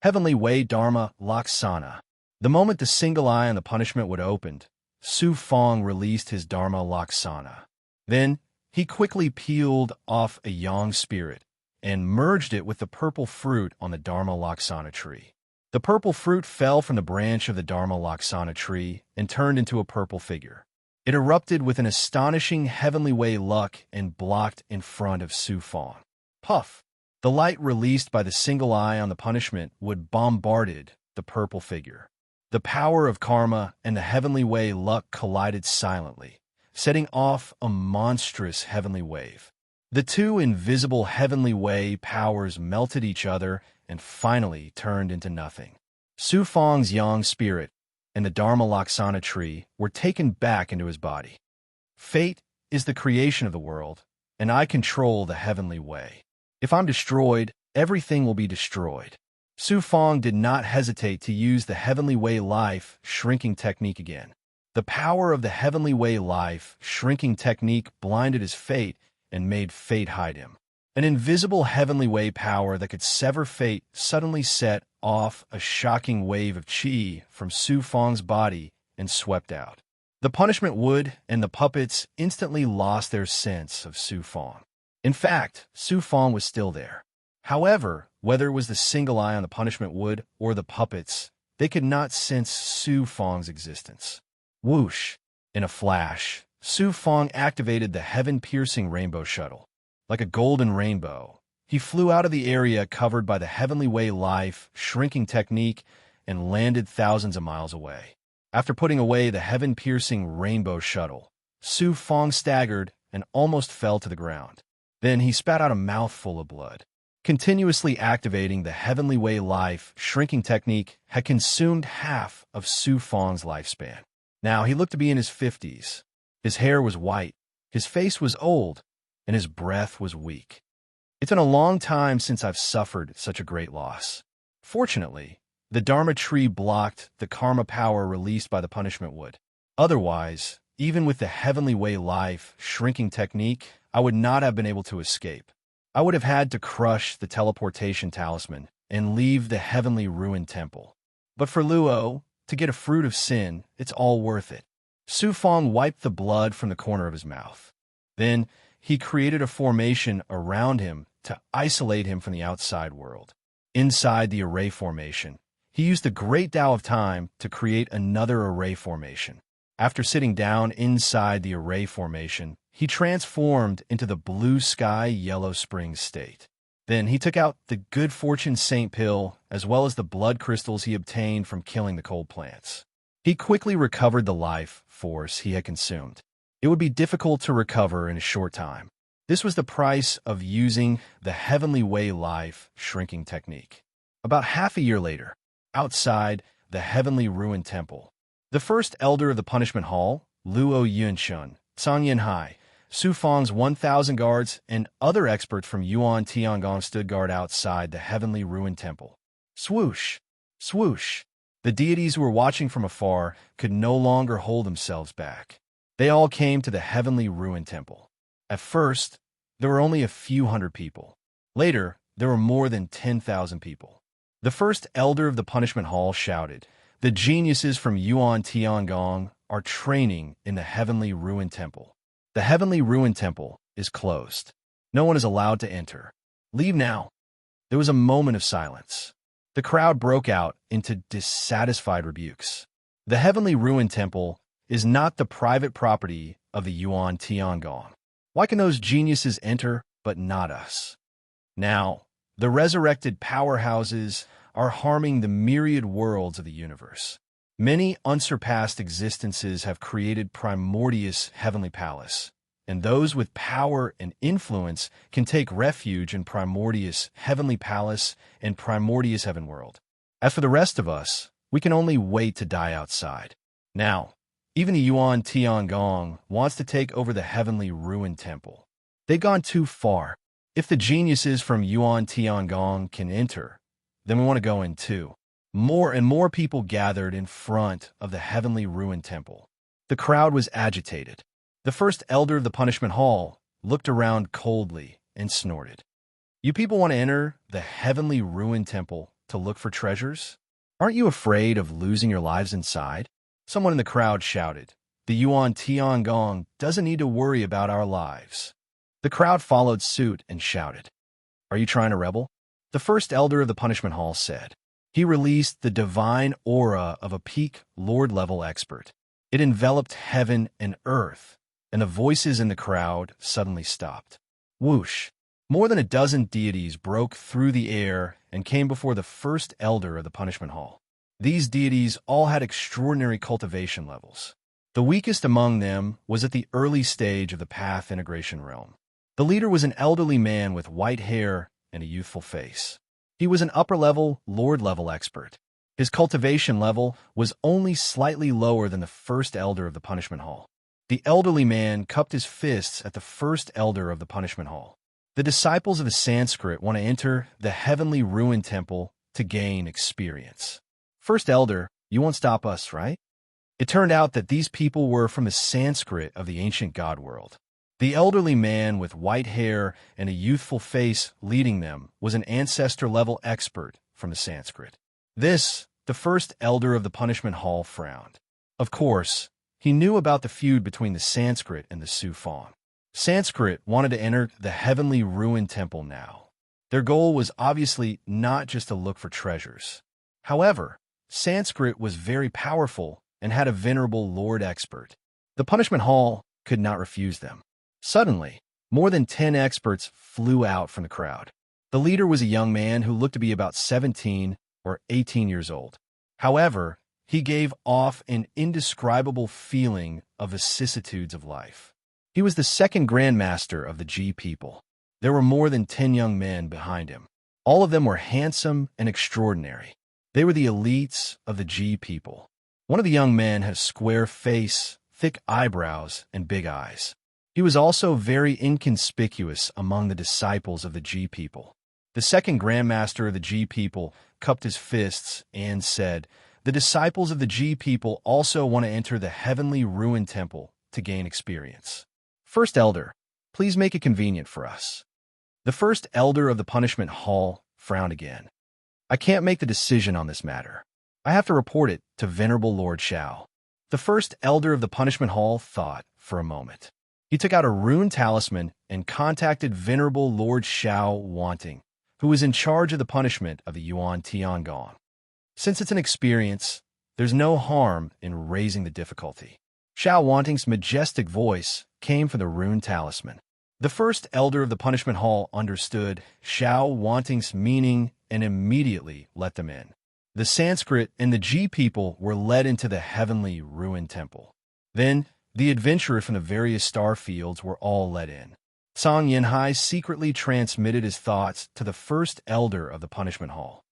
Heavenly Way Dharma Laksana. The moment the single eye on the punishment wood opened, Su Fong released his Dharma Laksana. Then he quickly peeled off a Yang spirit and merged it with the purple fruit on the Dharma Laksana tree. The purple fruit fell from the branch of the Dharma Laksana tree and turned into a purple figure. It erupted with an astonishing heavenly way luck and blocked in front of Su Fong. Puff! The light released by the single eye on the punishment wood bombarded the purple figure. The power of karma and the heavenly way luck collided silently, setting off a monstrous heavenly wave. The two invisible heavenly way powers melted each other and finally turned into nothing. Su Fong's Yang spirit and the Dharma Laksana tree were taken back into his body. Fate is the creation of the world, and I control the heavenly way. If I'm destroyed, everything will be destroyed. Su Fong did not hesitate to use the heavenly way life shrinking technique again. The power of the heavenly way life shrinking technique blinded his fate and made fate hide him. An invisible heavenly way power that could sever fate suddenly set off a shocking wave of qi from Su Fong's body and swept out. The punishment wood and the puppets instantly lost their sense of Su Fong. In fact, Su Fong was still there. However, whether it was the single eye on the punishment wood or the puppets, they could not sense Su Fong's existence. Whoosh! In a flash, Su Fong activated the heaven-piercing rainbow shuttle. Like a golden rainbow, he flew out of the area covered by the heavenly way life shrinking technique and landed thousands of miles away. After putting away the heaven-piercing rainbow shuttle, Su Fong staggered and almost fell to the ground. Then he spat out a mouthful of blood. Continuously activating the heavenly way life shrinking technique had consumed half of Su Fong's lifespan. Now he looked to be in his 50s. His hair was white, his face was old, and his breath was weak. It's been a long time since I've suffered such a great loss. Fortunately, the Dharma tree blocked the karma power released by the punishment wood. Otherwise, even with the heavenly way life shrinking technique, I would not have been able to escape. I would have had to crush the teleportation talisman and leave the heavenly ruined temple. But for Luo, to get a fruit of sin, it's all worth it. Su Fong wiped the blood from the corner of his mouth. Then he created a formation around him to isolate him from the outside world. Inside the array formation, he used the great Tao of time to create another array formation. After sitting down inside the array formation, he transformed into the blue sky yellow spring state. Then he took out the good fortune saint pill as well as the blood crystals he obtained from killing the cold plants. He quickly recovered the life force he had consumed. It would be difficult to recover in a short time. This was the price of using the heavenly way life shrinking technique. About half a year later, outside the heavenly ruined temple, the first elder of the punishment hall, Luo Yunshun, Cang Yanhai, Su Fong's 1,000 guards, and other experts from Yuan Tiangong stood guard outside the heavenly ruined temple. Swoosh! Swoosh! The deities who were watching from afar could no longer hold themselves back. They all came to the heavenly ruin temple. At first, there were only a few hundred people. Later, there were more than 10,000 people. The first elder of the punishment hall shouted, "The geniuses from Yuan Tiangong are training in the heavenly ruin temple. The heavenly ruin temple is closed. No one is allowed to enter. Leave now." There was a moment of silence. The crowd broke out into dissatisfied rebukes. The heavenly ruin temple is not the private property of the Yuan Tiangong. Why can those geniuses enter, but not us? Now, the resurrected powerhouses are harming the myriad worlds of the universe. Many unsurpassed existences have created primordious heavenly palace, and those with power and influence can take refuge in primordious heavenly palace and primordious heaven world. As for the rest of us, we can only wait to die outside. Now, even the Yuan Tiangong wants to take over the heavenly ruin temple. They've gone too far. If the geniuses from Yuan Tiangong can enter, then we want to go in too. More and more people gathered in front of the heavenly ruin temple. The crowd was agitated. The first elder of the punishment hall looked around coldly and snorted. "You people want to enter the heavenly ruin temple to look for treasures? Aren't you afraid of losing your lives inside?" Someone in the crowd shouted, "The Yuan Tiangong doesn't need to worry about our lives." The crowd followed suit and shouted, "Are you trying to rebel?" The first elder of the punishment hall said. He released the divine aura of a peak Lord-level expert. It enveloped heaven and earth, and the voices in the crowd suddenly stopped. Whoosh! More than a dozen deities broke through the air and came before the first elder of the punishment hall. These deities all had extraordinary cultivation levels. The weakest among them was at the early stage of the path integration realm. The leader was an elderly man with white hair and a youthful face. He was an upper-level, Lord-level expert. His cultivation level was only slightly lower than the first elder of the punishment hall. The elderly man cupped his fists at the first elder of the punishment hall. The disciples of the Sanskrit want to enter the heavenly ruin temple to gain experience. First elder, you won't stop us, right? It turned out that these people were from the Sanskrit of the ancient god world. The elderly man with white hair and a youthful face leading them was an ancestor-level expert from the Sanskrit. This, the first elder of the punishment hall, frowned. Of course, he knew about the feud between the Sanskrit and the Sufang. Sanskrit wanted to enter the heavenly ruin temple now. Their goal was obviously not just to look for treasures. However, Sanskrit was very powerful and had a venerable lord expert. The punishment hall could not refuse them. Suddenly, more than 10 experts flew out from the crowd. The leader was a young man who looked to be about 17 or 18 years old. However, he gave off an indescribable feeling of vicissitudes of life. He was the second grandmaster of the G people. There were more than 10 young men behind him. All of them were handsome and extraordinary. They were the elites of the G people. One of the young men had a square face, thick eyebrows, and big eyes. He was also very inconspicuous among the disciples of the G people. The second grandmaster of the G people cupped his fists and said, "The disciples of the G people also want to enter the heavenly ruin temple to gain experience. First elder, please make it convenient for us." The first elder of the punishment hall frowned again. "I can't make the decision on this matter. I have to report it to Venerable Lord Shao." The first elder of the punishment hall thought for a moment. He took out a rune talisman and contacted Venerable Lord Shao Wanting, who was in charge of the punishment of the Yuan Tiangong. Since it's an experience, there's no harm in raising the difficulty. Shao Wanting's majestic voice came from the rune talisman. The first elder of the punishment hall understood Shao Wanting's meaning and immediately let them in. The Sanskrit and the G people were led into the heavenly ruin temple. Then, the adventurers from the various star fields were all let in. Song Yinhai secretly transmitted his thoughts to the first elder of the punishment hall.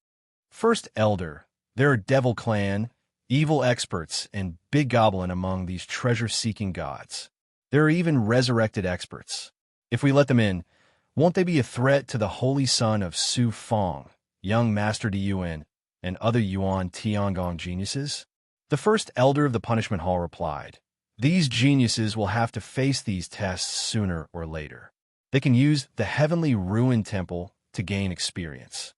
"First elder, there are Devil Clan, evil experts, and Big Goblin among these treasure-seeking gods. There are even resurrected experts. If we let them in, won't they be a threat to the holy son of Su Fong, young Master Diyuan, and other Yuan Tiangong geniuses? The first elder of the punishment hall replied, "These geniuses will have to face these tests sooner or later. They can use the heavenly ruin temple to gain experience."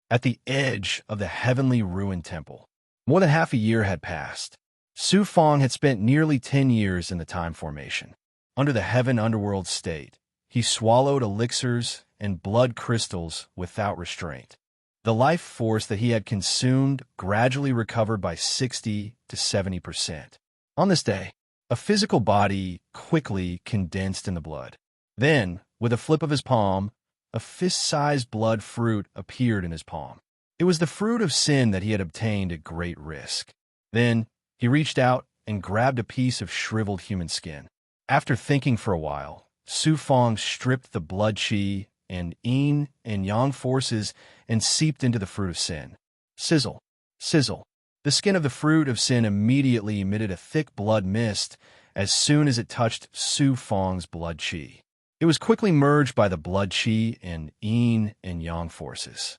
At the edge of the heavenly ruin temple, more than half a year had passed. Su Fong had spent nearly 10 years in the time formation. Under the heaven underworld state, he swallowed elixirs and blood crystals without restraint. The life force that he had consumed gradually recovered by 60 to 70%. On this day, a physical body quickly condensed in the blood. Then, with a flip of his palm, a fist-sized blood fruit appeared in his palm. It was the fruit of sin that he had obtained at great risk. Then, he reached out and grabbed a piece of shriveled human skin. After thinking for a while, Su Fong stripped the blood qi and yin and yang forces and seeped into the fruit of sin. Sizzle, sizzle. The skin of the fruit of sin immediately emitted a thick blood mist as soon as it touched Su Fong's blood qi. It was quickly merged by the blood qi and yin and yang forces.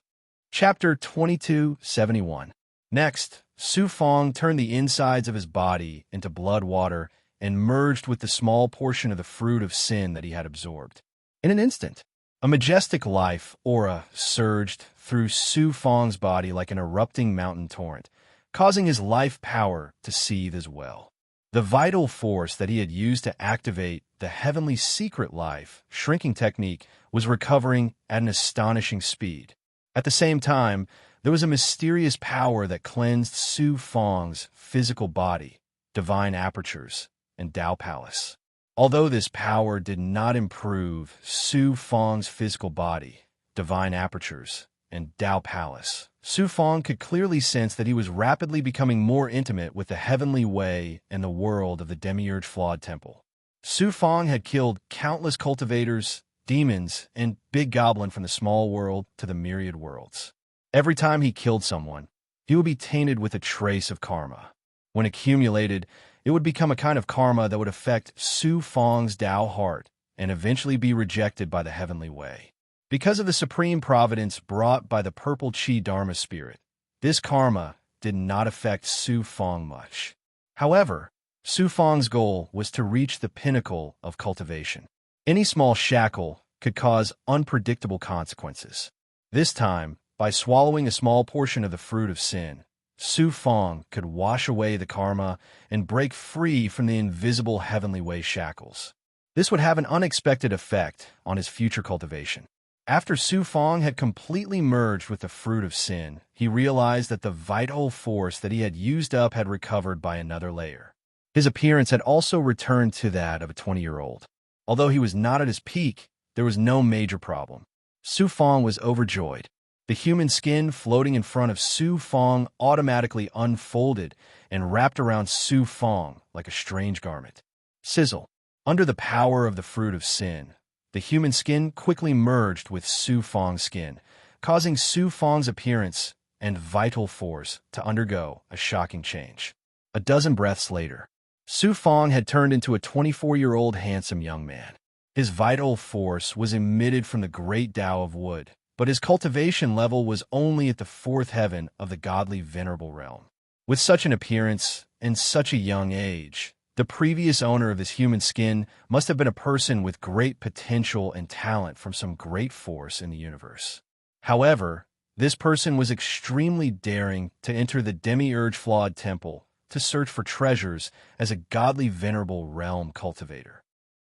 Chapter 2271. Next, Su Fong turned the insides of his body into blood water and merged with the small portion of the fruit of sin that he had absorbed. In an instant, a majestic life aura surged through Su Fong's body like an erupting mountain torrent, causing his life power to seethe as well. The vital force that he had used to activate the heavenly secret life shrinking technique was recovering at an astonishing speed. At the same time, there was a mysterious power that cleansed Su Fong's physical body, divine apertures, and Tao Palace. Although this power did not improve Su Fong's physical body, divine apertures, and Tao Palace, Su Fong could clearly sense that he was rapidly becoming more intimate with the heavenly way and the world of the Demiurge Flawed Temple. Su Fong had killed countless cultivators, demons, and big goblin from the small world to the myriad worlds. Every time he killed someone, he would be tainted with a trace of karma. When accumulated, it would become a kind of karma that would affect Su Fong's Tao heart and eventually be rejected by the heavenly way. Because of the supreme providence brought by the purple Qi Dharma spirit, this karma did not affect Su Fong much. However, Su Fong's goal was to reach the pinnacle of cultivation. Any small shackle could cause unpredictable consequences. This time, by swallowing a small portion of the fruit of sin, Su Fong could wash away the karma and break free from the invisible heavenly way shackles. This would have an unexpected effect on his future cultivation. After Su Fong had completely merged with the fruit of sin, he realized that the vital force that he had used up had recovered by another layer. His appearance had also returned to that of a 20-year-old. Although he was not at his peak, there was no major problem. Su Fong was overjoyed. The human skin floating in front of Su Fong automatically unfolded and wrapped around Su Fong like a strange garment. Sizzle. Under the power of the fruit of sin, the human skin quickly merged with Su Fong's skin, causing Su Fong's appearance and vital force to undergo a shocking change. A dozen breaths later, Su Fong had turned into a 24-year-old handsome young man. His vital force was emitted from the great Tao of wood, but his cultivation level was only at the fourth heaven of the godly venerable realm. With such an appearance and such a young age, the previous owner of his human skin must have been a person with great potential and talent from some great force in the universe. However, this person was extremely daring to enter the Demiurge Flawed Temple to search for treasures as a godly venerable realm cultivator.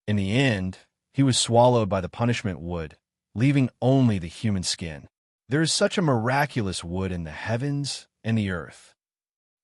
In the end, he was swallowed by the punishment wood, leaving only the human skin. There is such a miraculous wood in the heavens and the earth.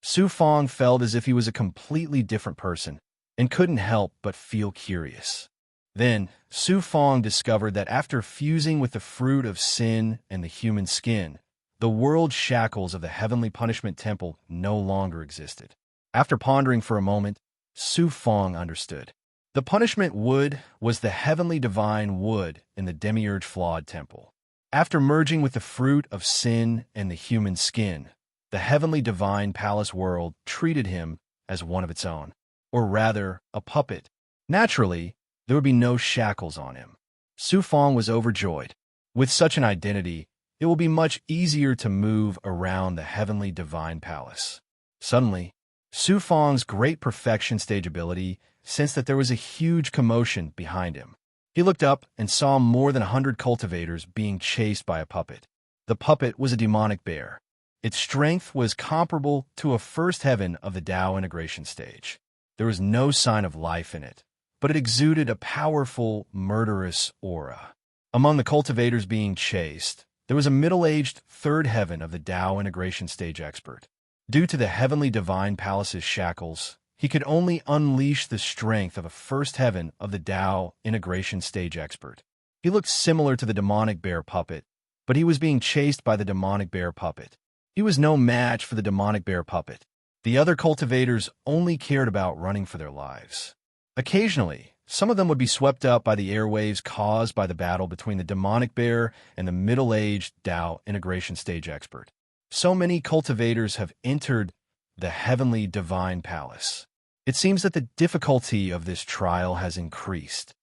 Su Fong felt as if he was a completely different person and couldn't help but feel curious. Then, Su Fong discovered that after fusing with the fruit of sin and the human skin, the world shackles of the heavenly punishment temple no longer existed. After pondering for a moment, Su Fong understood. The punishment wood was the heavenly divine wood in the Demiurge Flawed Temple. After merging with the fruit of sin and the human skin, the heavenly divine palace world treated him as one of its own, or rather, a puppet. Naturally, there would be no shackles on him. Su Fong was overjoyed. With such an identity, it will be much easier to move around the heavenly divine palace. Suddenly, Su Fang's great perfection stage ability sensed that there was a huge commotion behind him. He looked up and saw more than 100 cultivators being chased by a puppet. The puppet was a demonic bear. Its strength was comparable to a first heaven of the Tao integration stage. There was no sign of life in it, but it exuded a powerful, murderous aura. Among the cultivators being chased, there was a middle-aged third heaven of the Tao integration stage expert. Due to the heavenly divine palace's shackles, he could only unleash the strength of a first heaven of the Tao integration stage expert. He looked similar to the demonic bear puppet, but he was being chased by the demonic bear puppet. He was no match for the demonic bear puppet. The other cultivators only cared about running for their lives. Occasionally, some of them would be swept up by the airwaves caused by the battle between the demonic bear and the middle-aged Tao integration stage expert. So many cultivators have entered the heavenly divine palace. It seems that the difficulty of this trial has increased.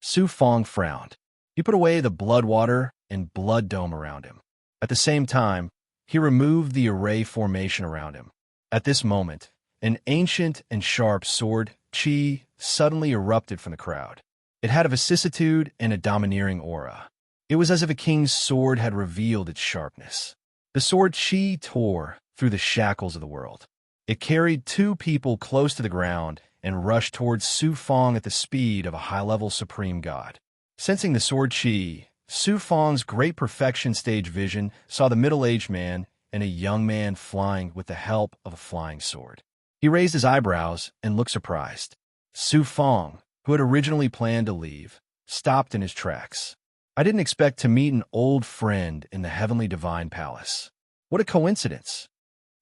Su Fang frowned. He put away the blood water and blood dome around him. At the same time, he removed the array formation around him. At this moment, an ancient and sharp sword, Qi, suddenly erupted from the crowd. It had a vicissitude and a domineering aura. It was as if a king's sword had revealed its sharpness. The sword Qi tore through the shackles of the world. It carried two people close to the ground and rushed towards Su Fang at the speed of a high-level supreme god. Sensing the sword Qi, Su Fang's great perfection stage vision saw the middle-aged man and a young man flying with the help of a flying sword. He raised his eyebrows and looked surprised. Su Fang, who had originally planned to leave, stopped in his tracks. I didn't expect to meet an old friend in the heavenly divine palace. What a coincidence!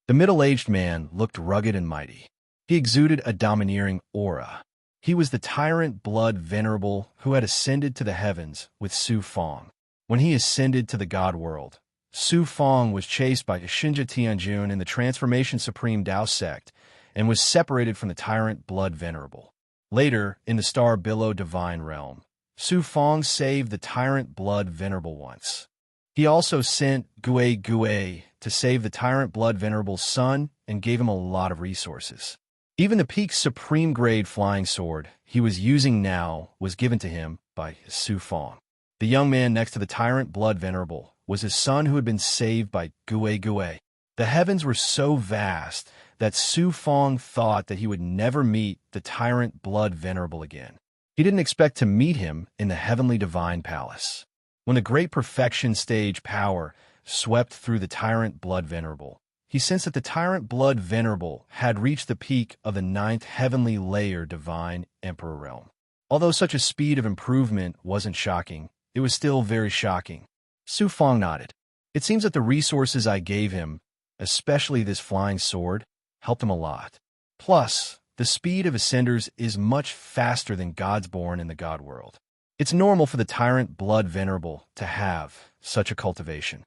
The middle-aged man looked rugged and mighty. He exuded a domineering aura. He was the tyrant blood venerable who had ascended to the heavens with Su Fang. When he ascended to the god world, Su Fang was chased by Shinja Tianjun in the Transformation Supreme Tao sect and was separated from the tyrant blood venerable. Later, in the Star Billow divine realm, Su Fang saved the tyrant blood venerable once. He also sent Gue Gue to save the tyrant blood venerable's son and gave him a lot of resources. Even the peak supreme grade flying sword he was using now was given to him by Su Fang. The young man next to the tyrant blood venerable was his son who had been saved by Gue Gue. The heavens were so vast that Su Fang thought that he would never meet the tyrant blood venerable again. He didn't expect to meet him in the heavenly divine palace. When the great perfection stage power swept through the tyrant blood venerable, he sensed that the tyrant blood venerable had reached the peak of the 9th heavenly layer divine emperor realm. Although such a speed of improvement wasn't shocking, it was still very shocking. Su Fang nodded. It seems that the resources I gave him, especially this flying sword, helped him a lot. Plus, the speed of ascenders is much faster than gods born in the god world. It's normal for the tyrant blood venerable to have such a cultivation.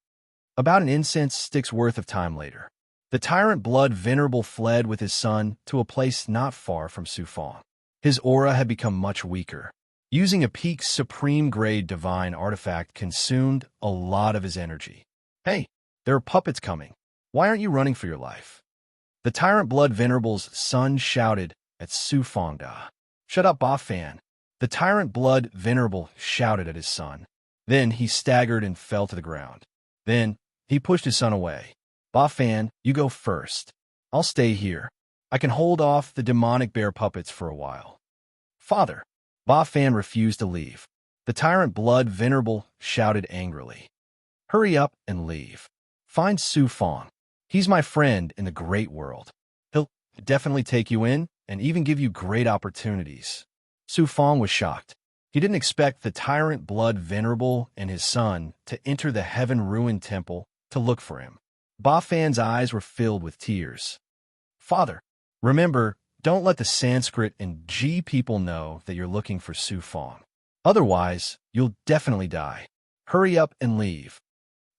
About an incense stick's worth of time later, the tyrant blood venerable fled with his son to a place not far from Su Fang. His aura had become much weaker. Using a peak supreme grade divine artifact consumed a lot of his energy. Hey, there are puppets coming. Why aren't you running for your life? The tyrant blood venerable's son shouted at Su Fang Da. Shut up, Ba Fan. The tyrant blood venerable shouted at his son. Then he staggered and fell to the ground. Then he pushed his son away. Ba Fan, you go first. I'll stay here. I can hold off the demonic bear puppets for a while. Father. Ba Fan refused to leave. The tyrant blood venerable shouted angrily. Hurry up and leave. Find Su Fang. He's my friend in the great world. He'll definitely take you in and even give you great opportunities. Su Fang was shocked. He didn't expect the tyrant blood venerable and his son to enter the heaven-ruined temple to look for him. Ba Fan's eyes were filled with tears. Father, remember, don't let the Sanskrit and G people know that you're looking for Su Fang. Otherwise, you'll definitely die. Hurry up and leave.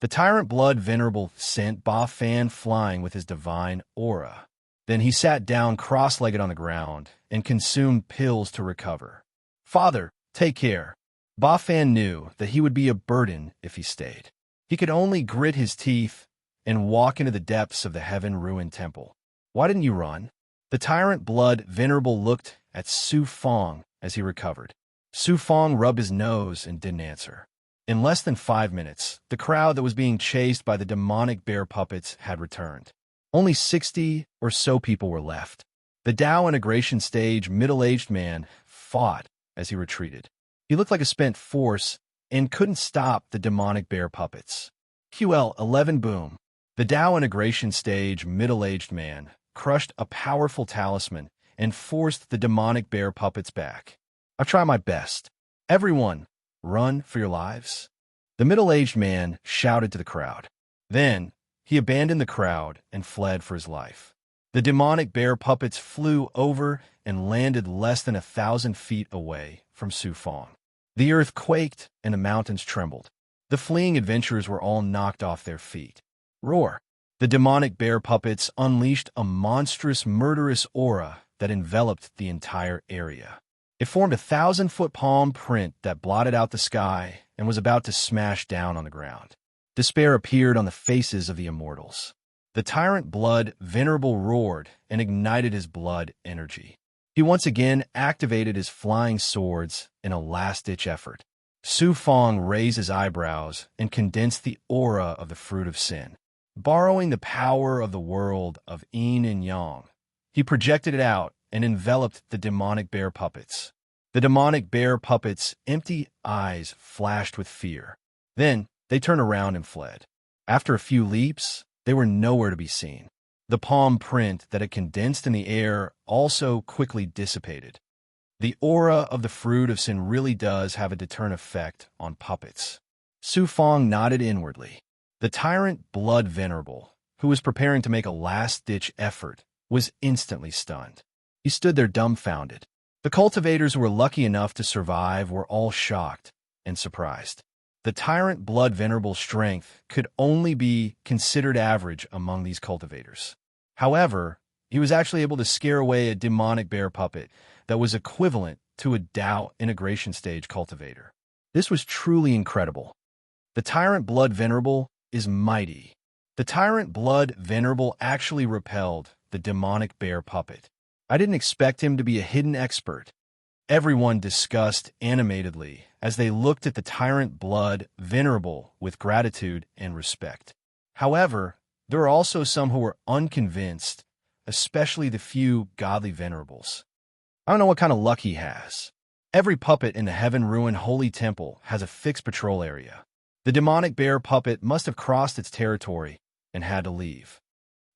The tyrant blood venerable sent Ba Fan flying with his divine aura. Then he sat down cross-legged on the ground and consumed pills to recover. Father, take care. Ba Fan knew that he would be a burden if he stayed. He could only grit his teeth and walk into the depths of the heaven-ruined temple. "Why didn't you run?" The tyrant blood venerable looked at Su Fong as he recovered. Su Fong rubbed his nose and didn't answer. In less than 5 minutes, the crowd that was being chased by the demonic bear puppets had returned. Only 60 or so people were left. The Tao integration stage middle-aged man fought as he retreated. He looked like a spent force and couldn't stop the demonic bear puppets. QL11 boom. The Tao integration stage middle-aged man crushed a powerful talisman and forced the demonic bear puppets back. "I've tried my best. Everyone, run for your lives." The middle-aged man shouted to the crowd. Then, he abandoned the crowd and fled for his life. The demonic bear puppets flew over and landed less than 1,000 feet away from Su Fong. The earth quaked and the mountains trembled. The fleeing adventurers were all knocked off their feet. Roar! The demonic bear puppets unleashed a monstrous, murderous aura that enveloped the entire area. It formed a 1,000-foot palm print that blotted out the sky and was about to smash down on the ground. Despair appeared on the faces of the immortals. The tyrant blood venerable roared and ignited his blood energy. He once again activated his flying swords in a last-ditch effort. Su Fong raised his eyebrows and condensed the aura of the fruit of sin. Borrowing the power of the world of yin and yang, he projected it out and enveloped the demonic bear puppets. The demonic bear puppets' empty eyes flashed with fear. Then they turned around and fled. After a few leaps, they were nowhere to be seen. The palm print that had condensed in the air also quickly dissipated. The aura of the fruit of sin really does have a deterrent effect on puppets. Su Fong nodded inwardly. The tyrant blood venerable, who was preparing to make a last-ditch effort, was instantly stunned. He stood there dumbfounded. The cultivators who were lucky enough to survive were all shocked and surprised. The tyrant blood venerable strength could only be considered average among these cultivators. However, he was actually able to scare away a demonic bear puppet that was equivalent to a Tao integration stage cultivator. This was truly incredible. The tyrant blood venerable is mighty. The tyrant blood venerable actually repelled the demonic bear puppet. I didn't expect him to be a hidden expert. Everyone discussed animatedly as they looked at the tyrant blood venerable with gratitude and respect. However, there are also some who were unconvinced, especially the few godly venerables. I don't know what kind of luck he has. Every puppet in the heaven-ruined holy temple has a fixed patrol area. The demonic bear puppet must have crossed its territory and had to leave.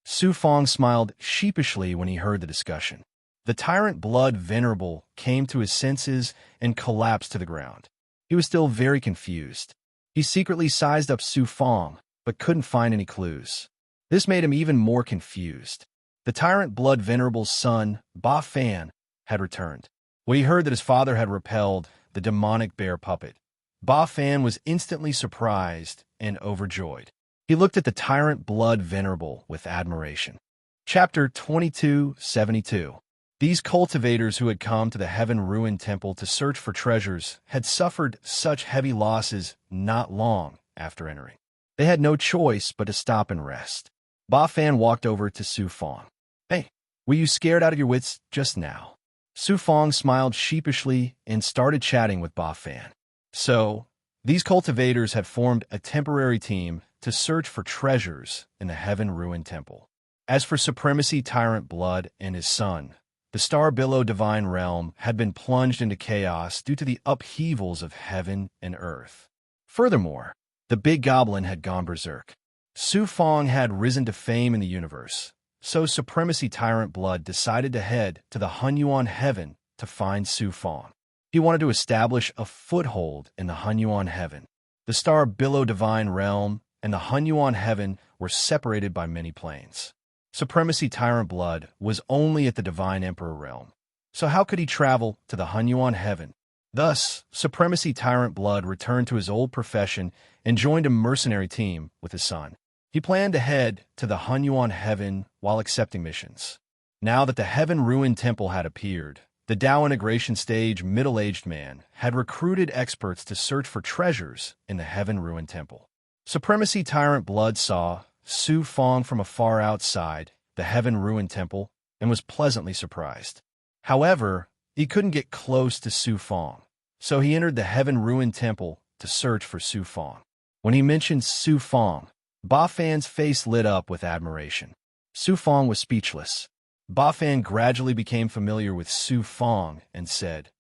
Su Fong smiled sheepishly when he heard the discussion. The tyrant blood venerable came to his senses and collapsed to the ground. He was still very confused. He secretly sized up Su Fong, but couldn't find any clues. This made him even more confused. The tyrant blood venerable's son, Ba Fan, had returned. When he heard that his father had repelled the demonic bear puppet, Ba Fan was instantly surprised and overjoyed. He looked at the tyrant blood venerable with admiration. Chapter 2272. These cultivators who had come to the heaven-ruined temple to search for treasures had suffered such heavy losses not long after entering. They had no choice but to stop and rest. Ba Fan walked over to Su Fong. "Hey, were you scared out of your wits just now?" Su Fong smiled sheepishly and started chatting with Ba Fan. So, these cultivators had formed a temporary team to search for treasures in the heaven-ruined temple. As for Supremacy Tyrant Blood and his son, the Star Billow Divine Realm had been plunged into chaos due to the upheavals of heaven and earth. Furthermore, the Big Goblin had gone berserk. Su Fong had risen to fame in the universe, so Supremacy Tyrant Blood decided to head to the Hunyuan Heaven to find Su Fong. He wanted to establish a foothold in the Hunyuan Heaven. The Star Billow Divine Realm and the Hunyuan Heaven were separated by many planes. Supremacy Tyrant Blood was only at the Divine Emperor Realm, so how could he travel to the Hunyuan Heaven? Thus, Supremacy Tyrant Blood returned to his old profession and joined a mercenary team with his son. He planned to head to the Hunyuan Heaven while accepting missions. Now that the heaven-ruined temple had appeared, the Tao integration stage middle-aged man had recruited experts to search for treasures in the heaven-ruined temple. Supremacy Tyrant Blood saw Su Fong from a far outside the Heaven Ruin Temple and was pleasantly surprised. However, he couldn't get close to Su Fong, so he entered the Heaven Ruin Temple to search for Su Fong. When he mentioned Su Fong, Ba Fan's face lit up with admiration. Su Fong was speechless. Ba Fan gradually became familiar with Su Fong and said,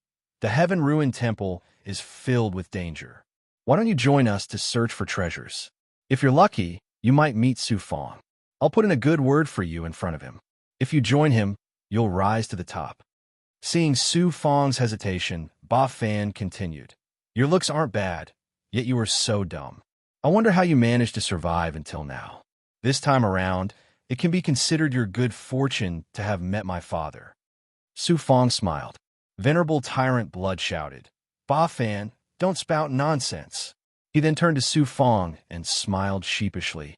"The Heaven Ruin Temple is filled with danger. Why don't you join us to search for treasures? If you're lucky, you might meet Su Fong. I'll put in a good word for you in front of him. If you join him, you'll rise to the top." Seeing Su Fong's hesitation, Ba Fan continued, "Your looks aren't bad, yet you are so dumb. I wonder how you managed to survive until now. This time around, it can be considered your good fortune to have met my father." Su Fong smiled. Venerable Tyrant Blood shouted, "Ba Fan, don't spout nonsense." He then turned to Su Fong and smiled sheepishly.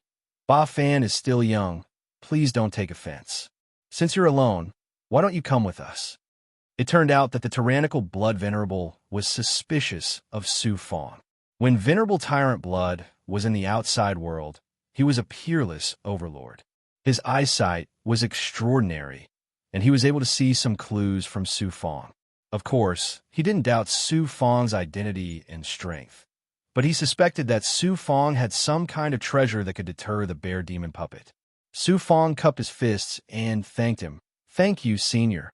"Ba Fan is still young. Please don't take offense. Since you're alone, why don't you come with us?" It turned out that the tyrannical Blood Venerable was suspicious of Su Fong. When Venerable Tyrant Blood was in the outside world, he was a peerless overlord. His eyesight was extraordinary, and he was able to see some clues from Su Fong. Of course, he didn't doubt Su Fong's identity and strength, but he suspected that Su Fong had some kind of treasure that could deter the bear demon puppet. Su Fong cupped his fists and thanked him. "Thank you, Senior."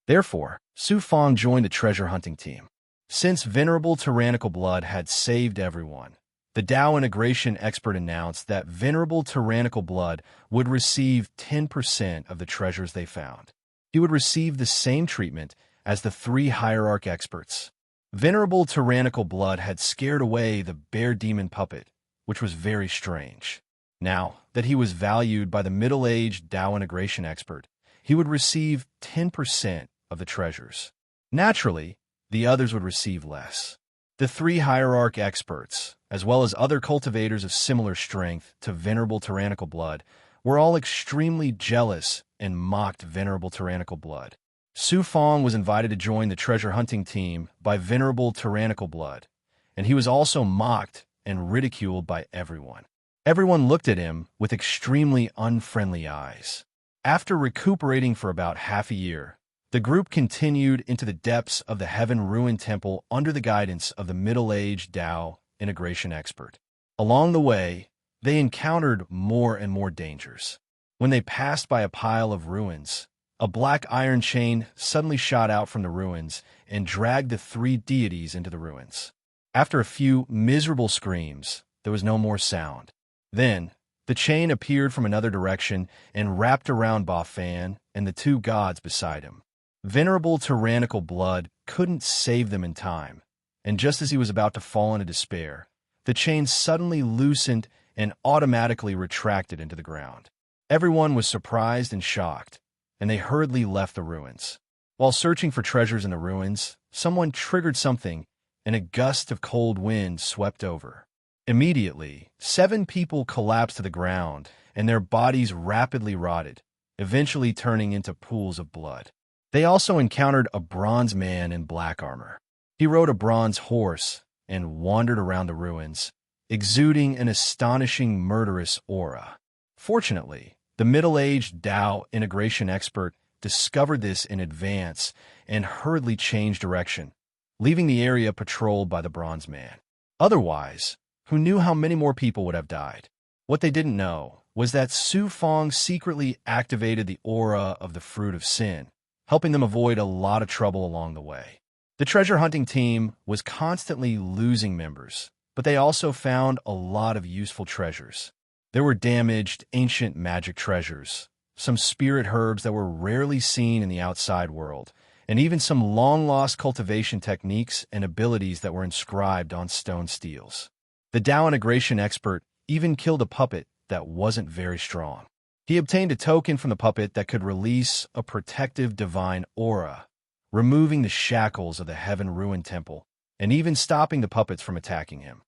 Therefore, Su Fong joined the treasure hunting team. Since Venerable Tyrannical Blood had saved everyone, the Tao integration expert announced that Venerable Tyrannical Blood would receive 10% of the treasures they found. He would receive the same treatment as the 3 hierarch experts. Venerable Tyrannical Blood had scared away the bear demon puppet, which was very strange. Now that he was valued by the middle-aged Tao integration expert, he would receive 10% of the treasures. Naturally, the others would receive less. The 3 hierarch experts, as well as other cultivators of similar strength to Venerable Tyrannical Blood, were all extremely jealous and mocked Venerable Tyrannical Blood. Su Fong was invited to join the treasure hunting team by Venerable Tyrannical Blood, and he was also mocked and ridiculed by everyone. Everyone looked at him with extremely unfriendly eyes. After recuperating for about half a year, the group continued into the depths of the Heaven Ruin Temple under the guidance of the middle-aged Tao integration expert. Along the way, they encountered more and more dangers. When they passed by a pile of ruins, a black iron chain suddenly shot out from the ruins and dragged the 3 deities into the ruins. After a few miserable screams, there was no more sound. Then, the chain appeared from another direction and wrapped around Ba Fan and the 2 gods beside him. Venerable Tyrannical Blood couldn't save them in time, and just as he was about to fall into despair, the chain suddenly loosened and automatically retracted into the ground. Everyone was surprised and shocked, and they hurriedly left the ruins. While searching for treasures in the ruins, someone triggered something, and a gust of cold wind swept over. Immediately, 7 people collapsed to the ground, and their bodies rapidly rotted, eventually turning into pools of blood. They also encountered a bronze man in black armor. He rode a bronze horse and wandered around the ruins, exuding an astonishing murderous aura. Fortunately, the middle-aged Tao integration expert discovered this in advance and hurriedly changed direction, leaving the area patrolled by the bronze man. Otherwise, who knew how many more people would have died? What they didn't know was that Su Fong secretly activated the aura of the Fruit of Sin, helping them avoid a lot of trouble along the way. The treasure hunting team was constantly losing members, but they also found a lot of useful treasures. There were damaged, ancient magic treasures, some spirit herbs that were rarely seen in the outside world, and even some long-lost cultivation techniques and abilities that were inscribed on stone steels. The Tao integration expert even killed a puppet that wasn't very strong. He obtained a token from the puppet that could release a protective divine aura, removing the shackles of the Heaven Ruin Temple, and even stopping the puppets from attacking him.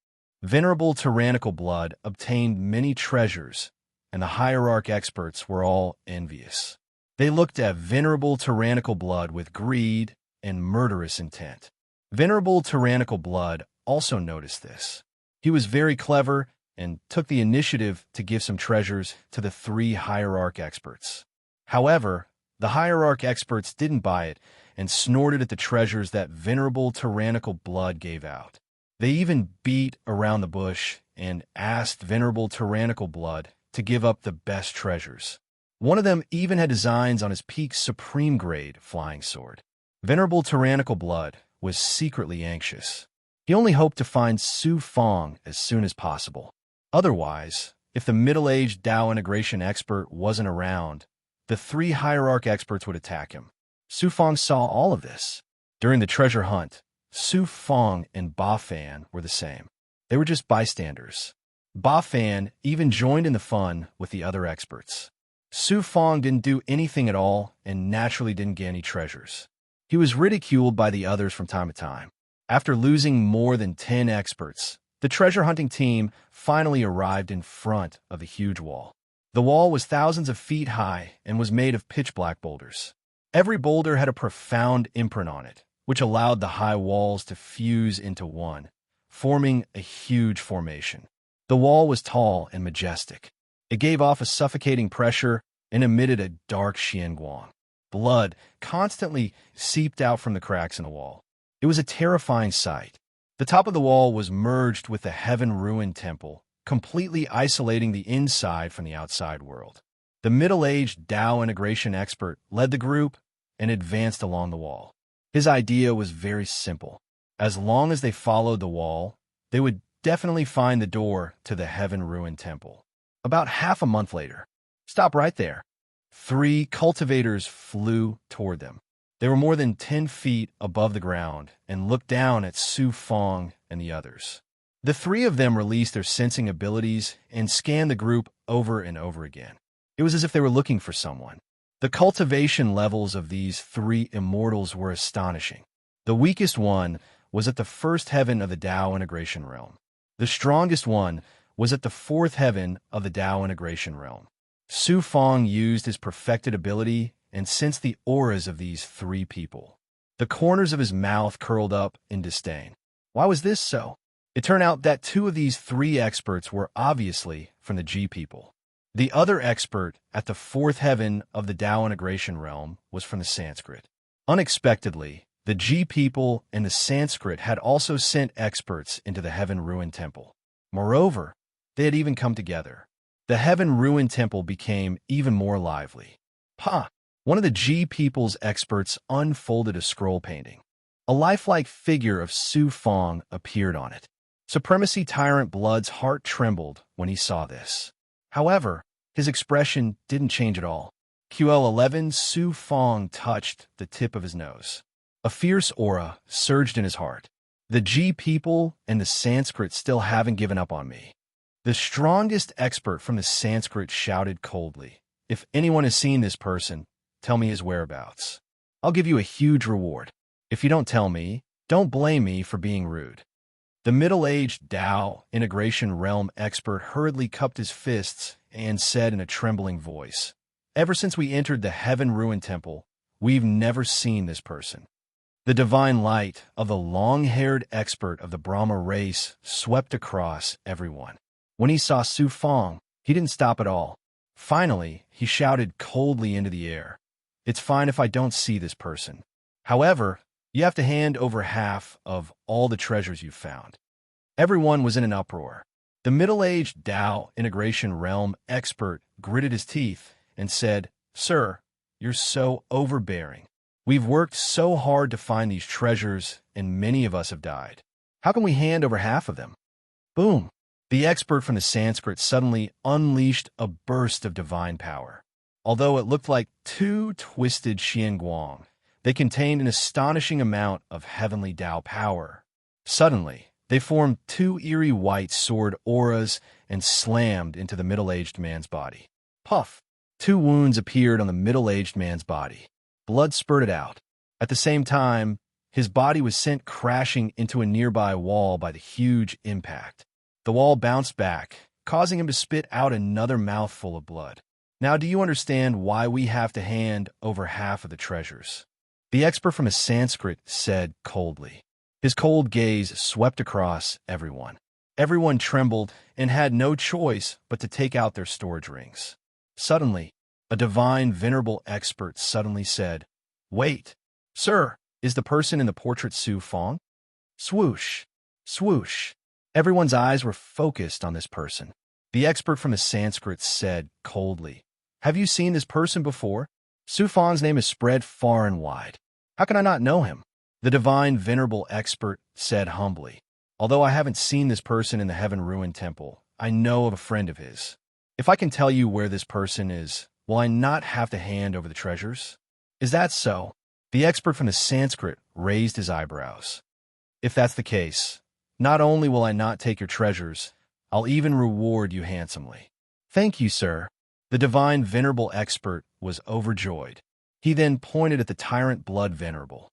Venerable Tyrannical Blood obtained many treasures, and the hierarch experts were all envious. They looked at Venerable Tyrannical Blood with greed and murderous intent. Venerable Tyrannical Blood also noticed this. He was very clever and took the initiative to give some treasures to the three hierarch experts. However, the hierarch experts didn't buy it and snorted at the treasures that venerable tyrannical blood gave out. They even beat around the bush and asked venerable tyrannical blood to give up the best treasures. One of them even had designs on his peak supreme grade flying sword. Venerable tyrannical blood was secretly anxious. He only hoped to find Su Fong as soon as possible. Otherwise, if the middle-aged Dao integration expert wasn't around, the three hierarch experts would attack him. Su Fong saw all of this. During the treasure hunt, Su Fong and Ba Fan were the same. They were just bystanders. Ba Fan even joined in the fun with the other experts. Su Fong didn't do anything at all and naturally didn't get any treasures. He was ridiculed by the others from time to time. After losing more than 10 experts, the treasure hunting team finally arrived in front of the huge wall. The wall was thousands of feet high and was made of pitch-black boulders. Every boulder had a profound imprint on it, which allowed the high walls to fuse into one, forming a huge formation. The wall was tall and majestic. It gave off a suffocating pressure and emitted a dark xianguang. Blood constantly seeped out from the cracks in the wall. It was a terrifying sight. The top of the wall was merged with the Heaven Ruin Temple, completely isolating the inside from the outside world. The middle-aged Dao integration expert led the group and advanced along the wall. His idea was very simple. As long as they followed the wall, they would definitely find the door to the Heaven Ruin Temple. About half a month later, stop right there. 3 cultivators flew toward them. They were more than 10 feet above the ground and looked down at Su Fong and the others. The 3 of them released their sensing abilities and scanned the group over and over again. It was as if they were looking for someone. The cultivation levels of these 3 immortals were astonishing. The weakest one was at the 1st heaven of the Dao integration realm. The strongest one was at the 4th heaven of the Dao integration realm. Su Fong used his perfected ability and sensed the auras of these 3 people. The corners of his mouth curled up in disdain. Why was this so? It turned out that 2 of these 3 experts were obviously from the G people. The other expert at the 4th heaven of the Dao integration realm was from the Sanskrit. Unexpectedly, the G people and the Sanskrit had also sent experts into the Heaven Ruin Temple. Moreover, they had even come together. The Heaven Ruin Temple became even more lively. One of the G people's experts unfolded a scroll painting. A lifelike figure of Su Fong appeared on it. Supremacy Tyrant Blood's heart trembled when he saw this. However, his expression didn't change at all. QL11 Su Fong touched the tip of his nose. A fierce aura surged in his heart. The G people and the Sanskrit still haven't given up on me. The strongest expert from the Sanskrit shouted coldly, "If anyone has seen this person, tell me his whereabouts. I'll give you a huge reward. If you don't tell me, don't blame me for being rude." The middle-aged Dao integration realm expert hurriedly cupped his fists and said in a trembling voice, "Ever since we entered the Heaven Ruin Temple, we've never seen this person." The divine light of the long-haired expert of the Brahma race swept across everyone. When he saw Su Fong, he didn't stop at all. Finally, he shouted coldly into the air, "It's fine if I don't see this person. However, you have to hand over half of all the treasures you've found." Everyone was in an uproar. The middle-aged Dao integration realm expert gritted his teeth and said, "Sir, you're so overbearing. We've worked so hard to find these treasures, and many of us have died. How can we hand over half of them?" Boom! The expert from the Sanskrit suddenly unleashed a burst of divine power. Although it looked like 2 twisted xianguang, they contained an astonishing amount of heavenly Dao power. Suddenly, they formed 2 eerie white sword auras and slammed into the middle-aged man's body. Puff! 2 wounds appeared on the middle-aged man's body. Blood spurted out. At the same time, his body was sent crashing into a nearby wall by the huge impact. The wall bounced back, causing him to spit out another mouthful of blood. Now, do you understand why we have to hand over half of the treasures? The expert from the Sanskrit said coldly. His cold gaze swept across everyone. Everyone trembled and had no choice but to take out their storage rings. Suddenly, a divine, venerable expert suddenly said, "Wait, sir, is the person in the portrait Su Fong?" Swoosh, swoosh. Everyone's eyes were focused on this person. The expert from the Sanskrit said coldly, "Have you seen this person before? Su Fong's name is spread far and wide. How can I not know him?" The divine, venerable expert said humbly, "Although I haven't seen this person in the Heaven Ruined Temple, I know of a friend of his. If I can tell you where this person is, will I not have to hand over the treasures?" "Is that so?" The expert from the Sanskrit raised his eyebrows. "If that's the case, not only will I not take your treasures, I'll even reward you handsomely." "Thank you, sir." The divine, venerable expert was overjoyed. He then pointed at the tyrant blood venerable.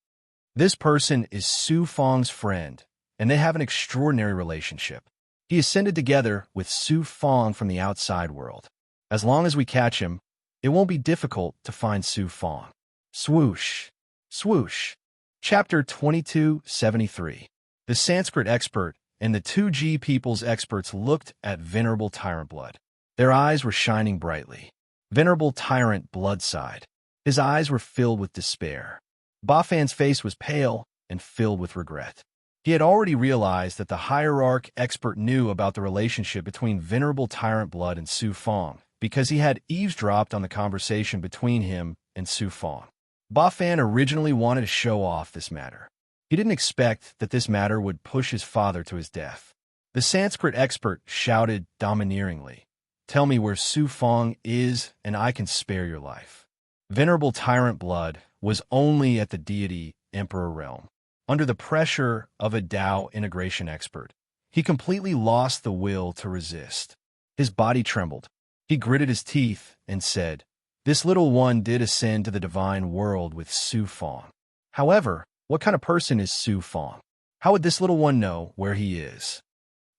"This person is Su Fong's friend, and they have an extraordinary relationship. He ascended together with Su Fong from the outside world. As long as we catch him, it won't be difficult to find Su Fong." Swoosh, swoosh. Chapter 2273. The Sanskrit expert and the 2G people's experts looked at Venerable Tyrant Blood. Their eyes were shining brightly. Venerable Tyrant Blood sighed. His eyes were filled with despair. Bafan's face was pale and filled with regret. He had already realized that the hierarch expert knew about the relationship between Venerable Tyrant Blood and Su Fong because he had eavesdropped on the conversation between him and Su Fong. Bafan originally wanted to show off this matter. He didn't expect that this matter would push his father to his death. The Sanskrit expert shouted domineeringly, "Tell me where Su Fong is, and I can spare your life." Venerable Tyrant Blood was only at the deity Emperor realm. Under the pressure of a Tao integration expert, he completely lost the will to resist. His body trembled. He gritted his teeth and said, "This little one did ascend to the divine world with Su Fong. However, what kind of person is Su Fong? How would this little one know where he is?"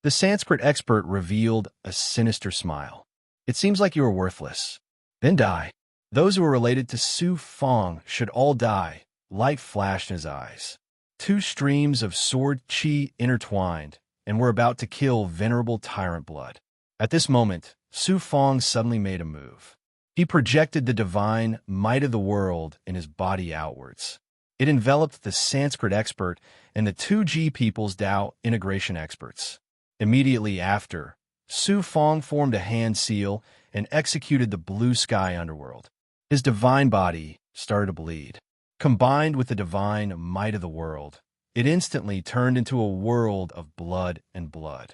The Sanskrit expert revealed a sinister smile. "It seems like you are worthless. Then die. Those who are related to Su Fong should all die." Light flashed in his eyes. Two streams of sword chi intertwined and were about to kill Venerable Tyrant Blood. At this moment, Su Fong suddenly made a move. He projected the divine might of the world in his body outwards. It enveloped the Sanskrit expert and the 2G people's Tao integration experts. Immediately after, Su Fong formed a hand seal and executed the blue sky underworld. His divine body started to bleed. Combined with the divine might of the world, it instantly turned into a world of blood and blood.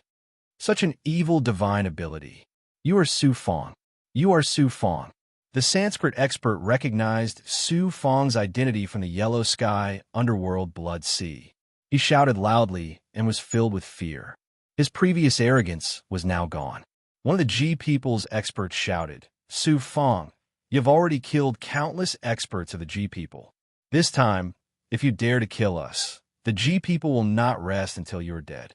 Such an evil divine ability. "You are Su Fong. You are Su Fong." The Sanskrit expert recognized Su Fong's identity from the yellow sky underworld blood sea. He shouted loudly and was filled with fear. His previous arrogance was now gone. One of the G people's experts shouted, "Su Fong, you've already killed countless experts of the G people. This time, if you dare to kill us, the G people will not rest until you are dead.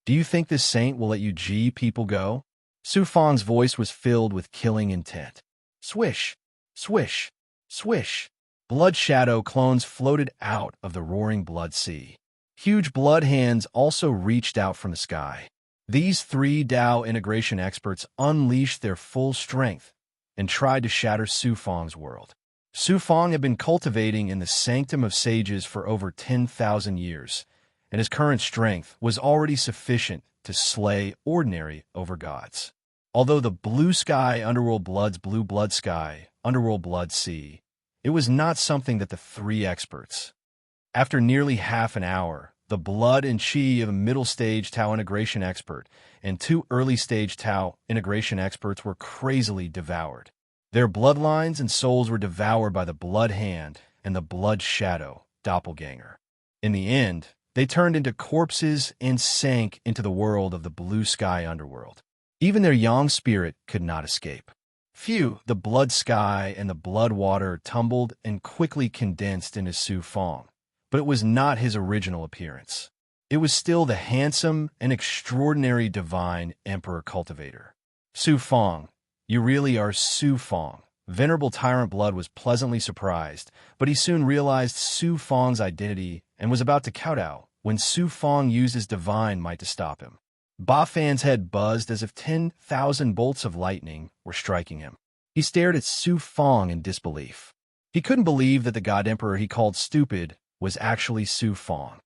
Do you think this saint will let you G people go?" Su Fong's voice was filled with killing intent. Swish, swish, swish. Blood shadow clones floated out of the roaring blood sea. Huge blood hands also reached out from the sky. These three Tao integration experts unleashed their full strength and tried to shatter Su Fong's world. Su Fong had been cultivating in the Sanctum of Sages for over 10,000 years, and his current strength was already sufficient to slay ordinary over gods. Although the blue sky underworld blood's blue blood sky underworld blood sea, it was not something that the three experts. After nearly half an hour, the blood and chi of a middle-stage Tao integration expert and two early-stage Tao integration experts were crazily devoured. Their bloodlines and souls were devoured by the blood hand and the blood shadow doppelganger. In the end, they turned into corpses and sank into the world of the blue sky underworld. Even their yang spirit could not escape. Phew, the blood sky and the blood water tumbled and quickly condensed into Su Fong, but it was not his original appearance. It was still the handsome and extraordinary divine Emperor Cultivator. "Su Fong, you really are Su Fong." Venerable Tyrant Blood was pleasantly surprised, but he soon realized Su Fong's identity and was about to kowtow when Su Fong used his divine might to stop him. Ba Fan's head buzzed as if 10,000 bolts of lightning were striking him. He stared at Su Fong in disbelief. He couldn't believe that the God Emperor he called stupid was actually Su Fong.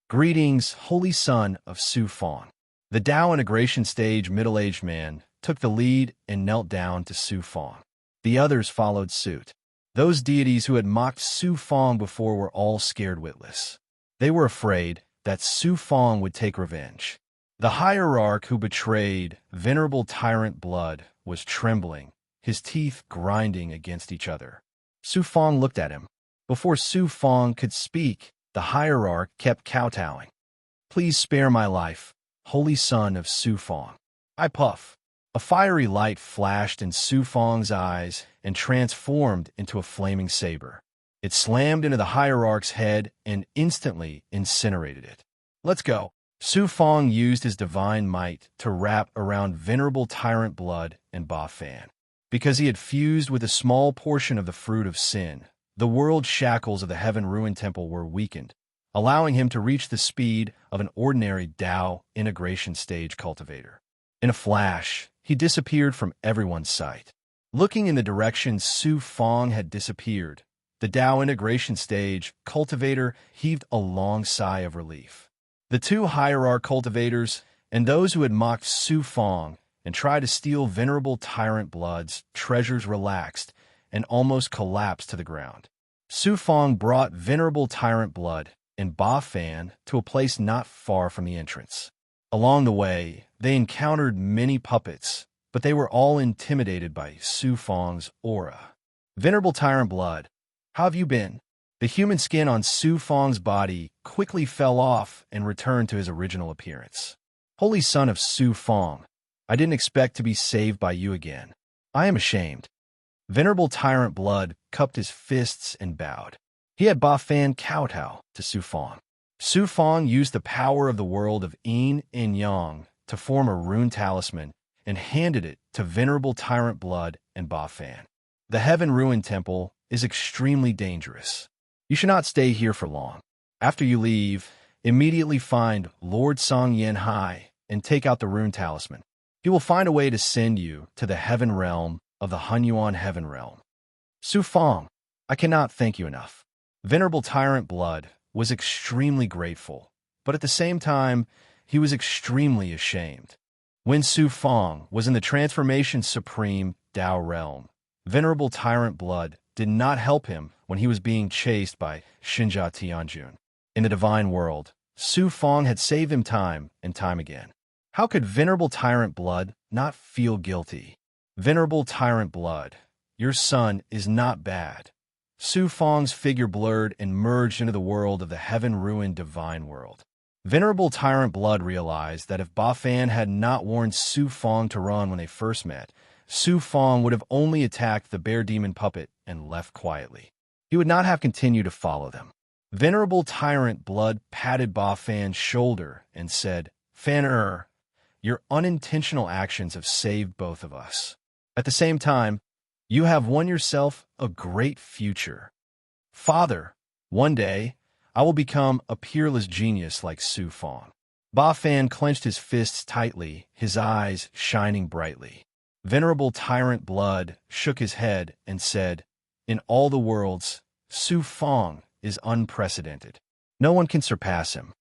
Greetings, holy son of Su Fong. The Tao integration stage middle-aged man took the lead and knelt down to Su Fong. The others followed suit. Those deities who had mocked Su Fong before were all scared witless. They were afraid that Su Fong would take revenge. The hierarch who betrayed venerable tyrant blood was trembling, his teeth grinding against each other. Su Fong looked at him. Before Su Fong could speak, the hierarch kept kowtowing. Please spare my life, holy son of Su Fong. I puff. A fiery light flashed in Su Fong's eyes and transformed into a flaming saber. It slammed into the hierarch's head and instantly incinerated it. Let's go. Su Fong used his divine might to wrap around venerable tyrant blood and Ba Fan. Because he had fused with a small portion of the fruit of sin, the world shackles of the Heaven Ruin Temple were weakened, allowing him to reach the speed of an ordinary Tao integration stage cultivator. In a flash, he disappeared from everyone's sight. Looking in the direction Su Fong had disappeared, the Tao integration stage cultivator heaved a long sigh of relief. The two hierarch cultivators and those who had mocked Su Fong and tried to steal venerable tyrant blood's treasures relaxed and almost collapsed to the ground. Su Fong brought venerable tyrant blood and Ba Fan to a place not far from the entrance. Along the way, they encountered many puppets, but they were all intimidated by Su Fong's aura. Venerable tyrant blood, how have you been? The human skin on Su Fong's body quickly fell off and returned to his original appearance. Holy son of Su Fong, I didn't expect to be saved by you again. I am ashamed. Venerable tyrant blood cupped his fists and bowed. He had Ba Fan kowtow to Su Fong. Su Fong used the power of the world of yin and yang to form a rune talisman and handed it to venerable tyrant blood and Ba Fan. The Heaven Ruin Temple is extremely dangerous. You should not stay here for long. After you leave, immediately find Lord Song Yen Hai and take out the rune talisman. He will find a way to send you to the heaven realm of the Hunyuan Heaven Realm. Su Fong, I cannot thank you enough. Venerable tyrant blood was extremely grateful, but at the same time, he was extremely ashamed. When Su Fong was in the Transformation Supreme Tao Realm, venerable tyrant blood did not help him when he was being chased by Shinja Tianjun. In the divine world, Su Fong had saved him time and time again. How could venerable tyrant blood not feel guilty? Venerable tyrant blood, your son is not bad. Su Fong's figure blurred and merged into the world of the heaven-ruined divine world. Venerable tyrant blood realized that if Ba Fan had not warned Su Fong to run when they first met, Su Fong would have only attacked the bear demon puppet and left quietly. He would not have continued to follow them. Venerable tyrant blood patted Ba Fan's shoulder and said, Fan your unintentional actions have saved both of us. At the same time, you have won yourself a great future. Father, one day, I will become a peerless genius like Su Fong. Ba Fan clenched his fists tightly, his eyes shining brightly. Venerable tyrant blood shook his head and said, in all the worlds, Su Fong is unprecedented. No one can surpass him.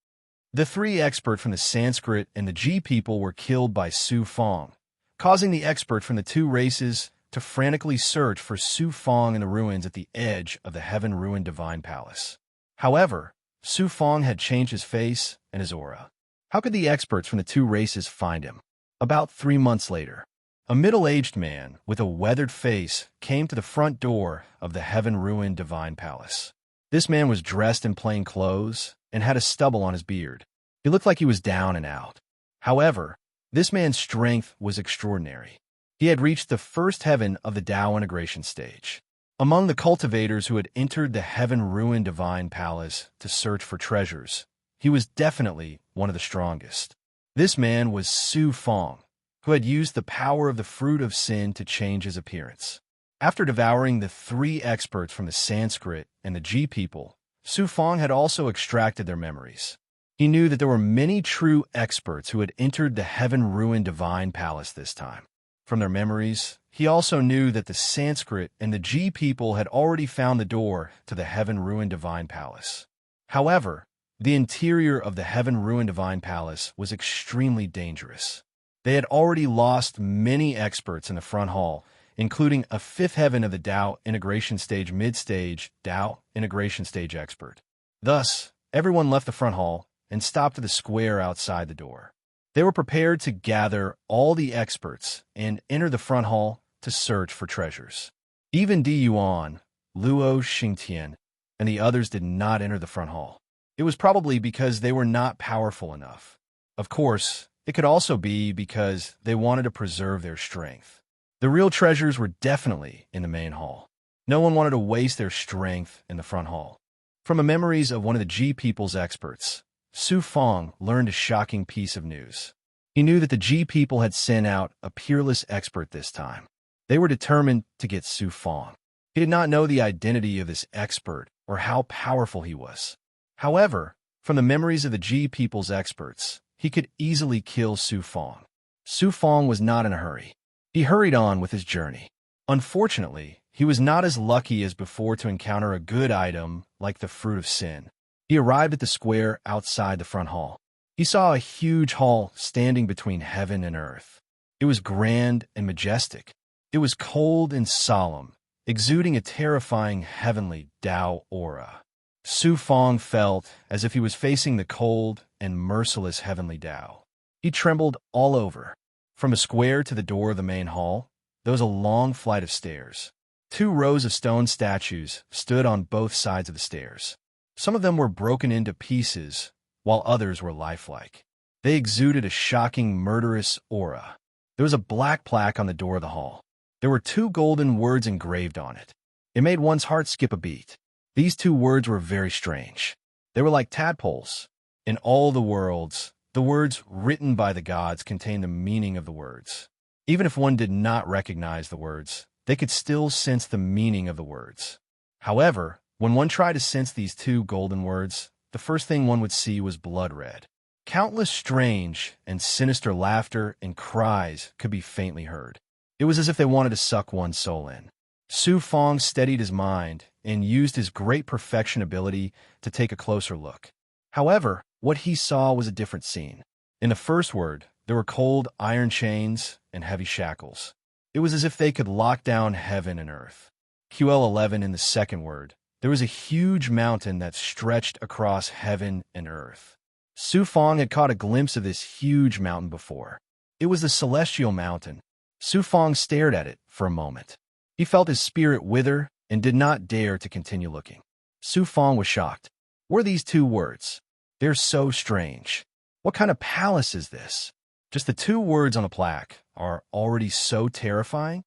The three experts from the Sanskrit and the G people were killed by Su Fong, causing the expert from the two races to frantically search for Su Fong in the ruins at the edge of the heaven-ruined divine palace. However, Su Fong had changed his face and his aura. How could the experts from the two races find him? About 3 months later, a middle-aged man with a weathered face came to the front door of the heaven-ruined divine palace. This man was dressed in plain clothes and had a stubble on his beard. He looked like he was down and out. However, this man's strength was extraordinary. He had reached the first heaven of the Tao integration stage. Among the cultivators who had entered the heaven-ruined divine palace to search for treasures, he was definitely one of the strongest. This man was Su Fong, who had used the power of the fruit of sin to change his appearance. After devouring the three experts from the Sanskrit and the G people, Su Fong had also extracted their memories. He knew that there were many true experts who had entered the heaven-ruined divine palace this time. From their memories, he also knew that the Sanskrit and the G people had already found the door to the heaven-ruined divine palace. However, the interior of the heaven-ruined divine palace was extremely dangerous. They had already lost many experts in the front hall, including a fifth heaven of the Tao integration stage mid-stage Tao integration stage expert. Thus, everyone left the front hall and stopped at the square outside the door. They were prepared to gather all the experts and enter the front hall to search for treasures. Even Di Yuan, Luo Xingtian, and the others did not enter the front hall. It was probably because they were not powerful enough. Of course, it could also be because they wanted to preserve their strength. The real treasures were definitely in the main hall. No one wanted to waste their strength in the front hall. From the memories of one of the G people's experts, Su Fong learned a shocking piece of news. He knew that the G people had sent out a peerless expert this time. They were determined to get Su Fong. He did not know the identity of this expert or how powerful he was. However, from the memories of the G people's experts, he could easily kill Su Fong. Su Fong was not in a hurry. He hurried on with his journey. Unfortunately, he was not as lucky as before to encounter a good item like the fruit of sin. He arrived at the square outside the front hall. He saw a huge hall standing between heaven and earth. It was grand and majestic. It was cold and solemn, exuding a terrifying heavenly Tao aura. Su Fong felt as if he was facing the cold and merciless heavenly Tao. He trembled all over. From the square to the door of the main hall, there was a long flight of stairs. 2 rows of stone statues stood on both sides of the stairs. Some of them were broken into pieces, while others were lifelike. They exuded a shocking, murderous aura. There was a black plaque on the door of the hall. There were 2 golden words engraved on it. It made one's heart skip a beat. These 2 words were very strange. They were like tadpoles. In all the worlds, the words written by the gods contained the meaning of the words. Even if one did not recognize the words, they could still sense the meaning of the words. However, when one tried to sense these 2 golden words, the first thing one would see was blood red. Countless strange and sinister laughter and cries could be faintly heard. It was as if they wanted to suck one's soul in. Su Fong steadied his mind and used his great perfection ability to take a closer look. However, what he saw was a different scene. In the first word, there were cold iron chains and heavy shackles. It was as if they could lock down heaven and earth. QL11 in the second word, there was a huge mountain that stretched across heaven and earth. Su Fong had caught a glimpse of this huge mountain before. It was the celestial mountain. Su Fong stared at it for a moment. He felt his spirit wither and did not dare to continue looking. Su Fong was shocked. What are these 2 words? They're so strange. What kind of palace is this? Just the 2 words on a plaque are already so terrifying.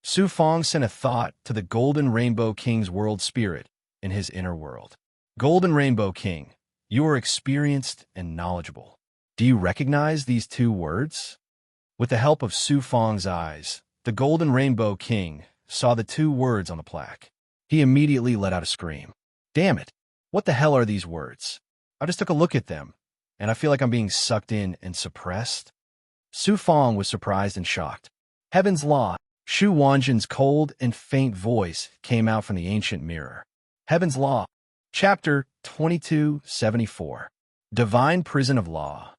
Su Fong sent a thought to the Golden Rainbow King's world spirit in his inner world. Golden Rainbow King, you are experienced and knowledgeable. Do you recognize these 2 words? With the help of Su Fong's eyes, the Golden Rainbow King saw the 2 words on the plaque. He immediately let out a scream. Damn it! What the hell are these words? I just took a look at them, and I feel like I'm being sucked in and suppressed. Su Fong was surprised and shocked. Heaven's Law. Shu Wanjin's cold and faint voice came out from the ancient mirror. Heaven's Law. Chapter 2274. Divine Prison of Law.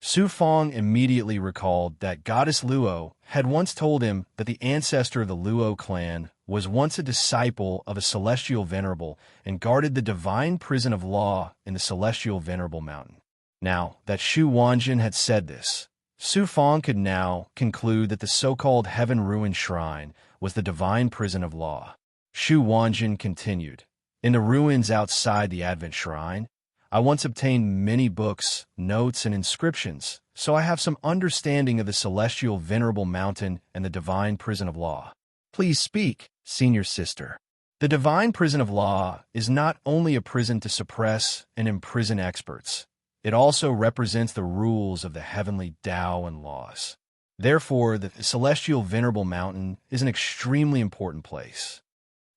Su Fong immediately recalled that Goddess Luo had once told him that the ancestor of the Luo clan was once a disciple of a celestial venerable and guarded the divine prison of law in the celestial venerable mountain. Now that Shu Wanjin had said this, Su Fong could now conclude that the so-called heaven-ruined shrine was the divine prison of law. Shu Wanjin continued, in the ruins outside the Advent Shrine, I once obtained many books, notes, and inscriptions, so I have some understanding of the celestial venerable mountain and the divine prison of law. Please speak, senior sister. The divine prison of law is not only a prison to suppress and imprison experts, it also represents the rules of the heavenly Tao and laws. Therefore, the celestial venerable mountain is an extremely important place.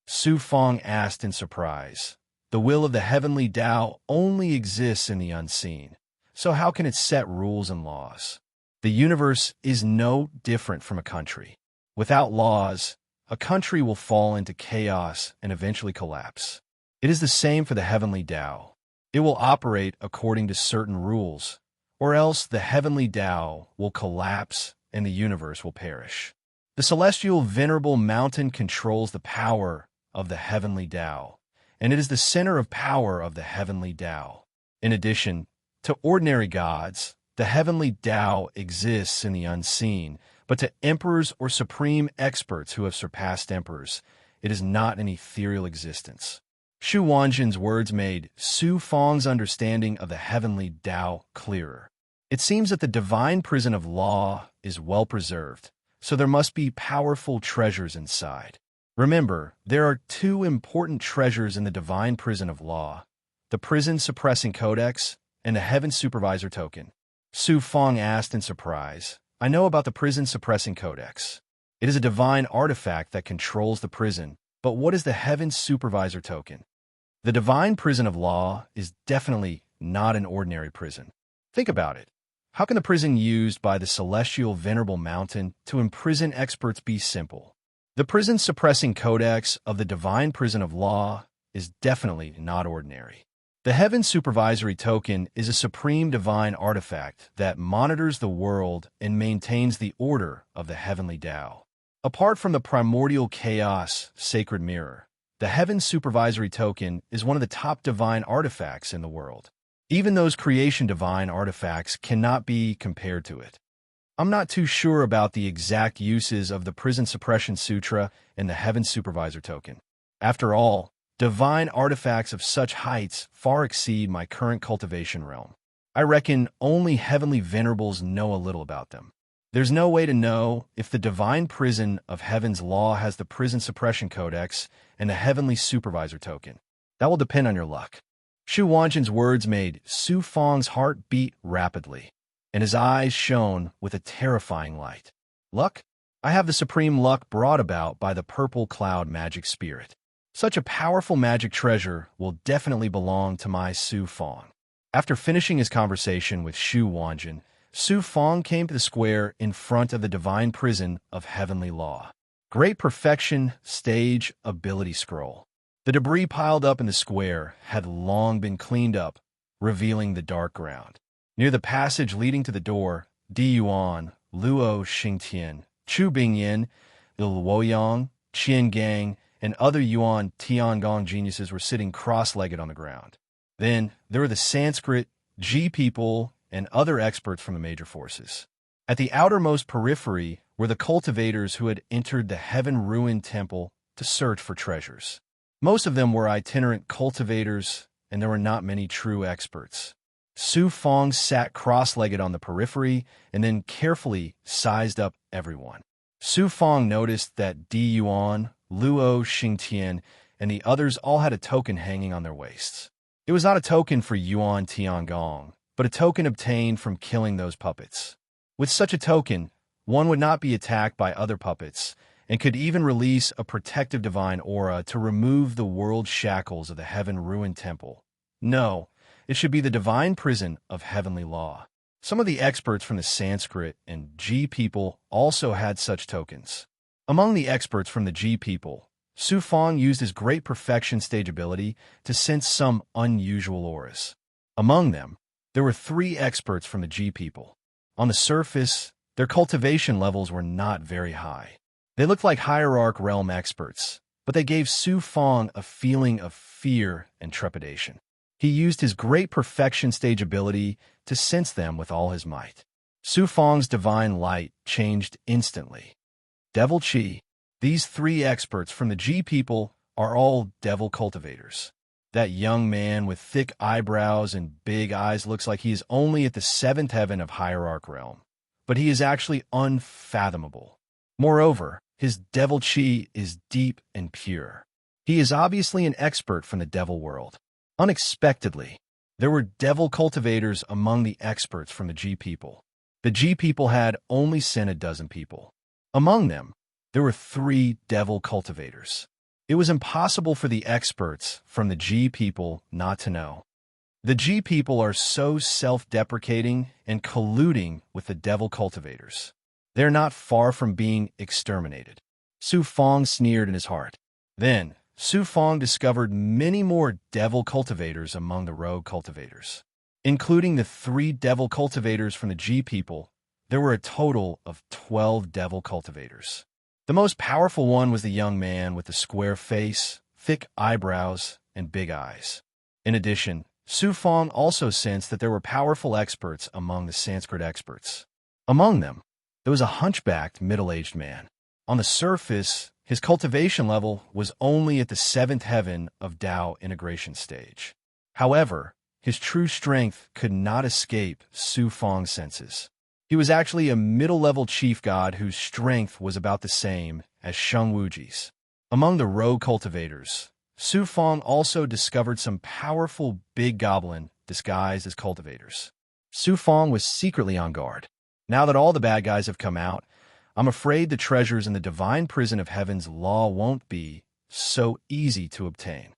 Su Fong asked in surprise. The will of the heavenly Tao only exists in the unseen. So how can it set rules and laws? The universe is no different from a country. Without laws, a country will fall into chaos and eventually collapse. It is the same for the heavenly Tao. It will operate according to certain rules, or else the heavenly Tao will collapse and the universe will perish. The celestial venerable mountain controls the power of the heavenly Tao, and it is the center of power of the heavenly Tao. In addition to ordinary gods, the heavenly Tao exists in the unseen, but to emperors or supreme experts who have surpassed emperors, it is not an ethereal existence. Xu Wanjin's words made Su Fang's understanding of the heavenly Tao clearer. It seems that the divine prison of law is well preserved, so there must be powerful treasures inside. Remember, there are two important treasures in the divine prison of law: the prison suppressing codex and the heaven supervisor token. Su Fang asked in surprise, "I know about the prison suppressing codex. It is a divine artifact that controls the prison, but what is the heaven supervisor token?" The divine prison of law is definitely not an ordinary prison. Think about it. How can the prison used by the celestial venerable mountain to imprison experts be simple? The prison suppressing codex of the divine prison of law is definitely not ordinary. The heaven supervisory token is a supreme divine artifact that monitors the world and maintains the order of the heavenly Tao. Apart from the primordial chaos sacred mirror, the heaven supervisory token is one of the top divine artifacts in the world. Even those creation divine artifacts cannot be compared to it. I'm not too sure about the exact uses of the Prison Suppression Sutra and the Heaven Supervisor token. After all, divine artifacts of such heights far exceed my current cultivation realm. I reckon only heavenly venerables know a little about them. There's no way to know if the divine prison of heaven's law has the Prison Suppression Codex and the Heavenly Supervisor token. That will depend on your luck. Xu Wanjin's words made Su Fang's heart beat rapidly, and his eyes shone with a terrifying light. Luck? I have the supreme luck brought about by the purple cloud magic spirit. Such a powerful magic treasure will definitely belong to my Su Fang. After finishing his conversation with Xu Wanjin, Su Fang came to the square in front of the divine prison of heavenly law. Great perfection stage ability scroll. The debris piled up in the square had long been cleaned up, revealing the dark ground. Near the passage leading to the door, Di Yuan, Luo Xingtian, Chu Bingyin, the Luoyang, Qian Gang, and other Yuan Tiangong geniuses were sitting cross-legged on the ground. Then there were the Sanskrit, Ji people, and other experts from the major forces. At the outermost periphery were the cultivators who had entered the heaven-ruined temple to search for treasures. Most of them were itinerant cultivators, and there were not many true experts. Su Fang sat cross-legged on the periphery and then carefully sized up everyone. Su Fang noticed that Di Yuan, Luo Xingtian, and the others all had a token hanging on their waists. It was not a token for Yuan Tiangong, but a token obtained from killing those puppets. With such a token, one would not be attacked by other puppets, and could even release a protective divine aura to remove the world shackles of the heaven-ruined temple. No, it should be the divine prison of heavenly law. Some of the experts from the Sanskrit and Ji people also had such tokens. Among the experts from the Ji people, Su Fang used his great perfection stage ability to sense some unusual auras. Among them, there were 3 experts from the Ji people. On the surface, their cultivation levels were not very high. They looked like hierarch realm experts, but they gave Su Fang a feeling of fear and trepidation. He used his great perfection stage ability to sense them with all his might. Su Fang's divine light changed instantly. Devil Chi. These 3 experts from the Ji people are all devil cultivators. That young man with thick eyebrows and big eyes looks like he is only at the 7th heaven of hierarch realm, but he is actually unfathomable. Moreover, his devil chi is deep and pure. He is obviously an expert from the devil world. Unexpectedly, there were devil cultivators among the experts from the Ji people. The Ji people had only sent a dozen people. Among them, there were 3 devil cultivators. It was impossible for the experts from the Ji people not to know. The G people are so self-deprecating and colluding with the devil cultivators. They're not far from being exterminated. Su Fong sneered in his heart. Then, Su Fong discovered many more devil cultivators among the rogue cultivators. Including the 3 devil cultivators from the G people, there were a total of 12 devil cultivators. The most powerful one was the young man with the square face, thick eyebrows, and big eyes. In addition, Su Fong also sensed that there were powerful experts among the Sanskrit experts. Among them, there was a hunchbacked middle-aged man. On the surface, his cultivation level was only at the 7th heaven of Tao integration stage. However, his true strength could not escape Su Fong's senses. He was actually a middle-level chief god whose strength was about the same as Sheng Wuji's. Among the rogue cultivators, Su Fong also discovered some powerful big goblin disguised as cultivators. Su Fong was secretly on guard. Now that all the bad guys have come out, I'm afraid the treasures in the divine prison of heaven's law won't be so easy to obtain.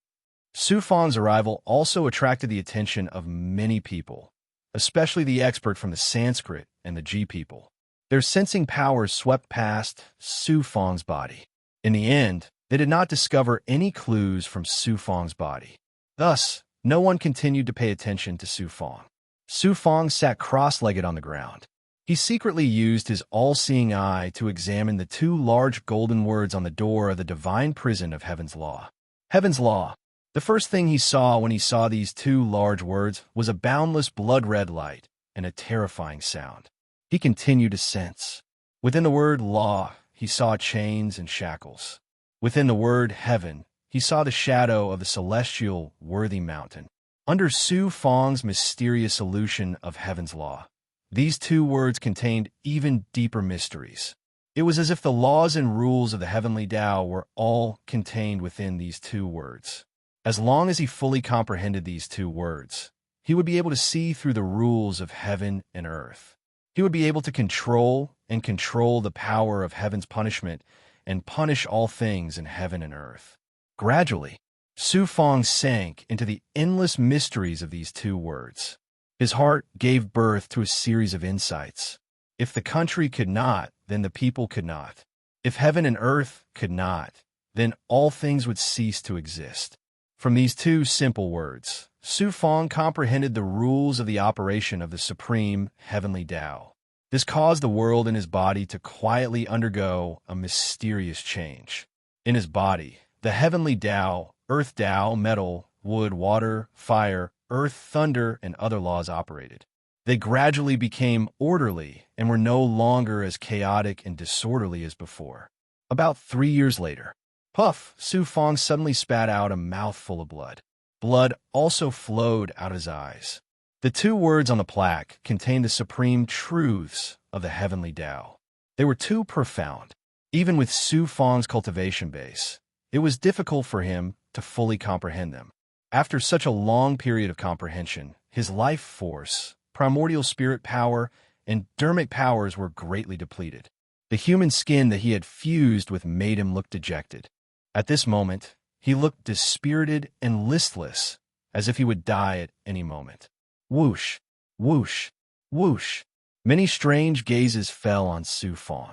Su Fong's arrival also attracted the attention of many people, especially the expert from the Sanskrit and the G people. Their sensing powers swept past Su Fong's body. In the end, they did not discover any clues from Su Fong's body. Thus, no one continued to pay attention to Su Fong. Su Fong sat cross-legged on the ground. He secretly used his all-seeing eye to examine the 2 large golden words on the door of the divine prison of Heaven's Law. Heaven's Law. The first thing he saw when he saw these 2 large words was a boundless blood-red light and a terrifying sound. He continued to sense. Within the word law, he saw chains and shackles. Within the word heaven, he saw the shadow of the celestial worthy mountain. Under Su Fong's mysterious solution of Heaven's Law, these 2 words contained even deeper mysteries. It was as if the laws and rules of the heavenly Tao were all contained within these 2 words. As long as he fully comprehended these 2 words, he would be able to see through the rules of heaven and earth. He would be able to control the power of heaven's punishment and punish all things in heaven and earth. Gradually, Su Fong sank into the endless mysteries of these 2 words. His heart gave birth to a series of insights. If the country could not, then the people could not. If heaven and earth could not, then all things would cease to exist. From these 2 simple words, Su Fong comprehended the rules of the operation of the supreme heavenly Tao. This caused the world in his body to quietly undergo a mysterious change. In his body, the heavenly Tao, earth Tao, metal, wood, water, fire, earth, thunder, and other laws operated. They gradually became orderly and were no longer as chaotic and disorderly as before. About 3 years later, puff, Su Fong suddenly spat out a mouthful of blood. Blood also flowed out of his eyes. The 2 words on the plaque contained the supreme truths of the heavenly Tao. They were too profound. Even with Su Fong's cultivation base, it was difficult for him to fully comprehend them. After such a long period of comprehension, his life force, primordial spirit power, and dermic powers were greatly depleted. The human skin that he had fused with made him look dejected. At this moment, he looked dispirited and listless, as if he would die at any moment. Whoosh, whoosh, whoosh. Many strange gazes fell on Su Fong.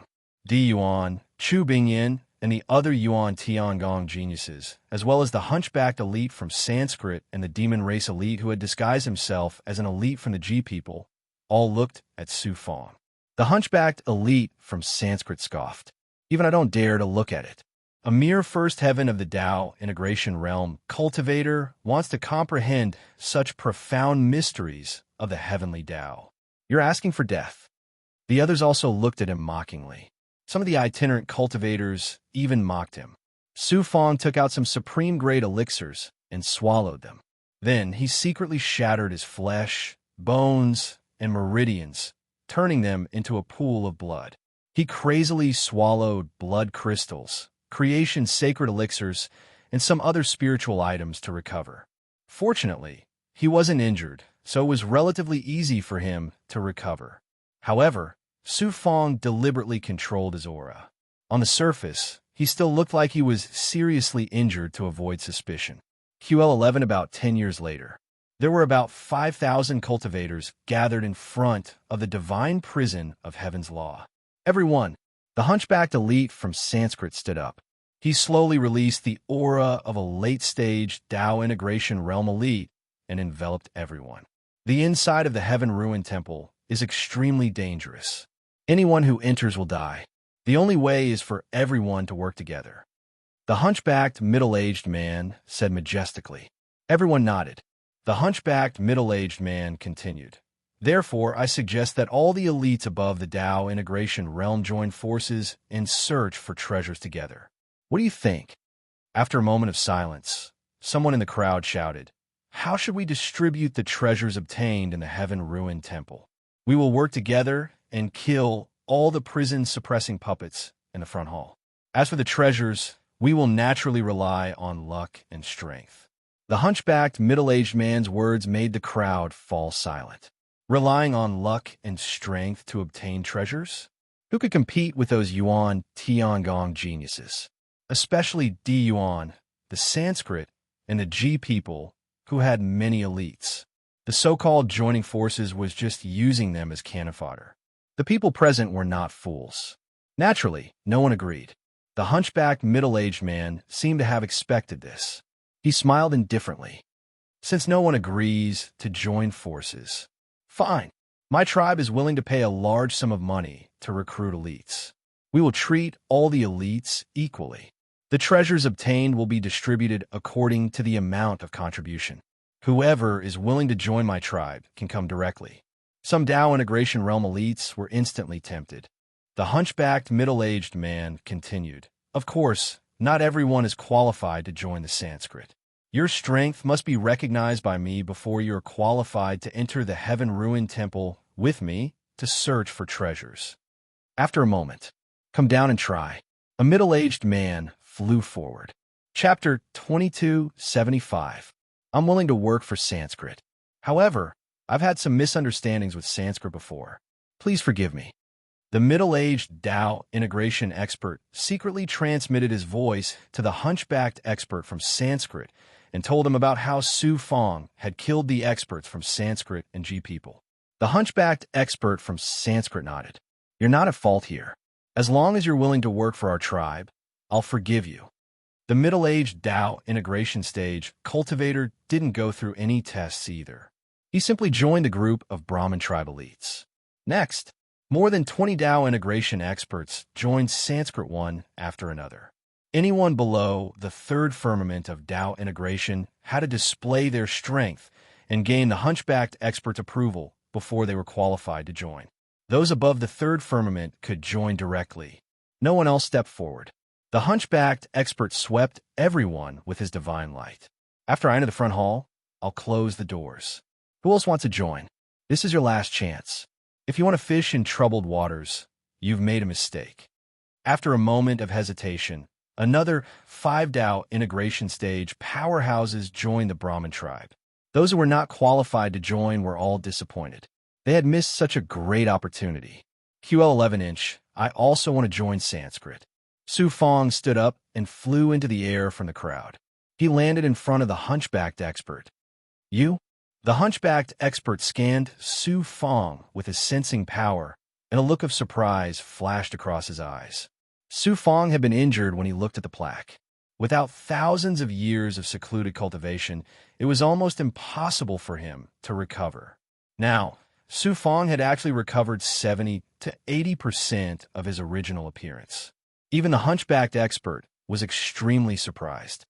Di Yuan, Chu Bingyin, and the other Yuan Tiangong geniuses, as well as the hunchbacked elite from Sanskrit and the demon race elite who had disguised himself as an elite from the G people, all looked at Su Fong. The hunchbacked elite from Sanskrit scoffed. Even I don't dare to look at it. A mere first heaven of the Tao integration realm cultivator wants to comprehend such profound mysteries of the heavenly Tao. You're asking for death. The others also looked at him mockingly. Some of the itinerant cultivators even mocked him. Su Fong took out some supreme-grade elixirs and swallowed them. Then he secretly shattered his flesh, bones, and meridians, turning them into a pool of blood. He crazily swallowed blood crystals, creation's sacred elixirs, and some other spiritual items to recover. Fortunately, he wasn't injured, so it was relatively easy for him to recover. However, Su Fong deliberately controlled his aura. On the surface, he still looked like he was seriously injured to avoid suspicion. QL11 about 10 years later. There were about 5,000 cultivators gathered in front of the divine prison of heaven's law. Everyone, the hunchbacked elite from Sanskrit stood up. He slowly released the aura of a late-stage Tao integration realm elite and enveloped everyone. The inside of the Heaven Ruin Temple is extremely dangerous. Anyone who enters will die. The only way is for everyone to work together. The hunchbacked, middle-aged man said majestically. Everyone nodded. The hunchbacked, middle-aged man continued. Therefore, I suggest that all the elites above the Tao integration realm join forces and search for treasures together. What do you think? After a moment of silence, someone in the crowd shouted, "How should we distribute the treasures obtained in the Heaven Ruin Temple? We will work together and kill all the prison-suppressing puppets in the front hall. As for the treasures, we will naturally rely on luck and strength." The hunchbacked, middle-aged man's words made the crowd fall silent. Relying on luck and strength to obtain treasures? Who could compete with those Yuan Tiangong geniuses? Especially Di Yuan, the Sanskrit, and the Ji people, who had many elites. The so-called joining forces was just using them as cannon fodder. The people present were not fools. Naturally, no one agreed. The hunchbacked, middle-aged man seemed to have expected this. He smiled indifferently. Since no one agrees to join forces, fine. My tribe is willing to pay a large sum of money to recruit elites. We will treat all the elites equally. The treasures obtained will be distributed according to the amount of contribution. Whoever is willing to join my tribe can come directly. Some Tao integration realm elites were instantly tempted. The hunchbacked, middle-aged man continued. Of course, not everyone is qualified to join the Sanskrit. Your strength must be recognized by me before you are qualified to enter the Heaven Ruin Temple with me to search for treasures. After a moment, come down and try. A middle-aged man flew forward. Chapter 2275. I'm willing to work for Sanskrit. However, I've had some misunderstandings with Sanskrit before. Please forgive me. The middle-aged Tao integration expert secretly transmitted his voice to the hunchbacked expert from Sanskrit and told him about how Su Fong had killed the experts from Sanskrit and Ji people. The hunchbacked expert from Sanskrit nodded. You're not at fault here. As long as you're willing to work for our tribe, I'll forgive you. The middle-aged Tao integration stage cultivator didn't go through any tests either. He simply joined the group of Brahmin tribe elites. Next, more than 20 Tao integration experts joined Sanskrit one after another. Anyone below the third firmament of Tao integration had to display their strength and gain the hunchbacked expert's approval before they were qualified to join. Those above the third firmament could join directly. No one else stepped forward. The hunchbacked expert swept everyone with his divine light. After I enter the front hall, I'll close the doors. Who else wants to join? This is your last chance. If you want to fish in troubled waters, you've made a mistake. After a moment of hesitation, another 5 Tao integration stage powerhouses joined the Brahmin tribe. Those who were not qualified to join were all disappointed. They had missed such a great opportunity. QL 11-inch, I also want to join Sanskrit. Su Fong stood up and flew into the air from the crowd. He landed in front of the hunchbacked expert. You? The hunchbacked expert scanned Su Fong with his sensing power, and a look of surprise flashed across his eyes. Su Fong had been injured when he looked at the plaque. Without thousands of years of secluded cultivation, it was almost impossible for him to recover. Now, Su Fong had actually recovered 70 to 80% of his original appearance. Even the hunchbacked expert was extremely surprised.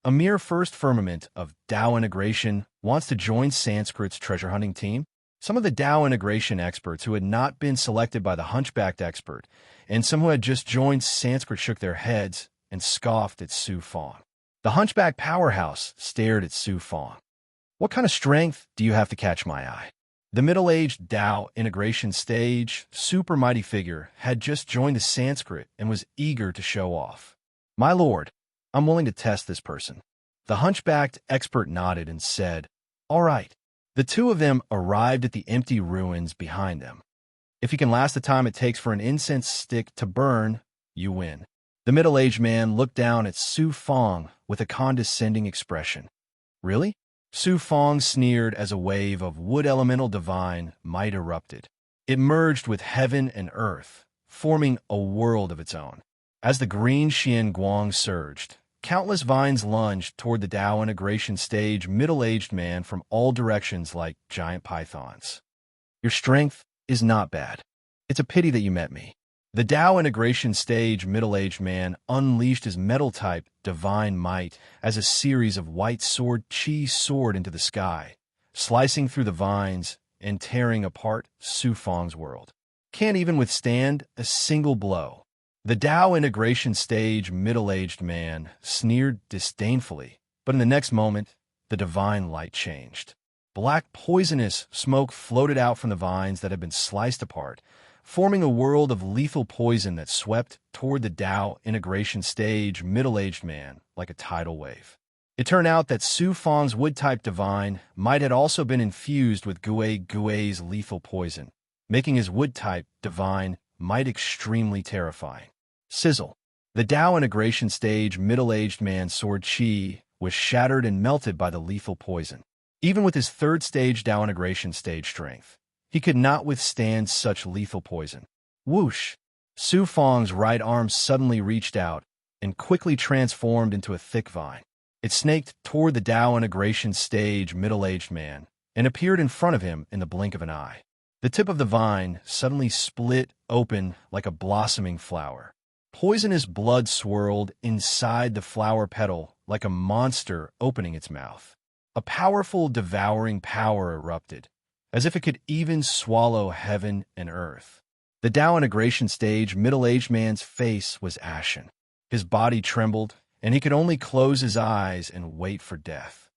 A mere first firmament of Tao integration wants to join Sanskrit's treasure hunting team? Some of the Tao integration experts who had not been selected by the hunchbacked expert and some who had just joined Sanskrit shook their heads and scoffed at Su Fong. The hunchback powerhouse stared at Su Fong. What kind of strength do you have to catch my eye? The middle-aged Tao integration stage super mighty figure had just joined the Sanskrit and was eager to show off. My lord, I'm willing to test this person. The hunchbacked expert nodded and said, all right. The two of them arrived at the empty ruins behind them. If you can last the time it takes for an incense stick to burn, you win. The middle-aged man looked down at Su Fong with a condescending expression. Really? Su Fong sneered as a wave of wood elemental divine might erupted. It merged with heaven and earth, forming a world of its own. As the green Xian Guang surged, countless vines lunged toward the Tao integration stage middle-aged man from all directions like giant pythons. Your strength is not bad. It's a pity that you met me. The Tao integration stage middle-aged man unleashed his metal-type divine might as a series of white sword chi soared into the sky, slicing through the vines and tearing apart Su Fong's world. Can't even withstand a single blow. The Tao integration stage middle-aged man sneered disdainfully, but in the next moment, the divine light changed. Black poisonous smoke floated out from the vines that had been sliced apart, forming a world of lethal poison that swept toward the Tao integration stage middle-aged man like a tidal wave. It turned out that Su Fong's wood-type divine might had also been infused with Gui's lethal poison, making his wood-type divine might extremely terrifying. Sizzle. The Tao integration stage middle-aged man's sword chi was shattered and melted by the lethal poison. Even with his third stage Tao integration stage strength, he could not withstand such lethal poison. Whoosh! Su Fong's right arm suddenly reached out and quickly transformed into a thick vine. It snaked toward the Tao integration stage middle-aged man and appeared in front of him in the blink of an eye. The tip of the vine suddenly split open like a blossoming flower. Poisonous blood swirled inside the flower petal like a monster opening its mouth. A powerful, devouring power erupted, as if it could even swallow heaven and earth. The Tao integration stage middle-aged man's face was ashen. His body trembled, and he could only close his eyes and wait for death.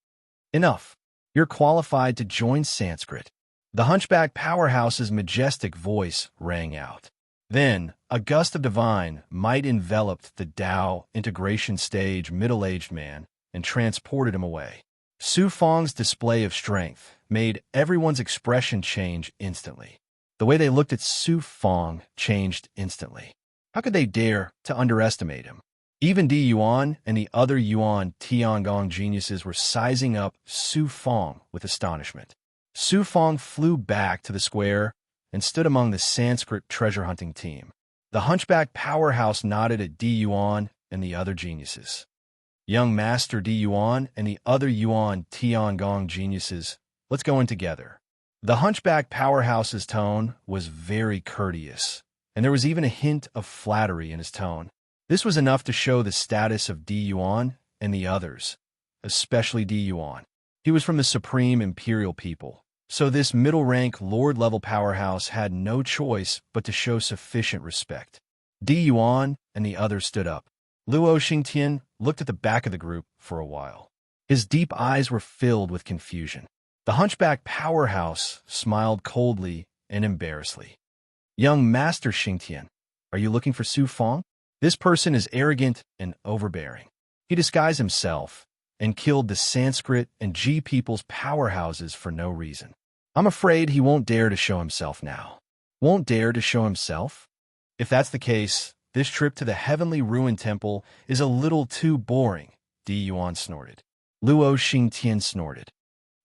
Enough. You're qualified to join Sanskrit. The hunchback powerhouse's majestic voice rang out. Then, a gust of divine might enveloped the Tao integration stage middle-aged man and transported him away. Su Fong's display of strength made everyone's expression change instantly. The way they looked at Su Fong changed instantly. How could they dare to underestimate him? Even Di Yuan and the other Yuan Tiangong geniuses were sizing up Su Fong with astonishment. Su Fong flew back to the square and stood among the Sanskrit treasure-hunting team. The hunchback powerhouse nodded at Di Yuan and the other geniuses. Young Master Di Yuan and the other Yuan Tiangong geniuses, let's go in together. The hunchback powerhouse's tone was very courteous, and there was even a hint of flattery in his tone. This was enough to show the status of Di Yuan and the others, especially Di Yuan. He was from the supreme imperial people, so this middle-rank lord-level powerhouse had no choice but to show sufficient respect. Di Yuan and the others stood up. Luo Xingtian looked at the back of the group for a while. His deep eyes were filled with confusion. The hunchback powerhouse smiled coldly and embarrassedly. Young Master Xingtian, are you looking for Su Fong? This person is arrogant and overbearing. He disguised himself and killed the Sanskrit and G people's powerhouses for no reason. I'm afraid he won't dare to show himself now. Won't dare to show himself? If that's the case, this trip to the Heavenly Ruin Temple is a little too boring, Di Yuan snorted. Luo Xingtian snorted.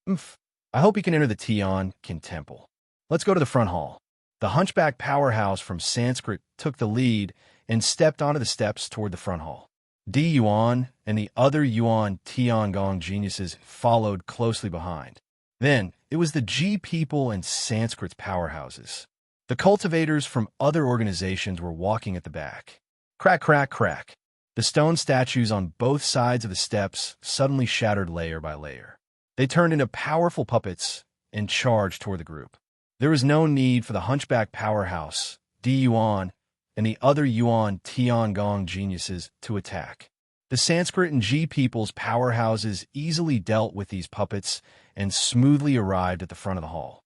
I hope he can enter the Tian-Kin Temple. Let's go to the front hall. The hunchback powerhouse from Sanskrit took the lead and stepped onto the steps toward the front hall. Di Yuan and the other Yuan Tiangong geniuses followed closely behind. Then, it was the G people and Sanskrit's powerhouses. The cultivators from other organizations were walking at the back. Crack, crack, crack. The stone statues on both sides of the steps suddenly shattered layer by layer. They turned into powerful puppets and charged toward the group. There was no need for the hunchback powerhouse, Di Yuan, and the other Yuan Tiangong geniuses to attack. The Sanskrit and G people's powerhouses easily dealt with these puppets and smoothly arrived at the front of the hall.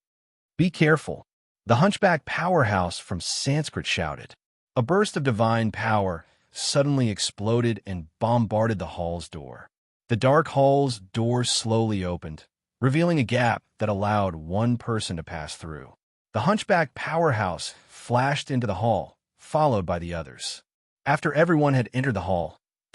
Be careful. The hunchback powerhouse from Sanskrit shouted. A burst of divine power suddenly exploded and bombarded the hall's door. The dark hall's door slowly opened, revealing a gap that allowed one person to pass through. The hunchback powerhouse flashed into the hall, followed by the others. After everyone had entered the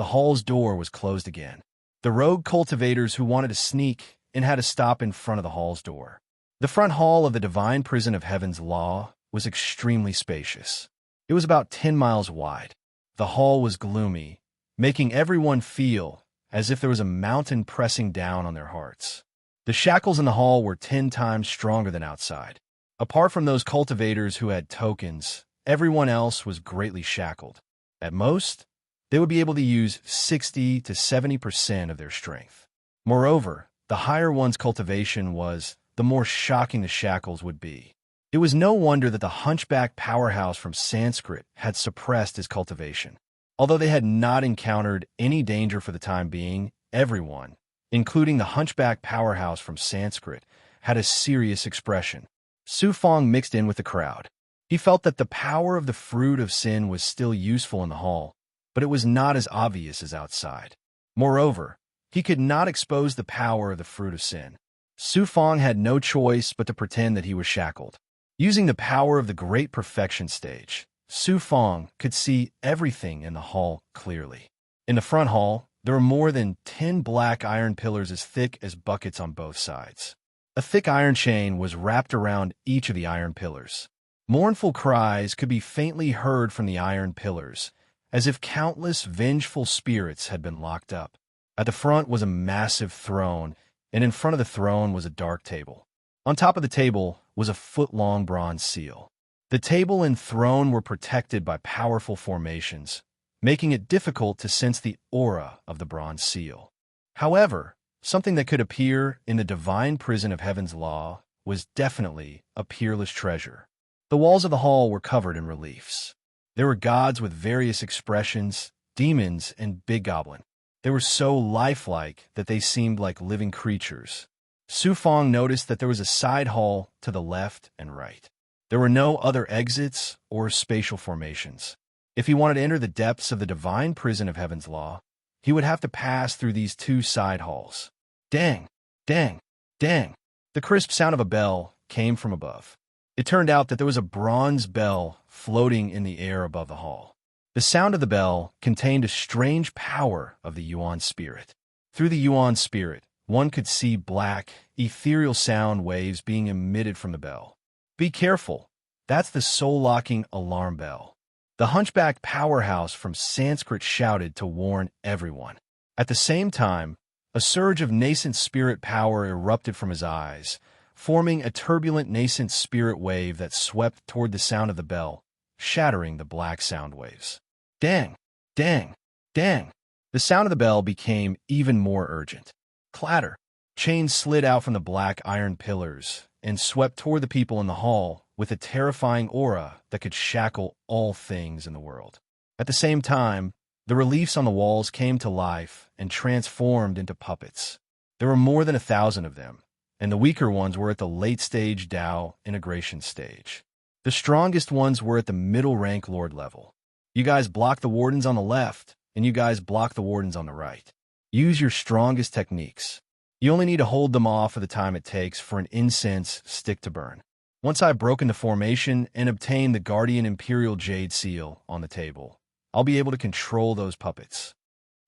hall's door was closed again. The rogue cultivators who wanted to sneak and had to stop in front of the hall's door. The front hall of the divine prison of Heaven's Law was extremely spacious. It was about 10 miles wide. The hall was gloomy, making everyone feel as if there was a mountain pressing down on their hearts. The shackles in the hall were 10 times stronger than outside. Apart from those cultivators who had tokens, everyone else was greatly shackled. At most, they would be able to use 60 to 70% of their strength. Moreover, the higher one's cultivation was, the more shocking the shackles would be. It was no wonder that the hunchback powerhouse from Sanskrit had suppressed his cultivation. Although they had not encountered any danger for the time being, everyone, including the hunchback powerhouse from Sanskrit, had a serious expression. Su Fong mixed in with the crowd. He felt that the power of the fruit of sin was still useful in the hall, but it was not as obvious as outside. Moreover, he could not expose the power of the fruit of sin. Su Fong had no choice but to pretend that he was shackled. Using the power of the Great Perfection stage, Su Fong could see everything in the hall clearly. In the front hall, there were more than 10 black iron pillars as thick as buckets on both sides. A thick iron chain was wrapped around each of the iron pillars. Mournful cries could be faintly heard from the iron pillars, as if countless vengeful spirits had been locked up. At the front was a massive throne, and in front of the throne was a dark table. On top of the table was a foot-long bronze seal. The table and throne were protected by powerful formations, making it difficult to sense the aura of the bronze seal. However, something that could appear in the divine prison of Heaven's Law was definitely a peerless treasure. The walls of the hall were covered in reliefs. There were gods with various expressions, demons, and big goblin. They were so lifelike that they seemed like living creatures. Su Fong noticed that there was a side hall to the left and right. There were no other exits or spatial formations. If he wanted to enter the depths of the divine prison of Heaven's Law, he would have to pass through these two side halls. Dang, dang, dang. The crisp sound of a bell came from above. It turned out that there was a bronze bell floating in the air above the hall. The sound of the bell contained a strange power of the Yuan spirit. Through the Yuan spirit, one could see black, ethereal sound waves being emitted from the bell. Be careful, that's the soul-locking alarm bell. The hunchback powerhouse from Sanskrit shouted to warn everyone. At the same time, a surge of nascent spirit power erupted from his eyes, forming a turbulent nascent spirit wave that swept toward the sound of the bell, shattering the black sound waves. Dang, dang, dang. The sound of the bell became even more urgent. Clatter. Chains slid out from the black iron pillars and swept toward the people in the hall with a terrifying aura that could shackle all things in the world. At the same time, the reliefs on the walls came to life and transformed into puppets. There were more than 1,000 of them, and the weaker ones were at the late-stage Dao integration stage. The strongest ones were at the middle-rank Lord level. You guys block the wardens on the left, and you guys block the wardens on the right. Use your strongest techniques. You only need to hold them off for the time it takes for an incense stick to burn. Once I've broken the formation and obtained the Guardian Imperial Jade Seal on the table, I'll be able to control those puppets.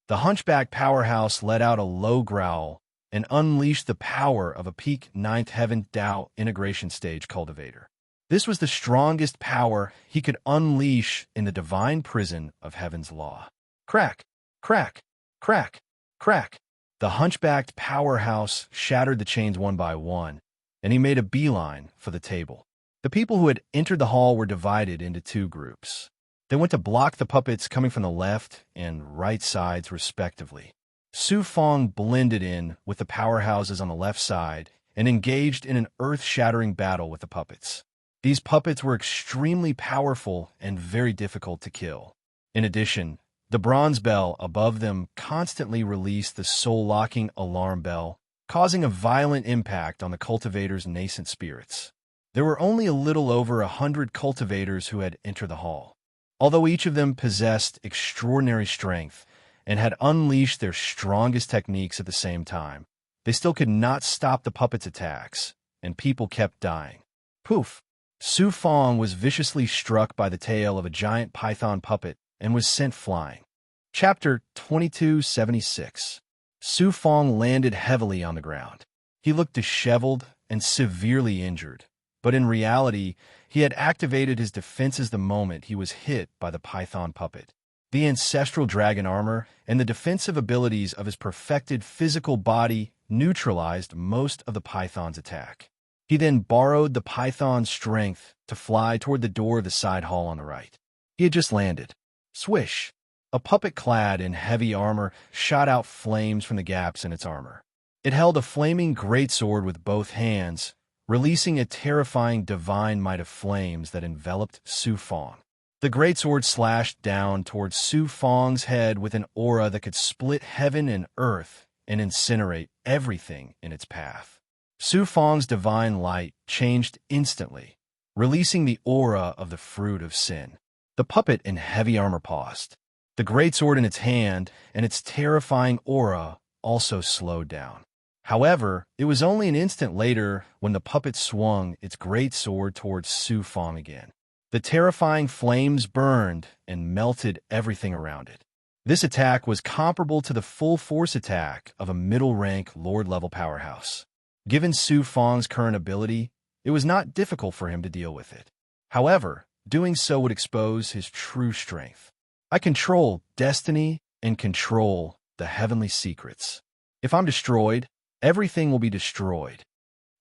The hunchback powerhouse let out a low growl and unleashed the power of a peak 9th Heaven Dao integration stage cultivator. This was the strongest power he could unleash in the divine prison of Heaven's Law. Crack, crack, crack, crack. The hunchbacked powerhouse shattered the chains one by one, and he made a beeline for the table. The people who had entered the hall were divided into two groups. They went to block the puppets coming from the left and right sides, respectively. Su Fong blended in with the powerhouses on the left side and engaged in an earth-shattering battle with the puppets. These puppets were extremely powerful and very difficult to kill. In addition, the bronze bell above them constantly released the soul-locking alarm bell, causing a violent impact on the cultivators' nascent spirits. There were only a little over 100 cultivators who had entered the hall. Although each of them possessed extraordinary strength and had unleashed their strongest techniques at the same time, they still could not stop the puppets' attacks, and people kept dying. Poof! Su Fong was viciously struck by the tail of a giant python puppet and was sent flying. Chapter 2276. Su Fong landed heavily on the ground. He looked disheveled and severely injured, but in reality, he had activated his defenses the moment he was hit by the python puppet. The ancestral dragon armor and the defensive abilities of his perfected physical body neutralized most of the python's attack. He then borrowed the python's strength to fly toward the door of the side hall on the right. He had just landed. Swish! A puppet clad in heavy armor shot out flames from the gaps in its armor. It held a flaming greatsword with both hands, releasing a terrifying divine might of flames that enveloped Su Fong. The greatsword slashed down towards Su Fong's head with an aura that could split heaven and earth and incinerate everything in its path. Su Fong's divine light changed instantly, releasing the aura of the fruit of sin. The puppet in heavy armor paused. The greatsword in its hand and its terrifying aura also slowed down. However, it was only an instant later when the puppet swung its greatsword towards Su Fong again. The terrifying flames burned and melted everything around it. This attack was comparable to the full-force attack of a middle-rank Lord-level powerhouse. Given Su Fong's current ability, it was not difficult for him to deal with it. However, doing so would expose his true strength. I control destiny and control the heavenly secrets. If I'm destroyed, everything will be destroyed.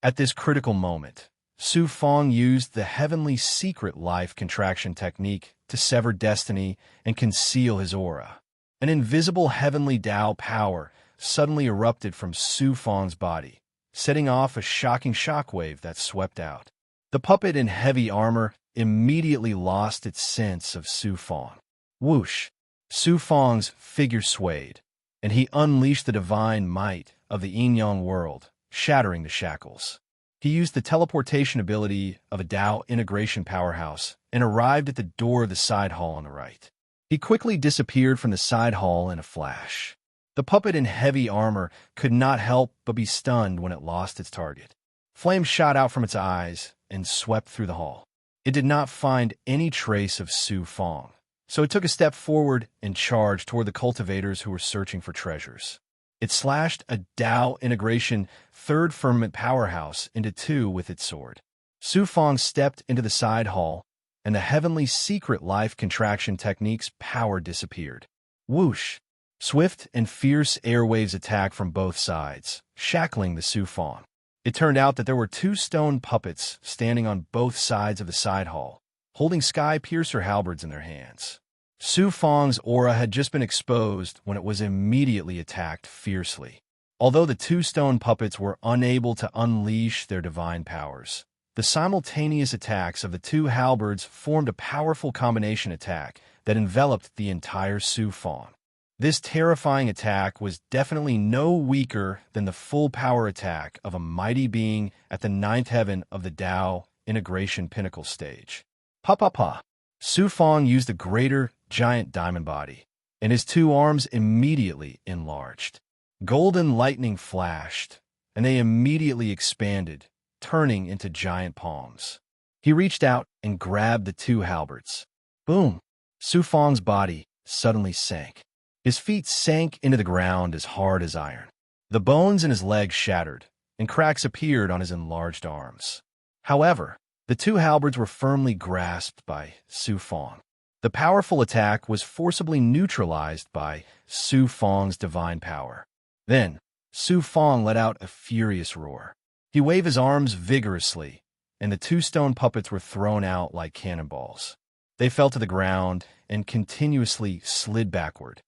At this critical moment, Su Fong used the heavenly secret life contraction technique to sever destiny and conceal his aura. An invisible heavenly Tao power suddenly erupted from Su Fong's body, setting off a shocking shockwave that swept out. The puppet in heavy armor immediately lost its sense of Su Fong. Whoosh! Su Fong's figure swayed, and he unleashed the divine might of the yin-yang world, shattering the shackles. He used the teleportation ability of a Tao integration powerhouse and arrived at the door of the side hall on the right. He quickly disappeared from the side hall in a flash. The puppet in heavy armor could not help but be stunned when it lost its target. Flames shot out from its eyes and swept through the hall. It did not find any trace of Su Fong, so it took a step forward and charged toward the cultivators who were searching for treasures. It slashed a Tao integration third firmament powerhouse into two with its sword. Su Fong stepped into the side hall, and the heavenly secret life contraction technique's power disappeared. Whoosh! Swift and fierce airwaves attacked from both sides, shackling the Su Fong. It turned out that there were two stone puppets standing on both sides of the side hall, holding sky-piercer halberds in their hands. Su Fong's aura had just been exposed when it was immediately attacked fiercely. Although the two stone puppets were unable to unleash their divine powers, the simultaneous attacks of the two halberds formed a powerful combination attack that enveloped the entire Su Fong. This terrifying attack was definitely no weaker than the full power attack of a mighty being at the ninth heaven of the Tao integration pinnacle stage. Pa! Su Fong used a greater giant diamond body, and his two arms immediately enlarged. Golden lightning flashed, and they immediately expanded, turning into giant palms. He reached out and grabbed the two halberds. Boom! Su Fong's body suddenly sank. His feet sank into the ground as hard as iron. The bones in his legs shattered, and cracks appeared on his enlarged arms. However, the two halberds were firmly grasped by Su Fong. The powerful attack was forcibly neutralized by Su Fong's divine power. Then, Su Fong let out a furious roar. He waved his arms vigorously, and the two stone puppets were thrown out like cannonballs. They fell to the ground and continuously slid backward.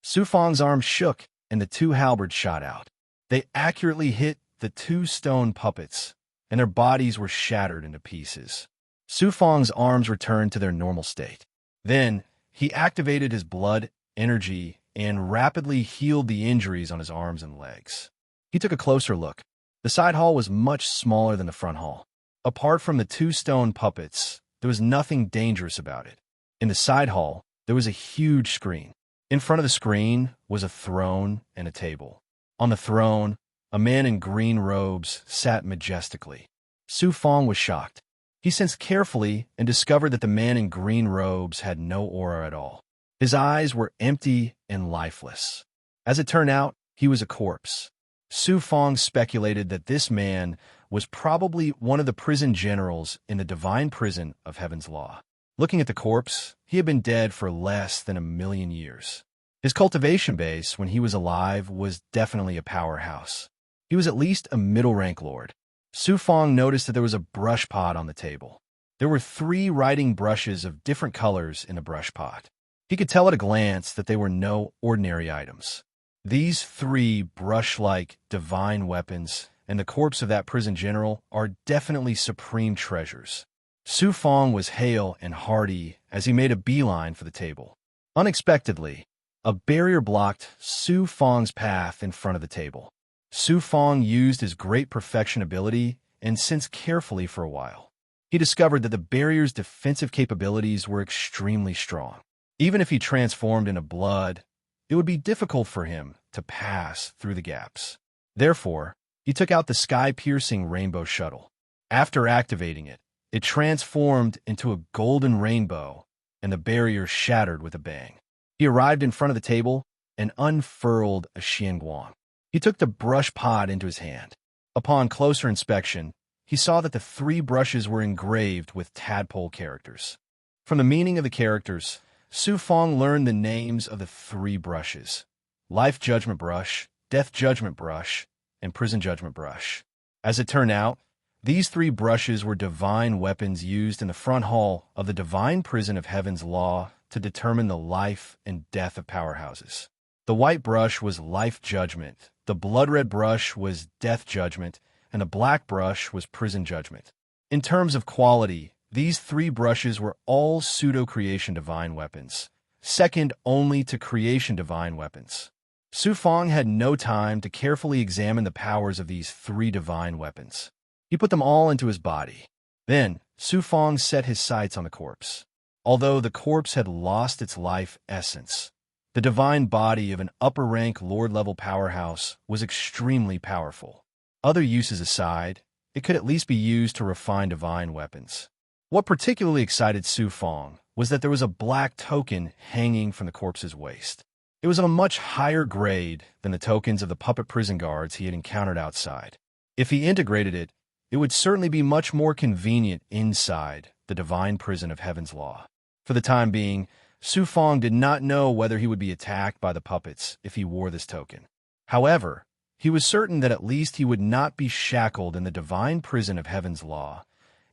Su Fong's arms shook, and the two halberds shot out. They accurately hit the two stone puppets, and their bodies were shattered into pieces. Su Fong's arms returned to their normal state. Then, he activated his blood, energy, and rapidly healed the injuries on his arms and legs. He took a closer look. The side hall was much smaller than the front hall. Apart from the two stone puppets, there was nothing dangerous about it. In the side hall, there was a huge screen. In front of the screen was a throne and a table. On the throne, a man in green robes sat majestically. Su Fong was shocked. He sensed carefully and discovered that the man in green robes had no aura at all. His eyes were empty and lifeless. As it turned out, he was a corpse. Su Fong speculated that this man was probably one of the prison generals in the divine prison of Heaven's Law. Looking at the corpse, he had been dead for less than 1,000,000 years. His cultivation base, when he was alive, was definitely a powerhouse. He was at least a middle-rank lord. Su Fong noticed that there was a brush pot on the table. There were 3 writing brushes of different colors in the brush pot. He could tell at a glance that they were no ordinary items. These 3 brush-like divine weapons and the corpse of that prison general are definitely supreme treasures. Su Fong was hale and hearty as he made a beeline for the table. Unexpectedly, a barrier blocked Su Fong's path in front of the table. Su Fong used his great perfection ability and sensed carefully for a while. He discovered that the barrier's defensive capabilities were extremely strong. Even if he transformed into blood, it would be difficult for him to pass through the gaps. Therefore, he took out the sky-piercing rainbow shuttle. After activating it, it transformed into a golden rainbow, and the barrier shattered with a bang. He arrived in front of the table and unfurled a xianguang. He took the brush pot into his hand. Upon closer inspection, he saw that the 3 brushes were engraved with tadpole characters. From the meaning of the characters, Su Fong learned the names of the 3 brushes: Life Judgment Brush, Death Judgment Brush, and Prison Judgment Brush. As it turned out, these 3 brushes were divine weapons used in the front hall of the divine prison of Heaven's Law to determine the life and death of powerhouses. The white brush was Life Judgment, the blood-red brush was Death Judgment, and the black brush was Prison Judgment. In terms of quality, these 3 brushes were all pseudo-creation divine weapons, second only to creation divine weapons. Su Fong had no time to carefully examine the powers of these 3 divine weapons. He put them all into his body. Then, Su Fong set his sights on the corpse. Although the corpse had lost its life essence, the divine body of an upper-rank lord-level powerhouse was extremely powerful. Other uses aside, it could at least be used to refine divine weapons. What particularly excited Su Fong was that there was a black token hanging from the corpse's waist. It was of a much higher grade than the tokens of the puppet prison guards he had encountered outside. If he integrated it, it would certainly be much more convenient inside the divine prison of Heaven's Law. For the time being, Su Fong did not know whether he would be attacked by the puppets if he wore this token. However, he was certain that at least he would not be shackled in the divine prison of Heaven's Law,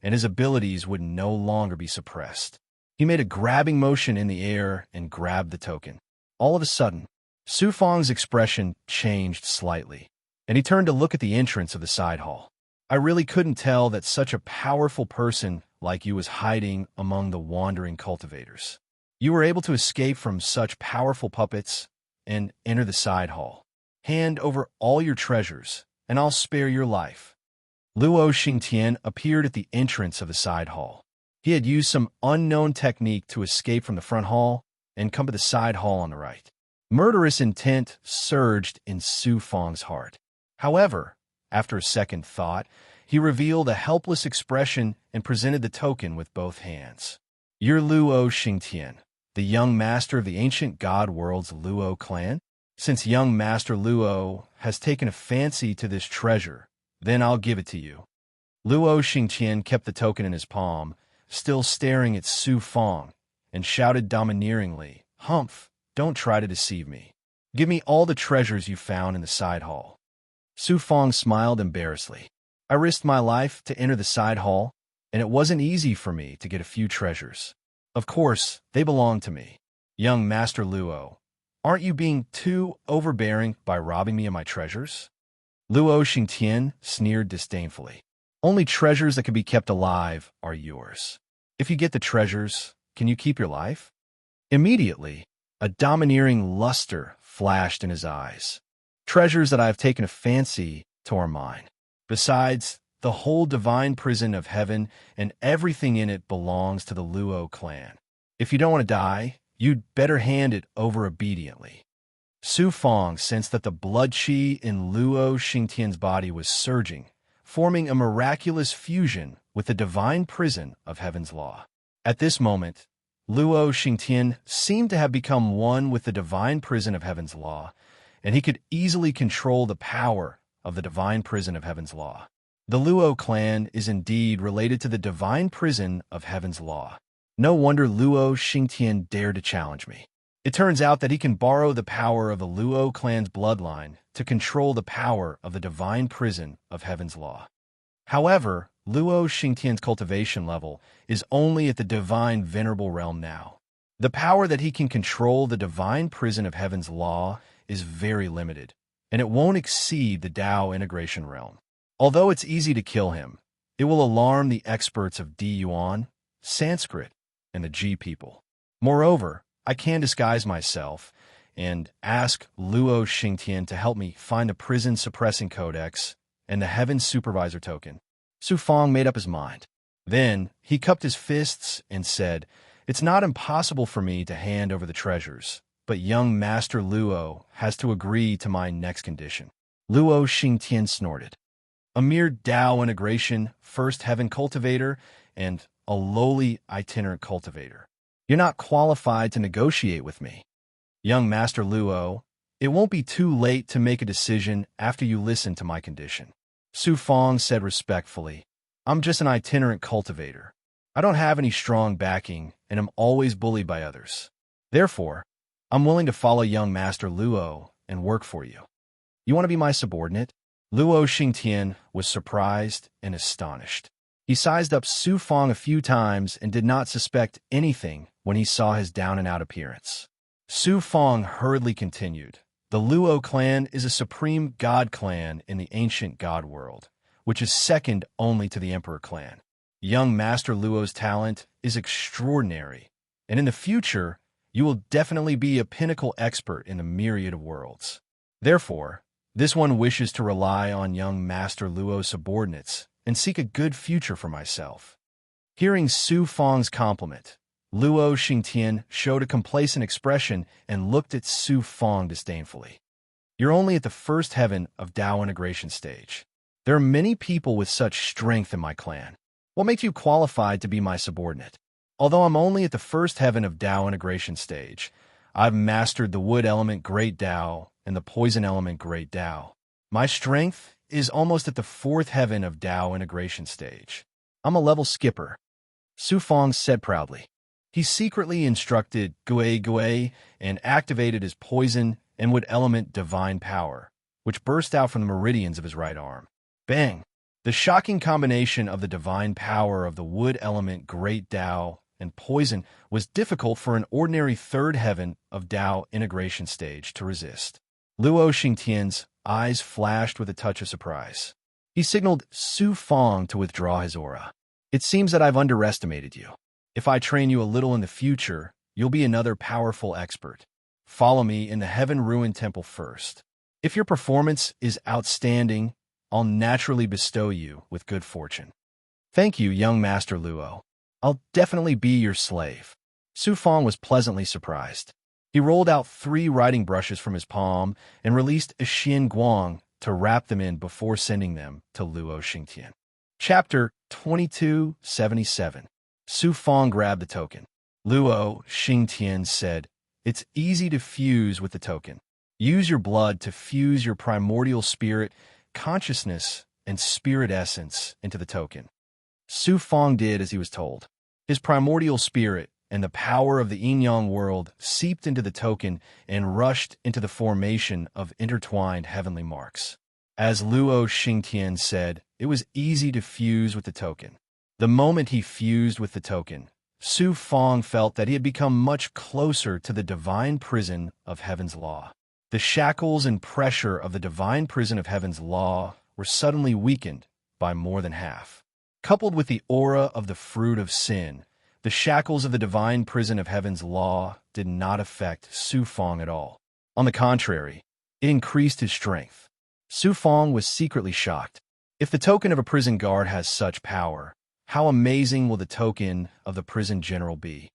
and his abilities would no longer be suppressed. He made a grabbing motion in the air and grabbed the token. All of a sudden, Su Fong's expression changed slightly, and he turned to look at the entrance of the side hall. I really couldn't tell that such a powerful person like you was hiding among the wandering cultivators. You were able to escape from such powerful puppets and enter the side hall. Hand over all your treasures, and I'll spare your life. Luo Xingtian appeared at the entrance of the side hall. He had used some unknown technique to escape from the front hall and come to the side hall on the right. Murderous intent surged in Su Fong's heart. However, after a second thought, he revealed a helpless expression and presented the token with both hands. You're Luo Xingtian, the young master of the ancient god world's Luo clan? Since young Master Luo has taken a fancy to this treasure, then I'll give it to you. Luo Xingtian kept the token in his palm, still staring at Su Fong, and shouted domineeringly, Humph, don't try to deceive me. Give me all the treasures you found in the side hall. Su Fong smiled embarrassedly. I risked my life to enter the side hall, and it wasn't easy for me to get a few treasures. Of course, they belong to me. Young Master Luo, aren't you being too overbearing by robbing me of my treasures? Luo Xingtian sneered disdainfully. Only treasures that can be kept alive are yours. If you get the treasures, can you keep your life? Immediately, a domineering luster flashed in his eyes. Treasures that I have taken a fancy to are mine. Besides, the whole divine prison of heaven and everything in it belongs to the Luo clan. If you don't want to die, you'd better hand it over obediently. Su Fong sensed that the blood qi in Luo Xingtian's body was surging, forming a miraculous fusion with the divine prison of Heaven's Law. At this moment, Luo Xingtian seemed to have become one with the divine prison of Heaven's Law, and he could easily control the power of the divine prison of heaven's law. The Luo clan is indeed related to the divine prison of heaven's law. No wonder Luo Xingtian dared to challenge me. It turns out that he can borrow the power of the Luo clan's bloodline to control the power of the divine prison of heaven's law. However, Luo Xingtian's cultivation level is only at the divine venerable realm now. The power that he can control the divine prison of heaven's law is very limited, and it won't exceed the Tao integration realm. Although it's easy to kill him, it will alarm the experts of Di Yuan, Sanskrit, and the Ji people. Moreover, I can disguise myself and ask Luo Xingtian to help me find the prison suppressing codex and the heaven supervisor token. Su Fang made up his mind. Then he cupped his fists and said, "It's not impossible for me to hand over the treasures, but young Master Luo has to agree to my next condition." Luo Xingtian snorted. A mere Tao integration, first heaven cultivator, and a lowly itinerant cultivator. You're not qualified to negotiate with me. Young Master Luo, it won't be too late to make a decision after you listen to my condition. Su Fang said respectfully, "I'm just an itinerant cultivator. I don't have any strong backing, and I'm always bullied by others. Therefore, I'm willing to follow young Master Luo and work for you. You want to be my subordinate?" Luo Xingtian was surprised and astonished. He sized up Su Fang a few times and did not suspect anything when he saw his down-and-out appearance. Su Fang hurriedly continued, "The Luo clan is a supreme god clan in the ancient god world, which is second only to the Emperor clan. Young Master Luo's talent is extraordinary, and in the future, you will definitely be a pinnacle expert in the myriad of worlds. Therefore, this one wishes to rely on young Master Luo's subordinates and seek a good future for myself." Hearing Su Fang's compliment, Luo Xingtian showed a complacent expression and looked at Su Fang disdainfully. "You're only at the first heaven of Tao integration stage. There are many people with such strength in my clan. What makes you qualified to be my subordinate? Although I'm only at the first heaven of Tao integration stage, I've mastered the wood element Great Tao and the poison element Great Tao. My strength is almost at the fourth heaven of Tao integration stage. I'm a level skipper," Su Fang said proudly. He secretly instructed Gui and activated his poison and wood element divine power, which burst out from the meridians of his right arm. Bang! The shocking combination of the divine power of the wood element Great Tao and poison was difficult for an ordinary third heaven of Tao integration stage to resist. Luo Xingtian's eyes flashed with a touch of surprise. He signaled Su Fang to withdraw his aura. "It seems that I've underestimated you. If I train you a little in the future, you'll be another powerful expert. Follow me in the Heaven Ruin Temple first. If your performance is outstanding, I'll naturally bestow you with good fortune." "Thank you, young Master Luo. I'll definitely be your slave." Su Fang was pleasantly surprised. He rolled out 3 writing brushes from his palm and released a Xian Guang to wrap them in before sending them to Luo Xingtian. Chapter 2277. Su Fang grabbed the token. Luo Xingtian said, "It's easy to fuse with the token. Use your blood to fuse your primordial spirit, consciousness, and spirit essence into the token." Su Fang did as he was told. His primordial spirit and the power of the yin-yang world seeped into the token and rushed into the formation of intertwined heavenly marks. As Luo Xingtian said, it was easy to fuse with the token. The moment he fused with the token, Su Fang felt that he had become much closer to the divine prison of heaven's law. The shackles and pressure of the divine prison of heaven's law were suddenly weakened by more than half. Coupled with the aura of the fruit of sin, the shackles of the divine prison of heaven's law did not affect Su Fang at all. On the contrary, it increased his strength. Su Fang was secretly shocked. If the token of a prison guard has such power, how amazing will the token of the prison general be?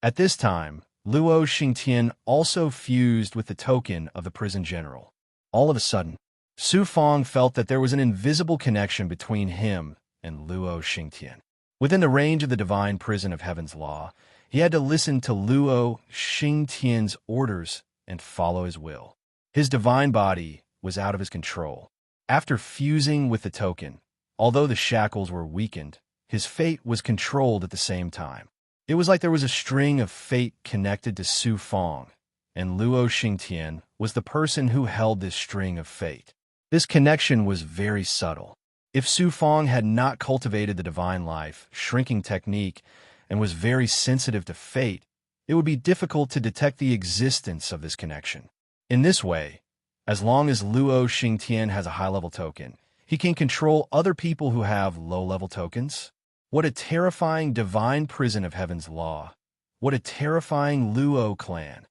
At this time, Luo Xingtian also fused with the token of the prison general. All of a sudden, Su Fang felt that there was an invisible connection between him and Luo Xingtian. Within the range of the divine prison of heaven's law, he had to listen to Luo Xingtian's orders and follow his will. His divine body was out of his control. After fusing with the token, although the shackles were weakened, his fate was controlled at the same time. It was like there was a string of fate connected to Su Fong, and Luo Xingtian was the person who held this string of fate. This connection was very subtle. If Su Fong had not cultivated the divine life, shrinking technique, and was very sensitive to fate, it would be difficult to detect the existence of this connection. In this way, as long as Luo Xingtian has a high-level token, he can control other people who have low-level tokens. What a terrifying divine prison of heaven's law. What a terrifying Luo clan.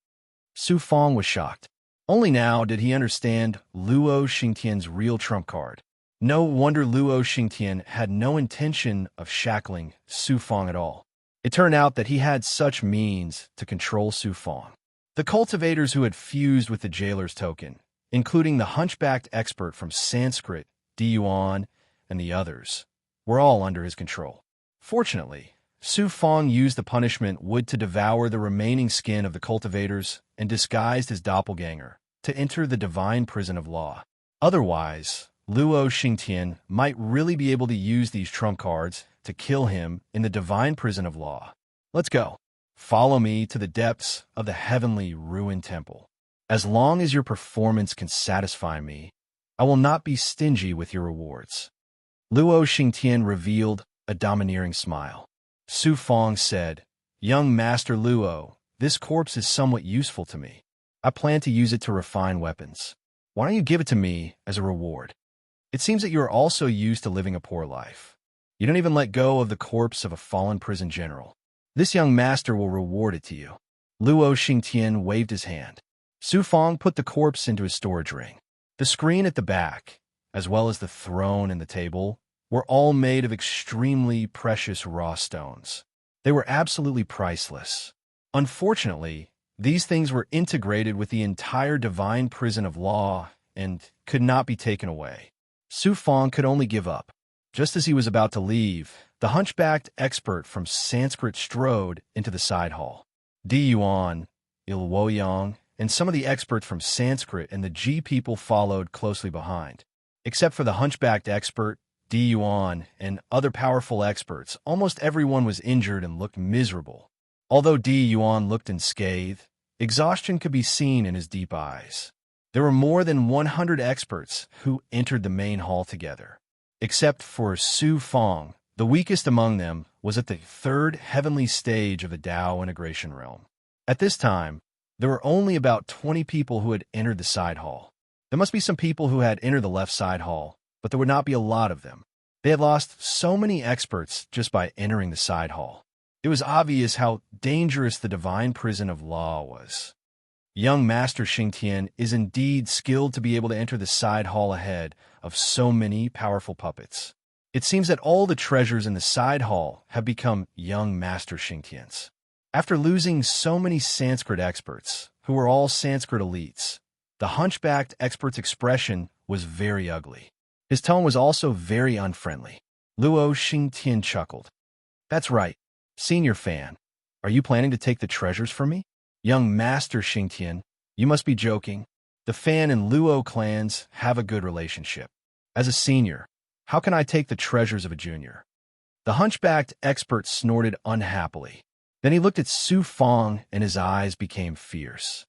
Su Fong was shocked. Only now did he understand Luo Xingtian's real trump card. No wonder Luo Xingtian had no intention of shackling Su Fong at all. It turned out that he had such means to control Su Fong. The cultivators who had fused with the jailer's token, including the hunchbacked expert from Sanskrit, Di Yuan, and the others, were all under his control. Fortunately, Su Fong used the punishment wood to devour the remaining skin of the cultivators and disguised his doppelganger to enter the divine prison of law. Otherwise, Luo Xingtian might really be able to use these trump cards to kill him in the divine prison of law. Let's go. Follow me to the depths of the heavenly ruined temple. As long as your performance can satisfy me, I will not be stingy with your rewards. Luo Xingtian revealed a domineering smile. Su Fong said, "Young Master Luo, this corpse is somewhat useful to me. I plan to use it to refine weapons. Why don't you give it to me as a reward? It seems that you are also used to living a poor life. You don't even let go of the corpse of a fallen prison general. This young master will reward it to you." Luo Xingtian waved his hand. Su Fong put the corpse into his storage ring. The screen at the back, as well as the throne and the table, were all made of extremely precious raw stones. They were absolutely priceless. Unfortunately, these things were integrated with the entire divine prison of law and could not be taken away. Su Fong could only give up. Just as he was about to leave, the hunchbacked expert from Sanskrit strode into the side hall. Di Yuan, Il Woyang, and some of the experts from Sanskrit and the Ji people followed closely behind. Except for the hunchbacked expert, Di Yuan, and other powerful experts, almost everyone was injured and looked miserable. Although Di Yuan looked unscathed, exhaustion could be seen in his deep eyes. There were more than 100 experts who entered the main hall together. Except for Su Fong, the weakest among them was at the third heavenly stage of the Tao integration realm. At this time, there were only about 20 people who had entered the side hall. There must be some people who had entered the left side hall, but there would not be a lot of them. They had lost so many experts just by entering the side hall. It was obvious how dangerous the divine prison of law was. Young Master Xingtian is indeed skilled to be able to enter the side hall ahead of so many powerful puppets. It seems that all the treasures in the side hall have become young Master Xingtian's. After losing so many Sanskrit experts, who were all Sanskrit elites, the hunchbacked expert's expression was very ugly. His tone was also very unfriendly. Luo Xingtian chuckled. "That's right, senior fan. Are you planning to take the treasures from me? Young Master Xingtian, you must be joking. The fan and Luo clans have a good relationship. As a senior, how can I take the treasures of a junior?" The hunchbacked expert snorted unhappily. Then he looked at Su Fong and his eyes became fierce.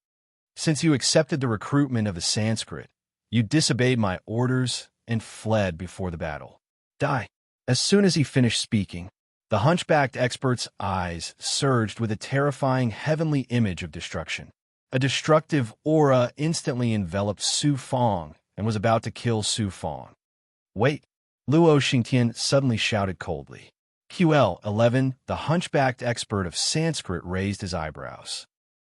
"Since you accepted the recruitment of the Sanskrit, you disobeyed my orders and fled before the battle. Die." As soon as he finished speaking, the hunchbacked expert's eyes surged with a terrifying heavenly image of destruction. A destructive aura instantly enveloped Su Fong and was about to kill Su Fong. "Wait!" Luo Xingtian suddenly shouted coldly. QL11, the hunchbacked expert of Sanskrit, raised his eyebrows.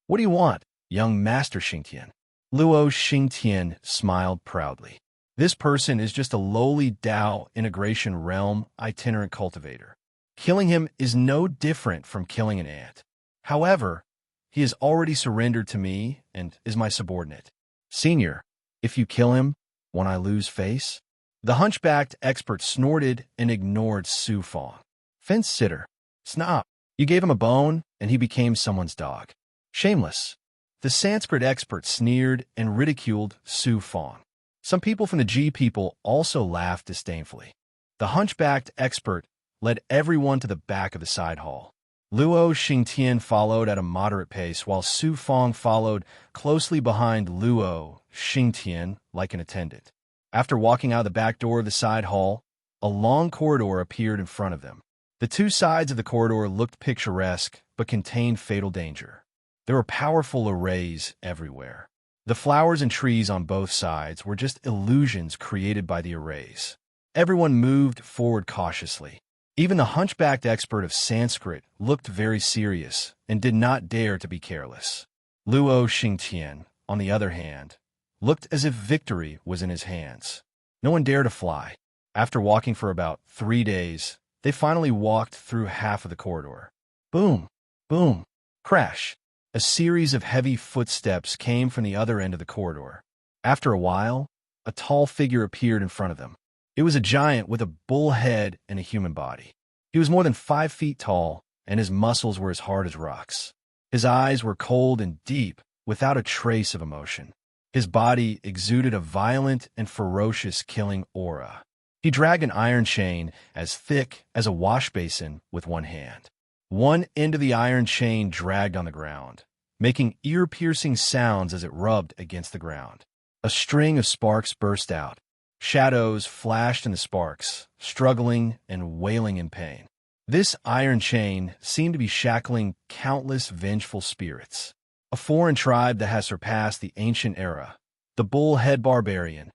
"What do you want, young Master Xingtian?" Luo Xingtian smiled proudly. This person is just a lowly Tao integration realm itinerant cultivator. Killing him is no different from killing an ant. However, he has already surrendered to me and is my subordinate. Senior, if you kill him, won't I lose face? The hunchbacked expert snorted and ignored Su Fong. Fence sitter. Snob. You gave him a bone, and he became someone's dog. Shameless. The Sanskrit expert sneered and ridiculed Su Fong. Some people from the G people also laughed disdainfully. The hunchbacked expert led everyone to the back of the side hall. Luo Xingtian followed at a moderate pace, while Su Fong followed closely behind Luo Xingtian like an attendant. After walking out the back door of the side hall, a long corridor appeared in front of them. The two sides of the corridor looked picturesque, but contained fatal danger. There were powerful arrays everywhere. The flowers and trees on both sides were just illusions created by the arrays. Everyone moved forward cautiously. Even the hunchbacked expert of Sanskrit looked very serious and did not dare to be careless. Luo Xingtian, on the other hand, looked as if victory was in his hands. No one dared to fly. After walking for about 3 days, they finally walked through half of the corridor. Boom, boom, crash. A series of heavy footsteps came from the other end of the corridor. After a while, a tall figure appeared in front of them. It was a giant with a bull head and a human body. He was more than 5 feet tall, and his muscles were as hard as rocks. His eyes were cold and deep, without a trace of emotion. His body exuded a violent and ferocious killing aura. He dragged an iron chain as thick as a wash basin with one hand. One end of the iron chain dragged on the ground, making ear-piercing sounds as it rubbed against the ground. A string of sparks burst out. Shadows flashed in the sparks, struggling and wailing in pain. This iron chain seemed to be shackling countless vengeful spirits. A foreign tribe that has surpassed the ancient era, the bullhead barbarian.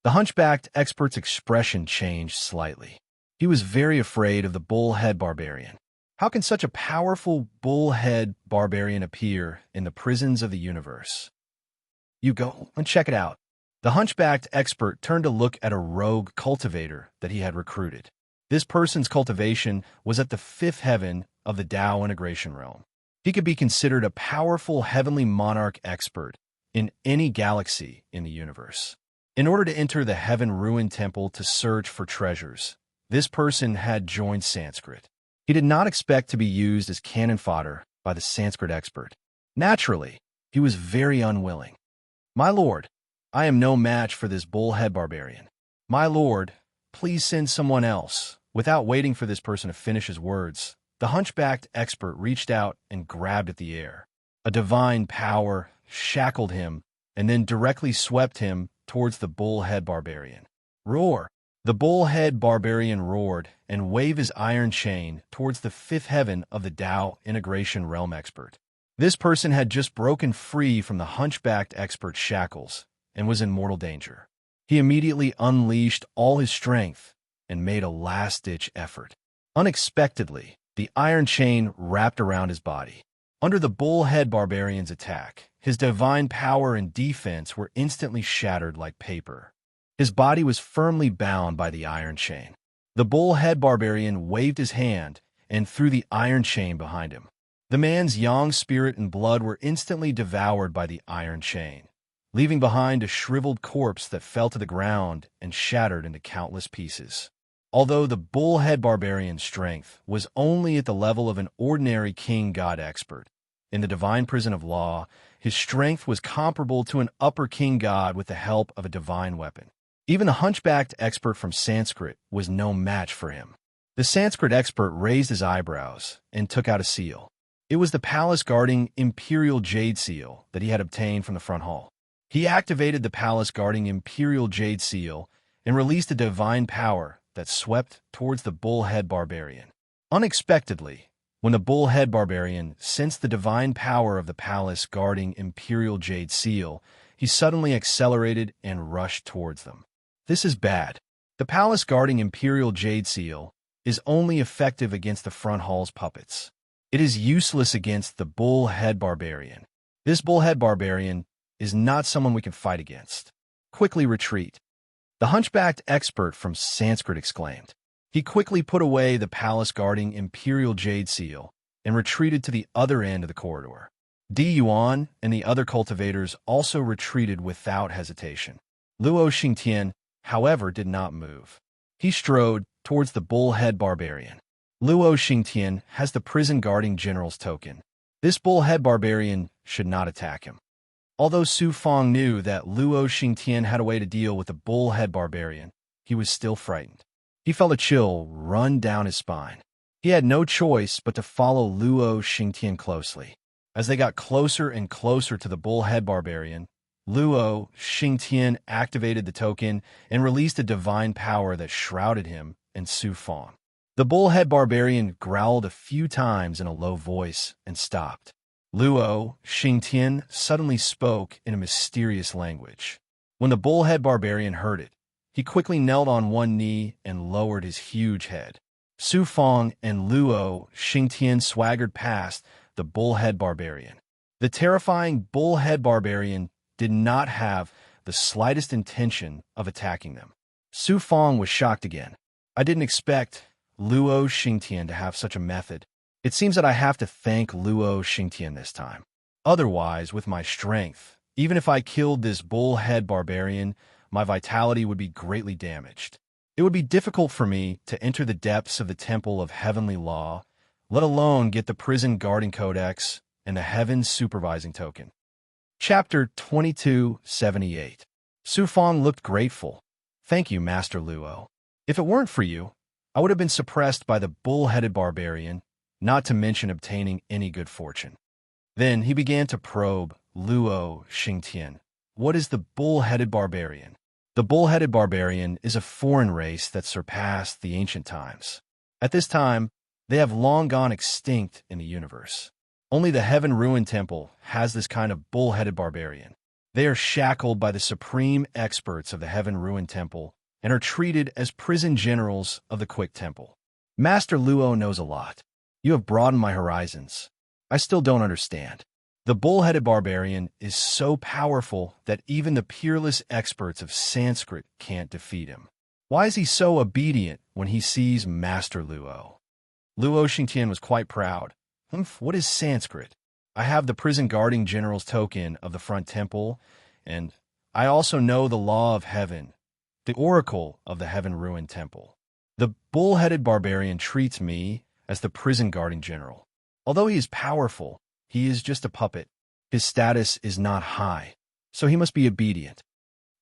The hunchbacked expert's expression changed slightly. He was very afraid of the bullhead barbarian. How can such a powerful bullhead barbarian appear in the prisons of the universe? You go and check it out. The hunchbacked expert turned to look at a rogue cultivator that he had recruited. This person's cultivation was at the 5th heaven of the Tao integration realm. He could be considered a powerful heavenly monarch expert in any galaxy in the universe. In order to enter the Heaven Ruin Temple to search for treasures, this person had joined Sanskrit. He did not expect to be used as cannon fodder by the Sanskrit expert. Naturally, he was very unwilling. My lord, I am no match for this bullhead barbarian. My lord, please send someone else. Without waiting for this person to finish his words, the hunchbacked expert reached out and grabbed at the air. A divine power shackled him and then directly swept him towards the bullhead barbarian. Roar! The bullhead barbarian roared and waved his iron chain towards the 5th heaven of the Tao integration realm expert. This person had just broken free from the hunchbacked expert's shackles and was in mortal danger. He immediately unleashed all his strength and made a last-ditch effort. Unexpectedly, the iron chain wrapped around his body. Under the bullhead barbarian's attack, his divine power and defense were instantly shattered like paper. His body was firmly bound by the iron chain. The bullhead barbarian waved his hand and threw the iron chain behind him. The man's yang spirit and blood were instantly devoured by the iron chain, leaving behind a shriveled corpse that fell to the ground and shattered into countless pieces. Although the bullhead barbarian's strength was only at the level of an ordinary king god expert, in the divine prison of law, his strength was comparable to an upper king god with the help of a divine weapon. Even the hunchbacked expert from Sanskrit was no match for him. The Sanskrit expert raised his eyebrows and took out a seal. It was the palace-guarding imperial jade seal that he had obtained from the front hall. He activated the palace-guarding imperial jade seal and released a divine power that swept towards the bullhead barbarian. Unexpectedly, when the bullhead barbarian sensed the divine power of the palace-guarding imperial jade seal, he suddenly accelerated and rushed towards them. This is bad. The palace-guarding imperial jade seal is only effective against the front hall's puppets. It is useless against the bullhead barbarian. This bullhead barbarian is not someone we can fight against. Quickly retreat. The hunchbacked expert from Sanskrit exclaimed. He quickly put away the palace-guarding imperial jade seal and retreated to the other end of the corridor. Di Yuan and the other cultivators also retreated without hesitation. Luo Xingtian, however, did not move. He strode towards the bullhead barbarian. Luo Xingtian has the prison guarding general's token. This bullhead barbarian should not attack him. Although Su Fong knew that Luo Xingtian had a way to deal with the bullhead barbarian, he was still frightened. He felt a chill run down his spine. He had no choice but to follow Luo Xingtian closely. As they got closer and closer to the bullhead barbarian, Luo Xingtian activated the token and released a divine power that shrouded him and Su Fong. The bullhead barbarian growled a few times in a low voice and stopped. Luo Xingtian suddenly spoke in a mysterious language. When the bullhead barbarian heard it, he quickly knelt on one knee and lowered his huge head. Su Fong and Luo Xingtian swaggered past the bullhead barbarian. The terrifying bullhead barbarian did not have the slightest intention of attacking them. Su Fong was shocked again. I didn't expect Luo Xingtian to have such a method. It seems that I have to thank Luo Xingtian this time. Otherwise, with my strength, even if I killed this bullhead barbarian, my vitality would be greatly damaged. It would be difficult for me to enter the depths of the Temple of Heavenly Law, let alone get the prison guarding codex and the Heavens supervising token. Chapter 2278. Su Fong looked grateful. Thank you, Master Luo. If it weren't for you, I would have been suppressed by the bull-headed barbarian, not to mention obtaining any good fortune. Then he began to probe Luo Xingtian. What is the bull-headed barbarian? The bull-headed barbarian is a foreign race that surpassed the ancient times. At this time, they have long gone extinct in the universe. Only the Heaven Ruin Temple has this kind of bull-headed barbarian. They are shackled by the supreme experts of the Heaven Ruin Temple and are treated as prison generals of the Quick Temple. Master Luo knows a lot. You have broadened my horizons. I still don't understand. The bull-headed barbarian is so powerful that even the peerless experts of Sanskrit can't defeat him. Why is he so obedient when he sees Master Luo? Luo Xingtian was quite proud. What is Sanskrit? I have the prison guarding general's token of the front temple, and I also know the law of heaven, the oracle of the Heaven Ruin Temple. The bull-headed barbarian treats me as the prison guarding general. Although he is powerful, he is just a puppet. His status is not high, so he must be obedient.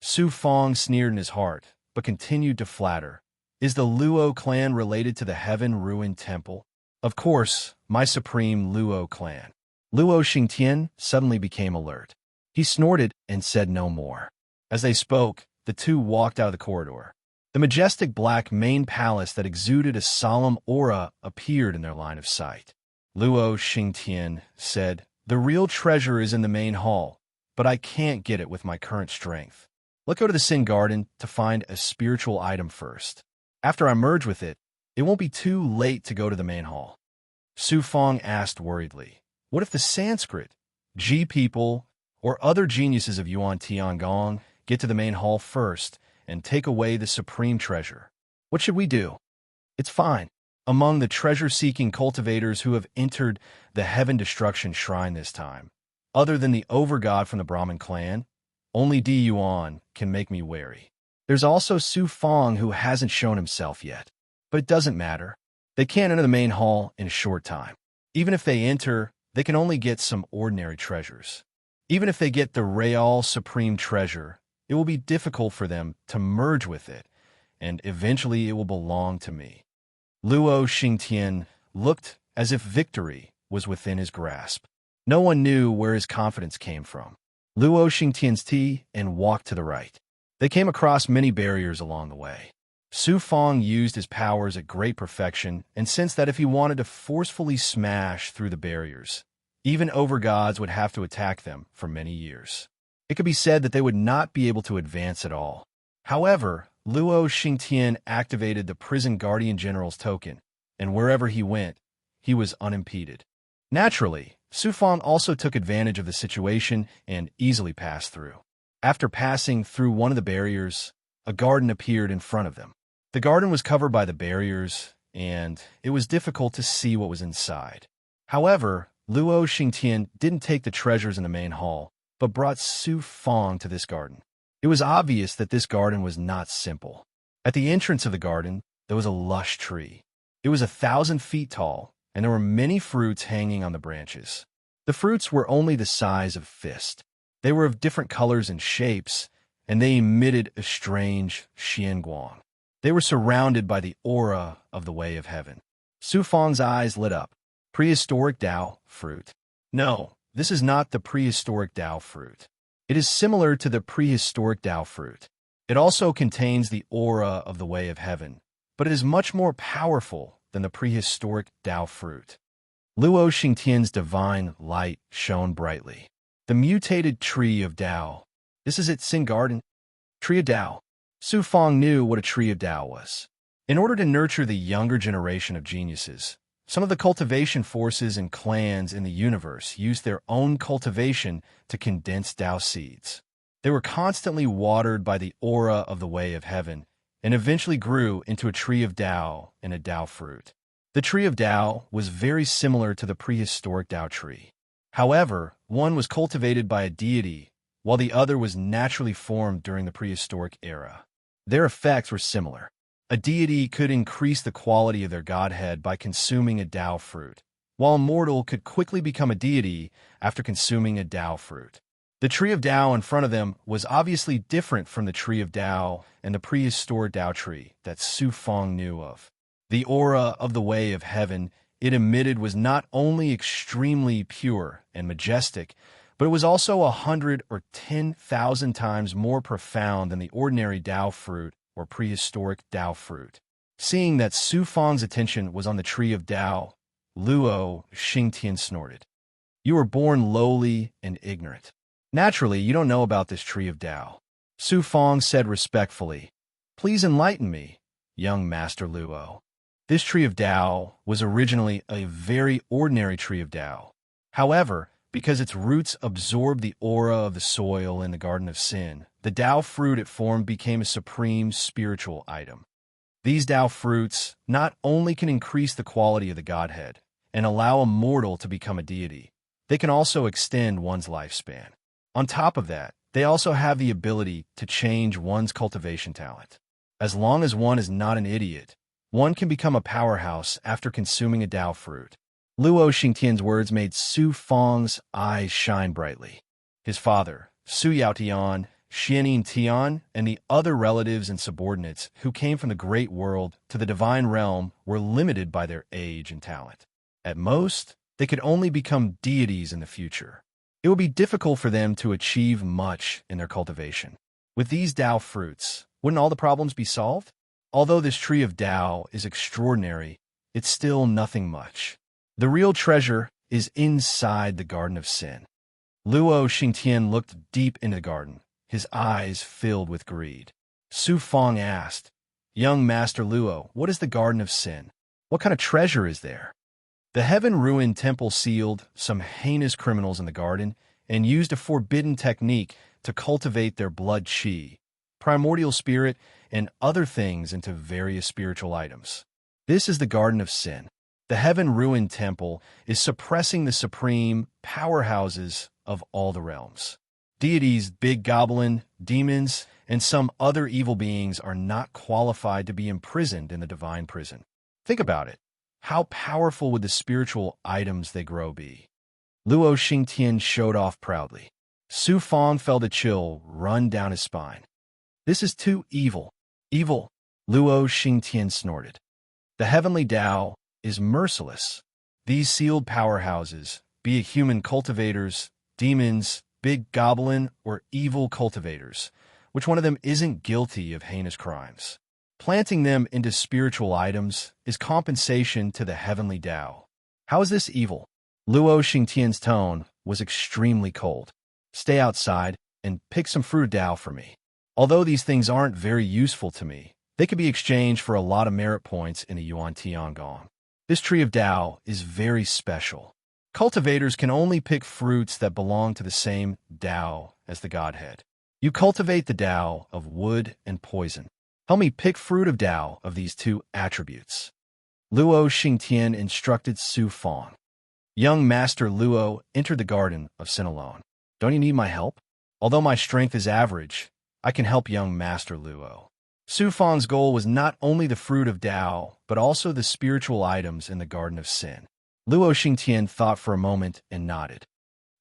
Su Fong sneered in his heart, but continued to flatter. Is the Luo clan related to the Heaven Ruin Temple? Of course, my supreme Luo clan. Luo Xingtian suddenly became alert. He snorted and said no more. As they spoke, the two walked out of the corridor. The majestic black main palace that exuded a solemn aura appeared in their line of sight. Luo Xingtian said, "The real treasure is in the main hall, but I can't get it with my current strength. Let's go to the Sin Garden to find a spiritual item first. After I merge with it, it won't be too late to go to the main hall." Su Fong asked worriedly, "What if the Sanskrit, G people, or other geniuses of Yuan Tiangong get to the main hall first and take away the supreme treasure? What should we do?" "It's fine. Among the treasure-seeking cultivators who have entered the Heaven Destruction Shrine this time, other than the overgod from the Brahmin clan, only Di Yuan can make me wary. There's also Su Fong who hasn't shown himself yet. But it doesn't matter. They can't enter the main hall in a short time. Even if they enter, they can only get some ordinary treasures. Even if they get the Real Supreme Treasure, it will be difficult for them to merge with it, and eventually it will belong to me." Luo Xingtian looked as if victory was within his grasp. No one knew where his confidence came from. Luo Xingtian's tea and walked to the right. They came across many barriers along the way. Su Fong used his powers at great perfection and sensed that if he wanted to forcefully smash through the barriers, even overgods would have to attack them for many years. It could be said that they would not be able to advance at all. However, Luo Xingtian activated the prison guardian general's token, and wherever he went, he was unimpeded. Naturally, Su Fong also took advantage of the situation and easily passed through. After passing through one of the barriers, a garden appeared in front of them. The garden was covered by the barriers, and it was difficult to see what was inside. However, Luo Xingtian didn't take the treasures in the main hall, but brought Su Fong to this garden. It was obvious that this garden was not simple. At the entrance of the garden, there was a lush tree. It was 1,000 feet tall, and there were many fruits hanging on the branches. The fruits were only the size of a fist. They were of different colors and shapes, and they emitted a strange xianguang. They were surrounded by the aura of the way of heaven. Su Fang's eyes lit up. Prehistoric Tao fruit. No, this is not the prehistoric Tao fruit. It is similar to the prehistoric Tao fruit. It also contains the aura of the way of heaven, but it is much more powerful than the prehistoric Tao fruit. Luo Xingtian's divine light shone brightly. The mutated tree of Tao. This is its Sin Garden. Tree of Tao. Su Fang knew what a tree of Tao was. In order to nurture the younger generation of geniuses, some of the cultivation forces and clans in the universe used their own cultivation to condense Tao seeds. They were constantly watered by the aura of the way of heaven and eventually grew into a tree of Tao and a Tao fruit. The tree of Tao was very similar to the prehistoric Tao tree. However, one was cultivated by a deity, while the other was naturally formed during the prehistoric era. Their effects were similar. A deity could increase the quality of their godhead by consuming a Tao fruit, while a mortal could quickly become a deity after consuming a Tao fruit. The tree of Tao in front of them was obviously different from the tree of Tao and the prehistoric Tao tree that Su Fang knew of. The aura of the way of heaven it emitted was not only extremely pure and majestic, but it was also 100 or 10,000 times more profound than the ordinary Tao fruit or prehistoric Tao fruit. Seeing that Su Fang's attention was on the tree of Tao, Luo Xingtian snorted. You were born lowly and ignorant. Naturally, you don't know about this tree of Tao. Su Fang said respectfully, Please enlighten me, young Master Luo. This tree of Tao was originally a very ordinary tree of Tao. However, because its roots absorbed the aura of the soil in the Garden of Sin, the Tao fruit it formed became a supreme spiritual item. These Tao fruits not only can increase the quality of the Godhead and allow a mortal to become a deity, they can also extend one's lifespan. On top of that, they also have the ability to change one's cultivation talent. As long as one is not an idiot, one can become a powerhouse after consuming a Tao fruit. Luo Xingtian's words made Su Fang's eyes shine brightly. His father, Su Yaotian, Xianin Tian, and the other relatives and subordinates who came from the great world to the divine realm were limited by their age and talent. At most, they could only become deities in the future. It would be difficult for them to achieve much in their cultivation. With these Tao fruits, wouldn't all the problems be solved? Although this tree of Tao is extraordinary, it's still nothing much. The real treasure is inside the Garden of Sin. Luo Xingtian looked deep into the garden, his eyes filled with greed. Su Fang asked, Young Master Luo, what is the Garden of Sin? What kind of treasure is there? The heaven-ruined temple sealed some heinous criminals in the garden and used a forbidden technique to cultivate their blood qi, primordial spirit, and other things into various spiritual items. This is the Garden of Sin. The heaven-ruined temple is suppressing the supreme powerhouses of all the realms. Deities, big goblin, demons, and some other evil beings are not qualified to be imprisoned in the divine prison. Think about it. How powerful would the spiritual items they grow be? Luo Xingtian showed off proudly. Su Fang felt a chill run down his spine. This is too evil. Evil, Luo Xingtian snorted. The heavenly Tao is merciless. These sealed powerhouses, be it human cultivators, demons, big goblin, or evil cultivators, which one of them isn't guilty of heinous crimes? Planting them into spiritual items is compensation to the heavenly Tao. How is this evil? Luo Xingtian's tone was extremely cold. Stay outside and pick some fruit Tao for me. Although these things aren't very useful to me, they could be exchanged for a lot of merit points in the Yuan Tiangong. This tree of Tao is very special. Cultivators can only pick fruits that belong to the same Tao as the Godhead. You cultivate the Tao of wood and poison. Help me pick fruit of Tao of these two attributes. Luo Xingtian instructed Su Fang. Young Master Luo entered the Garden of Sin alone. Don't you need my help? Although my strength is average, I can help young Master Luo. Su Fang's goal was not only the fruit of Tao, but also the spiritual items in the Garden of Sin. Luo Xingtian thought for a moment and nodded.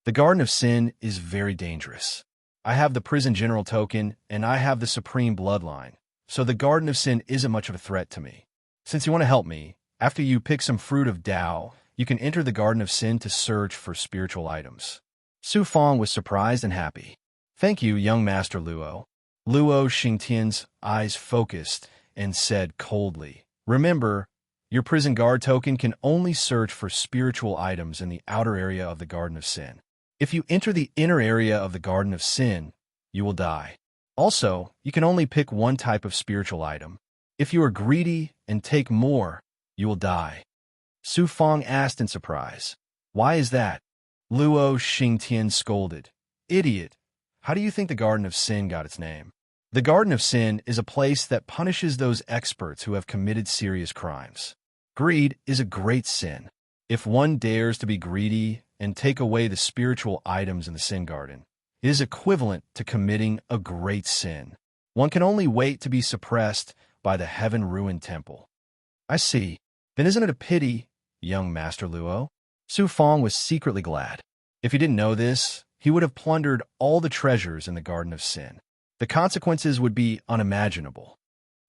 The Garden of Sin is very dangerous. I have the Prison General token, and I have the Supreme Bloodline, so the Garden of Sin isn't much of a threat to me. Since you want to help me, after you pick some fruit of Tao, you can enter the Garden of Sin to search for spiritual items. Su Fong was surprised and happy. Thank you, young Master Luo. Luo Xingtian's eyes focused and said coldly, remember, your prison guard token can only search for spiritual items in the outer area of the Garden of Sin. If you enter the inner area of the Garden of Sin, you will die. Also, you can only pick one type of spiritual item. If you are greedy and take more, you will die. Su Fong asked in surprise. Why is that? Luo Xingtian scolded. Idiot! How do you think the Garden of Sin got its name? The Garden of Sin is a place that punishes those experts who have committed serious crimes. Greed is a great sin. If one dares to be greedy and take away the spiritual items in the Sin Garden, it is equivalent to committing a great sin. One can only wait to be suppressed by the heaven-ruined temple. I see. Then isn't it a pity, young Master Luo? Su Fong was secretly glad. If he didn't know this, he would have plundered all the treasures in the Garden of Sin. The consequences would be unimaginable.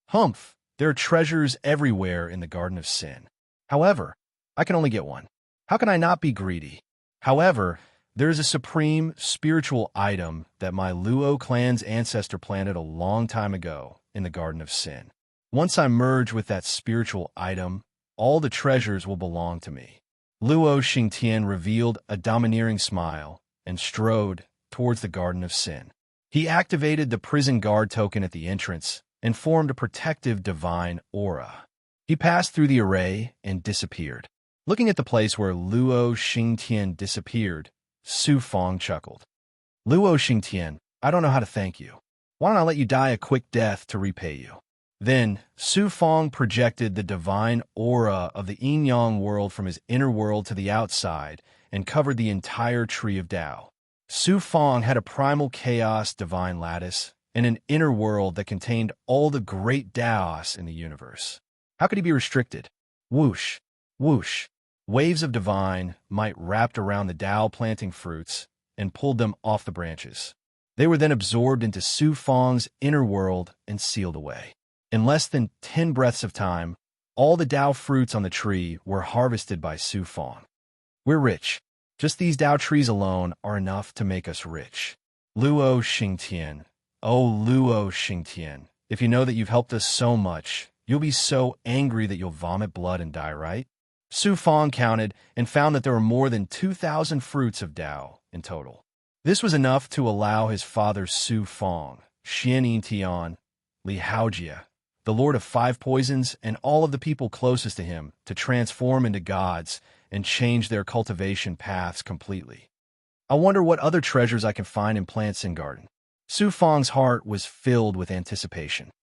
Humph, there are treasures everywhere in the Garden of Sin. However, I can only get one. How can I not be greedy? However, there is a supreme spiritual item that my Luo clan's ancestor planted a long time ago in the Garden of Sin. Once I merge with that spiritual item, all the treasures will belong to me. Luo Xingtian revealed a domineering smile and strode towards the Garden of Sin. He activated the prison guard token at the entrance and formed a protective divine aura. He passed through the array and disappeared. Looking at the place where Luo Xingtian disappeared, Su Fong chuckled. Luo Xingtian, I don't know how to thank you. Why don't I let you die a quick death to repay you? Then, Su Fong projected the divine aura of the yin-yang world from his inner world to the outside and covered the entire tree of Tao. Su Fong had a primal chaos divine lattice and an inner world that contained all the great Taos in the universe. How could he be restricted? Whoosh, whoosh. Waves of divine might wrapped around the Tao planting fruits and pulled them off the branches. They were then absorbed into Su Fong's inner world and sealed away. In less than 10 breaths of time, all the Tao fruits on the tree were harvested by Su Fong. We're rich. Just these Tao trees alone are enough to make us rich. Luo Xingtian. Oh, Luo Xingtian. If you know that you've helped us so much, you'll be so angry that you'll vomit blood and die, right? Su Fong counted and found that there were more than 2,000 fruits of Tao in total. This was enough to allow his father Su Fong, Xian Yintian, Li Haojia, the Lord of Five Poisons, and all of the people closest to him to transform into gods and change their cultivation paths completely. I wonder what other treasures I can find in Plant Sin Garden. Su Fong's heart was filled with anticipation.